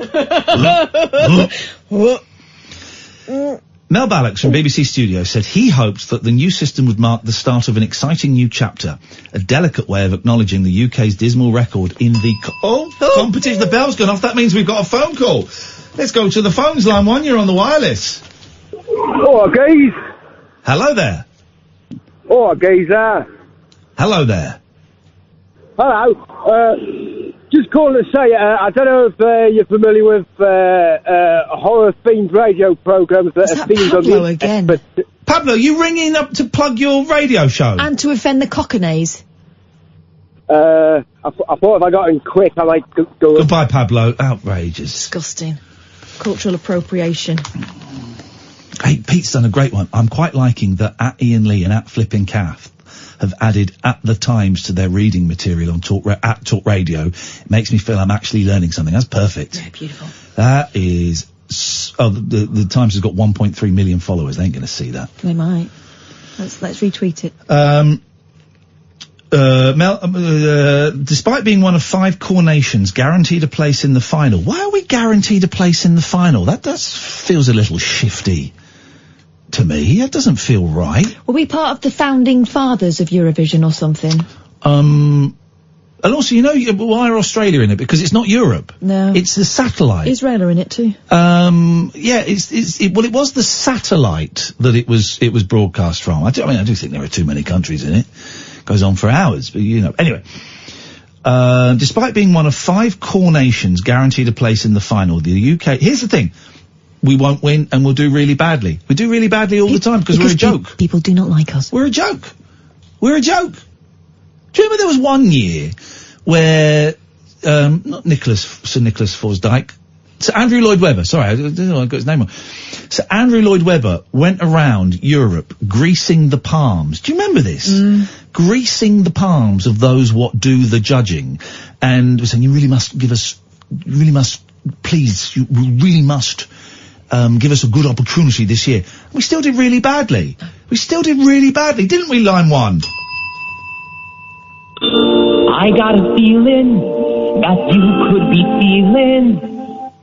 Mel Ballocks from BBC Studios said he hoped that the new system would mark the start of an exciting new chapter, a delicate way of acknowledging the UK's dismal record in the competition. The bell's gone off. That means we've got a phone call. Let's go to the phones. Line 1, you're on the wireless. Oh, guys. Hello there. Oh, geezer. Hello there. Hello. Just calling to say, I don't know if you're familiar with horror-themed radio programs that are themed on Pablo the again? But Pablo, you ringing up to plug your radio show? And to offend the Cockneys. I thought if I got in quick, I might go. Goodbye, Pablo. Outrageous. Disgusting. Cultural appropriation. Hey, Pete's done a great one. I'm quite liking that at Iain Lee and at Flippin' Kath have added at the Times to their reading material on Talk Radio. It makes me feel I'm actually learning something. That's perfect. Yeah, beautiful. That is... the Times has got 1.3 million followers. They ain't going to see that. They might. Let's retweet it. Despite being one of 5 core nations guaranteed a place in the final. Why are we guaranteed a place in the final? That feels a little shifty to me. That doesn't feel right. Were we part of the founding fathers of Eurovision or something? And also, why are Australia in it? Because it's not Europe. No. It's the satellite. Israel are in it too. Yeah, it was the satellite that it was broadcast from. I do think there are too many countries in it. Goes on for hours, but Anyway. Despite being one of 5 core nations guaranteed a place in the final, the UK... Here's the thing. We won't win and we'll do really badly. We do really badly all the time because we're a joke. People do not like us. We're a joke. We're a joke. Do you remember there was one year where, not Sir Nicholas Forsdyke, Sir Andrew Lloyd Webber, sorry, I don't know, I got his name wrong. Sir Andrew Lloyd Webber went around Europe greasing the palms. Do you remember this? Greasing the palms of those what do the judging. And was saying, you really must please, you really must give us a good opportunity this year. We still did really badly. Didn't we, line 1? I got a feeling that you could be feeling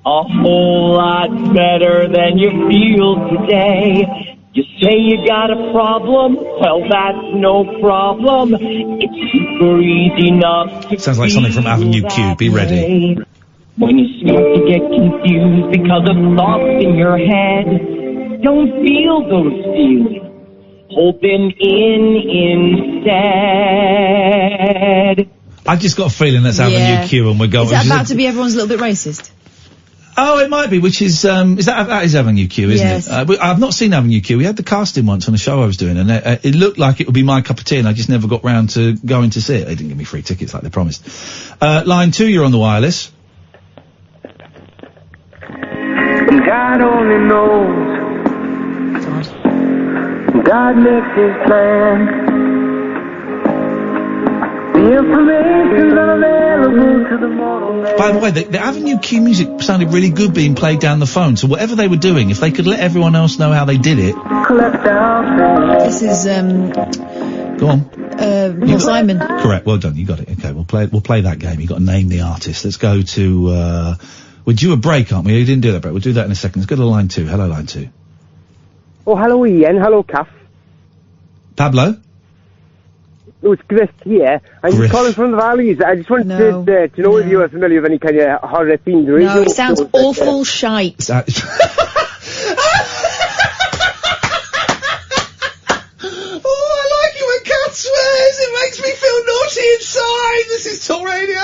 a whole lot better than you feel today. You say you got a problem, well that's no problem. It's super easy enough to Sounds like something from Avenue Q, be ready. When you start to get confused because of thoughts in your head, don't feel those feelings. Hold them in instead. I just got a feeling that's Avenue Q and we're going... Is that about to be everyone's a little bit racist? Oh, it might be, which is that is Avenue Q, isn't it? I've not seen Avenue Q. We had the casting once on a show I was doing, and it looked like it would be my cup of tea, and I just never got round to going to see it. They didn't give me free tickets like they promised. Line 2, you're on the wireless. God only knows. God makes his plan. The information's unavailable to the mortal man. By the way, the Avenue Q music sounded really good being played down the phone, so whatever they were doing, if they could let everyone else know how they did it... This is, Go on. Paul Simon. Correct, well done, you got it. Okay, we'll play that game. You've got to name the artist. Let's go to, we're due a break, aren't we? You didn't do that break. We'll do that in a second. Let's go to line 2. Hello, line 2. Oh, hello, Ian. Hello, Kath. Pablo? Oh, it's Griff here. I'm just calling from the valleys. I just wanted to know if you were familiar with any kind of horror-themed radio. No, it sounds awful shite. Oh, I like it when Kat swears. It makes me feel naughty inside. This is Talk Radio.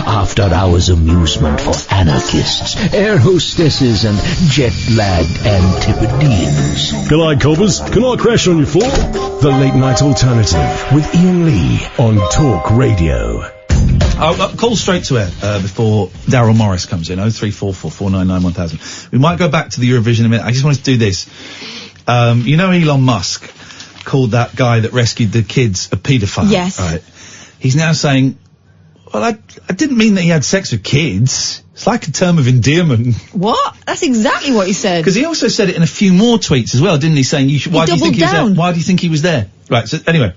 After hours amusement for anarchists, air hostesses, and jet-lagged Antipodeans. G'day, coppers. Can I crash on your floor? The Late Night Alternative with Ian Lee on Talk Radio. Call straight to air before Daryl Morris comes in. 0344 499 1000. We might go back to the Eurovision in a minute. I just wanted to do this. You know Elon Musk called that guy that rescued the kids a paedophile? Yes. Right. He's now saying, well, I didn't mean that he had sex with kids. It's like a term of endearment. What? That's exactly what he said. Because he also said it in a few more tweets as well, didn't he? Saying, why do you think he was there? Why do you think he was there? Right, so anyway.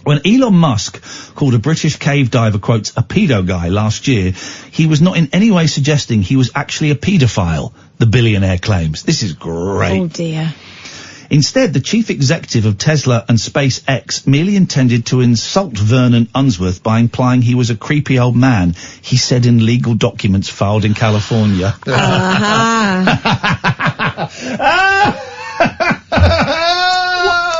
When Elon Musk called a British cave diver, quote, a pedo guy last year, he was not in any way suggesting he was actually a paedophile, the billionaire claims. This is great. Oh, dear. Instead, the chief executive of Tesla and SpaceX merely intended to insult Vernon Unsworth by implying he was a creepy old man, he said in legal documents filed in California.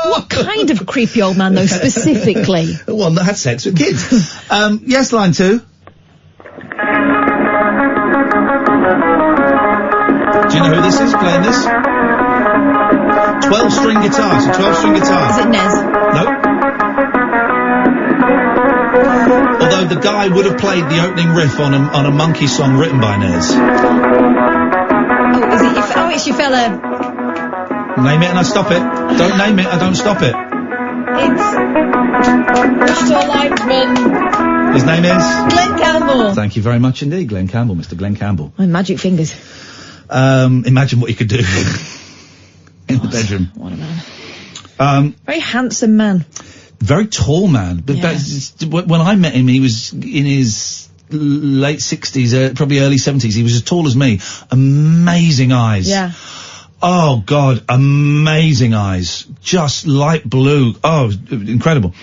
What kind of creepy old man, though, specifically? The one that had sex with kids. Yes, line 2. Do you know who this is playing this? 12-string guitar. It's a 12-string guitar. Is it Nez? No. Although the guy would have played the opening riff on a Monkey song written by Nez. Oh, is it it's your fella... Name it and I stop it. Don't name it, I don't stop it. It's... Mr. Lightman. His name is? Glenn Campbell. Thank you very much indeed, Glenn Campbell, Mr. Glenn Campbell. My magic fingers. Imagine what you could do in the bedroom. What a man. Very handsome man. Very tall man. But when I met him, he was in his late 60s, probably early 70s. He was as tall as me. Amazing eyes. Yeah. Oh, God, amazing eyes. Just light blue. Oh, incredible.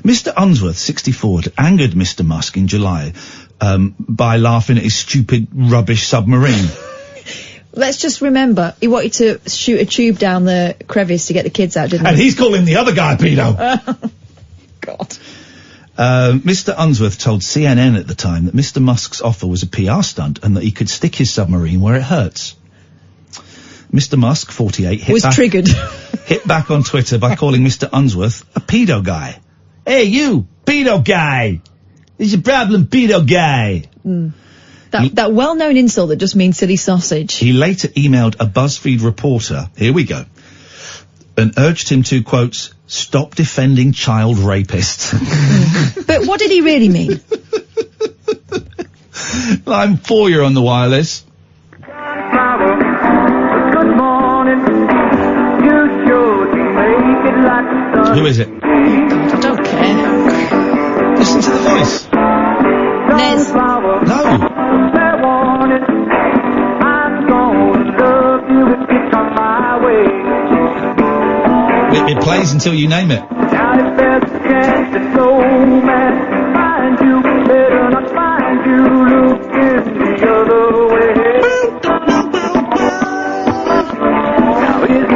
Mr. Unsworth, 64, angered Mr. Musk in July by laughing at his stupid, rubbish submarine. Let's just remember, he wanted to shoot a tube down the crevice to get the kids out, didn't he? And he's calling the other guy a pedo. God. Mr. Unsworth told CNN at the time that Mr. Musk's offer was a PR stunt and that he could stick his submarine where it hurts. Mr. Musk, 48, hit back on Twitter by calling Mr. Unsworth a pedo guy. Hey, you, pedo guy! Is your problem pedo guy? That well-known insult that just means silly sausage. He later emailed a BuzzFeed reporter, here we go, and urged him to, quote, stop defending child rapists. But what did he really mean? Line 4, you're on the wireless. Good morning. You sure do make it like the sun. Who is it? I don't care. Listen to the voice. Nez. No. I'm gonna love you if you come my way. It plays until you name it. Now if there's a chance that no man find you, better not find you looking the other way.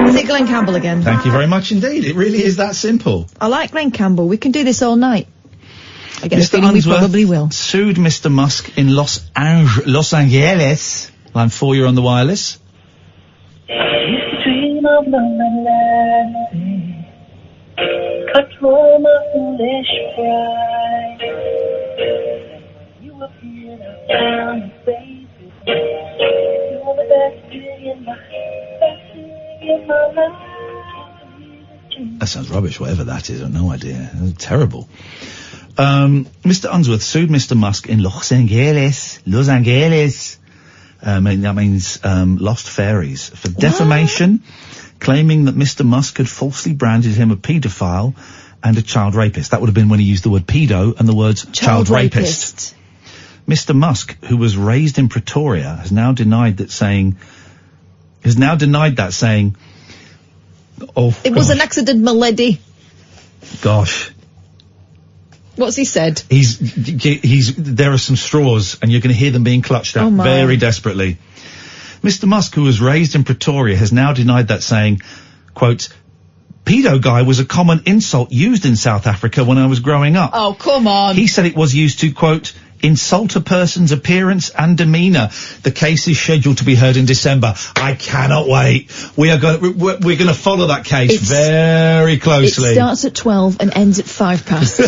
Is it Glenn Campbell again? Thank you very much indeed. It really is that simple. I like Glenn Campbell. We can do this all night. I get a Mr. feeling we Unsworth probably will. sued Mr. Musk in Los Angeles. Line 4, you're on the wireless. Dream of loneliness, control my foolish pride. You appear to found baby. You're the best thing in my life. That sounds rubbish, whatever that is. I've no idea. Terrible. Mr. Unsworth sued Mr. Musk in Los Angeles. That means lost fairies for defamation, claiming that Mr. Musk had falsely branded him a paedophile and a child rapist. That would have been when he used the word pedo and the words child rapist. Mr. Musk, who was raised in Pretoria, has now denied that saying, oh, It was an accident, my lady. gosh. What's he said? There are some straws, and you're going to hear them being clutched at very desperately. Mr. Musk, who was raised in Pretoria, has now denied that, saying, quote, pedo guy was a common insult used in South Africa when I was growing up. Oh, come on. He said it was used to, quote, insult a person's appearance and demeanour. The case is scheduled to be heard in December. I cannot wait. We're going to follow that case very closely. It starts at 12 and ends at 5 past.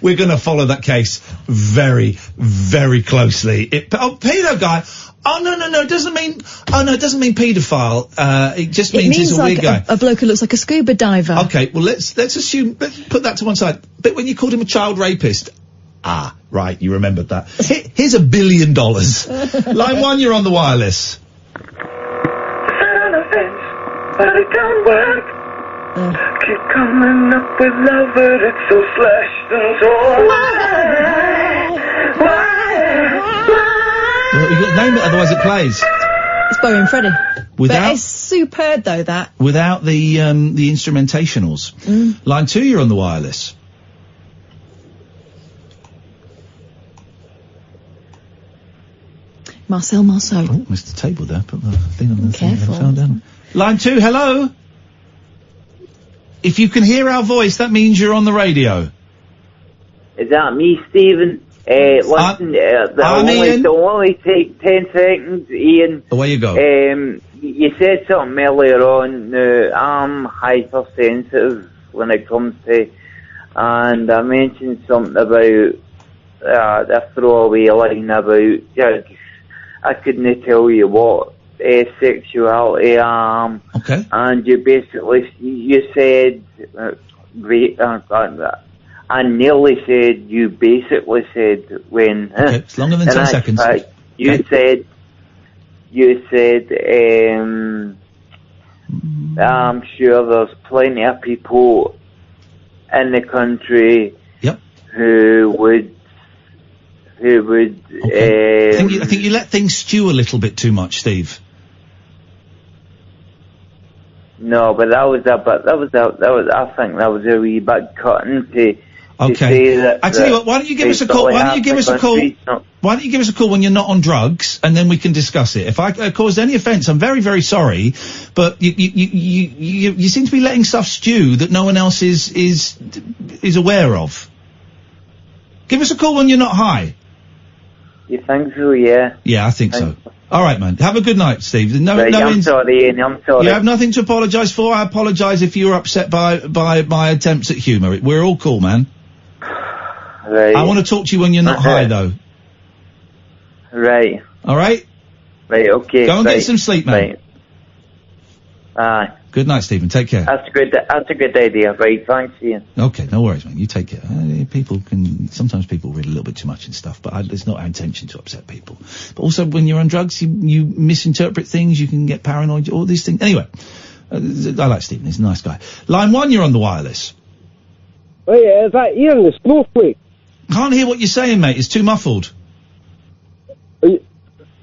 We're going to follow that case very, very closely. Pedo guy. Oh, no, it doesn't mean paedophile. It just means he's a weird guy. A bloke who looks like a scuba diver. Okay, well, let's assume, let's put that to one side. But when you called him a child rapist, right, you remembered that. Here's $1 billion. Line 1, you're on the wireless. But it don't work. Keep coming up with love, but it's so slashed and torn. Well, you got to name it, otherwise it plays. It's Bowie and Freddie. But it's superb, though, that. Without the instrumentationals. Line 2, you're on the wireless. Marcel. Oh, missed the table there. Put the thing on the thing. Careful. I fell down. Line 2, hello? If you can hear our voice, that means you're on the radio. Is that me, Stephen? Listen, they'll only take 10 seconds, Ian. Away you go. You said something earlier on, I'm hypersensitive when it comes to, and I mentioned something about the throwaway line about, I couldn't tell you what sexuality I am. Okay. And you said, I nearly said, you basically said when... Okay, it's longer than 10 seconds. You said, I'm sure there's plenty of people in the country who would... I think you let things stew a little bit too much, Steve. No, but I think that was a wee bit cutting to say that. I tell you what, why don't you give us a call? Why don't you give us a call when you're not on drugs, and then we can discuss it. If I caused any offence, I'm very, very sorry, but you seem to be letting stuff stew that no one else is aware of. Give us a call when you're not high. You think so, yeah? Yeah, I think so. All right, man. Have a good night, Steve. I'm sorry, Ian. I'm sorry. You have nothing to apologise for. I apologise if you were upset by my attempts at humour. We're all cool, man. Right. I want to talk to you when you're not high, though. Right. All right? Right, okay. Go and get some sleep, man. Right. Aye. Good night, Stephen. Take care. That's a good idea, right? Thanks, Ian. Okay, no worries, man. You take care. Sometimes people read a little bit too much and stuff, but it's not our intention to upset people. But also, when you're on drugs, you misinterpret things, you can get paranoid, all these things. Anyway, I like Stephen. He's a nice guy. Line 1, you're on the wireless. Oh, yeah, is that Ian, the snowflake? Can't hear what you're saying, mate. It's too muffled.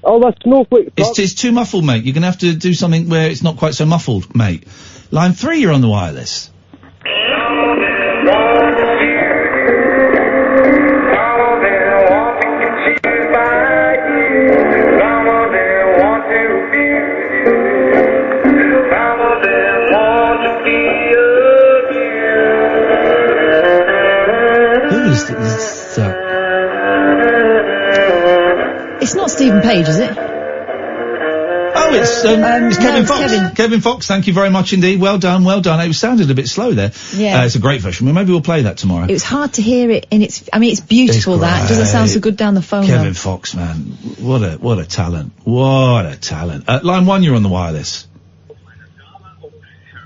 Oh, that's snowflake. It's too muffled, mate. You're going to have to do something where it's not quite so muffled, mate. Line 3, you're on the wireless. Who is that? It's not Stephen Page, is it? Oh, it's Kevin Fox. Kevin Fox, thank you very much indeed. Well done, well done. It sounded a bit slow there. Yeah. It's a great version. Maybe we'll play that tomorrow. It was hard to hear it in its... I mean, it's beautiful, that. It doesn't sound so good down the phone, Kevin though. Fox, man. What a talent. What a talent. Line 1, you're on the wireless.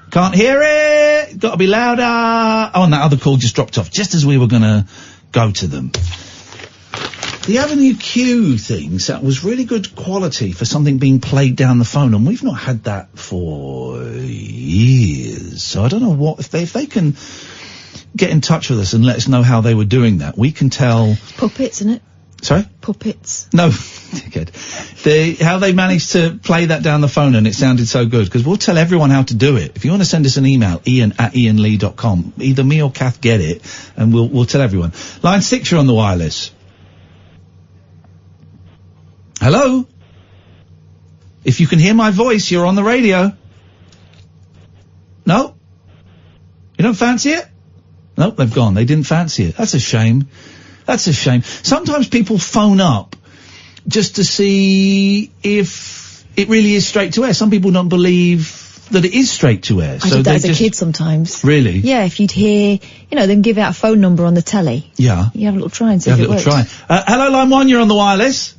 Can't hear it! Gotta be louder! Oh, and that other call just dropped off, just as we were gonna go to them. The Avenue Q things, that was really good quality for something being played down the phone, and we've not had that for years. So I don't know what, if they can get in touch with us and let us know how they were doing that, we can tell... Puppets, isn't it? Sorry? Puppets. No, dickhead. How they managed to play that down the phone and it sounded so good, because we'll tell everyone how to do it. If you want to send us an email, ian@ianlee.com, either me or Kath get it, and we'll tell everyone. Line 6, you're on the wireless. Hello? If you can hear my voice, you're on the radio. No? You don't fancy it? Nope, they've gone. They didn't fancy it. That's a shame. That's a shame. Sometimes people phone up just to see if it really is straight to air. Some people don't believe that it is straight to air. I did that as a kid sometimes. Really? Yeah, if you'd hear, them give out a phone number on the telly. Yeah. You have a little try and see if it works. Hello, line 1, you're on the wireless.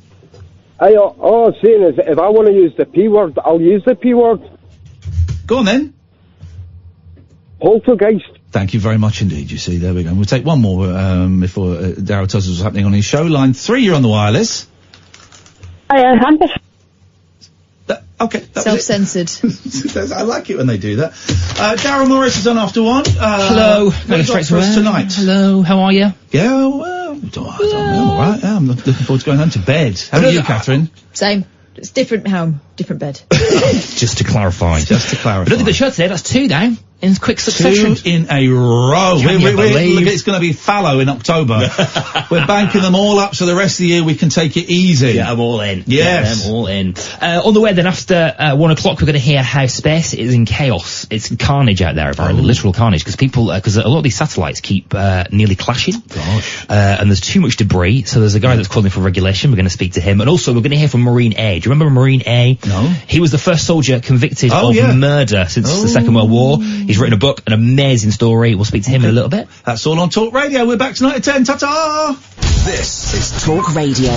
All I'm saying is, if I want to use the P word, I'll use the P word. Go on then. Poltergeist. Thank you very much indeed. You see, there we go. We'll take one more before Darryl tells us what's happening on his show. Line 3, you're on the wireless. I'm just... Okay. Self-censored. I like it when they do that. Darryl Morris is on after 1. Hello. What straight for us tonight? Hello, how are you? Yeah, well, I'm all right. Yeah, I'm looking forward to going home to bed. How are you, Catherine? Same. It's different home, different bed. Just to clarify. I don't think the show today, that's 2 now. In quick succession. 2 in a row. Can you believe? Look, it's going to be fallow in October. We're banking them all up so the rest of the year we can take it easy. Yeah, I'm all in. Yes. Yeah, I'm all in. On the way then after 1 o'clock we're going to hear how space is in chaos. It's carnage out there, apparently, literal carnage, because a lot of these satellites keep nearly clashing. Gosh. And there's too much debris, so there's a guy that's calling for regulation. We're going to speak to him. And also we're going to hear from Marine A. Do you remember Marine A? No. He was the first soldier convicted of murder since the Second World War. He's written a book, an amazing story. We'll speak to him in a little bit. That's all on Talk Radio. We're back tonight at 10. Ta-ta! This is Talk Radio.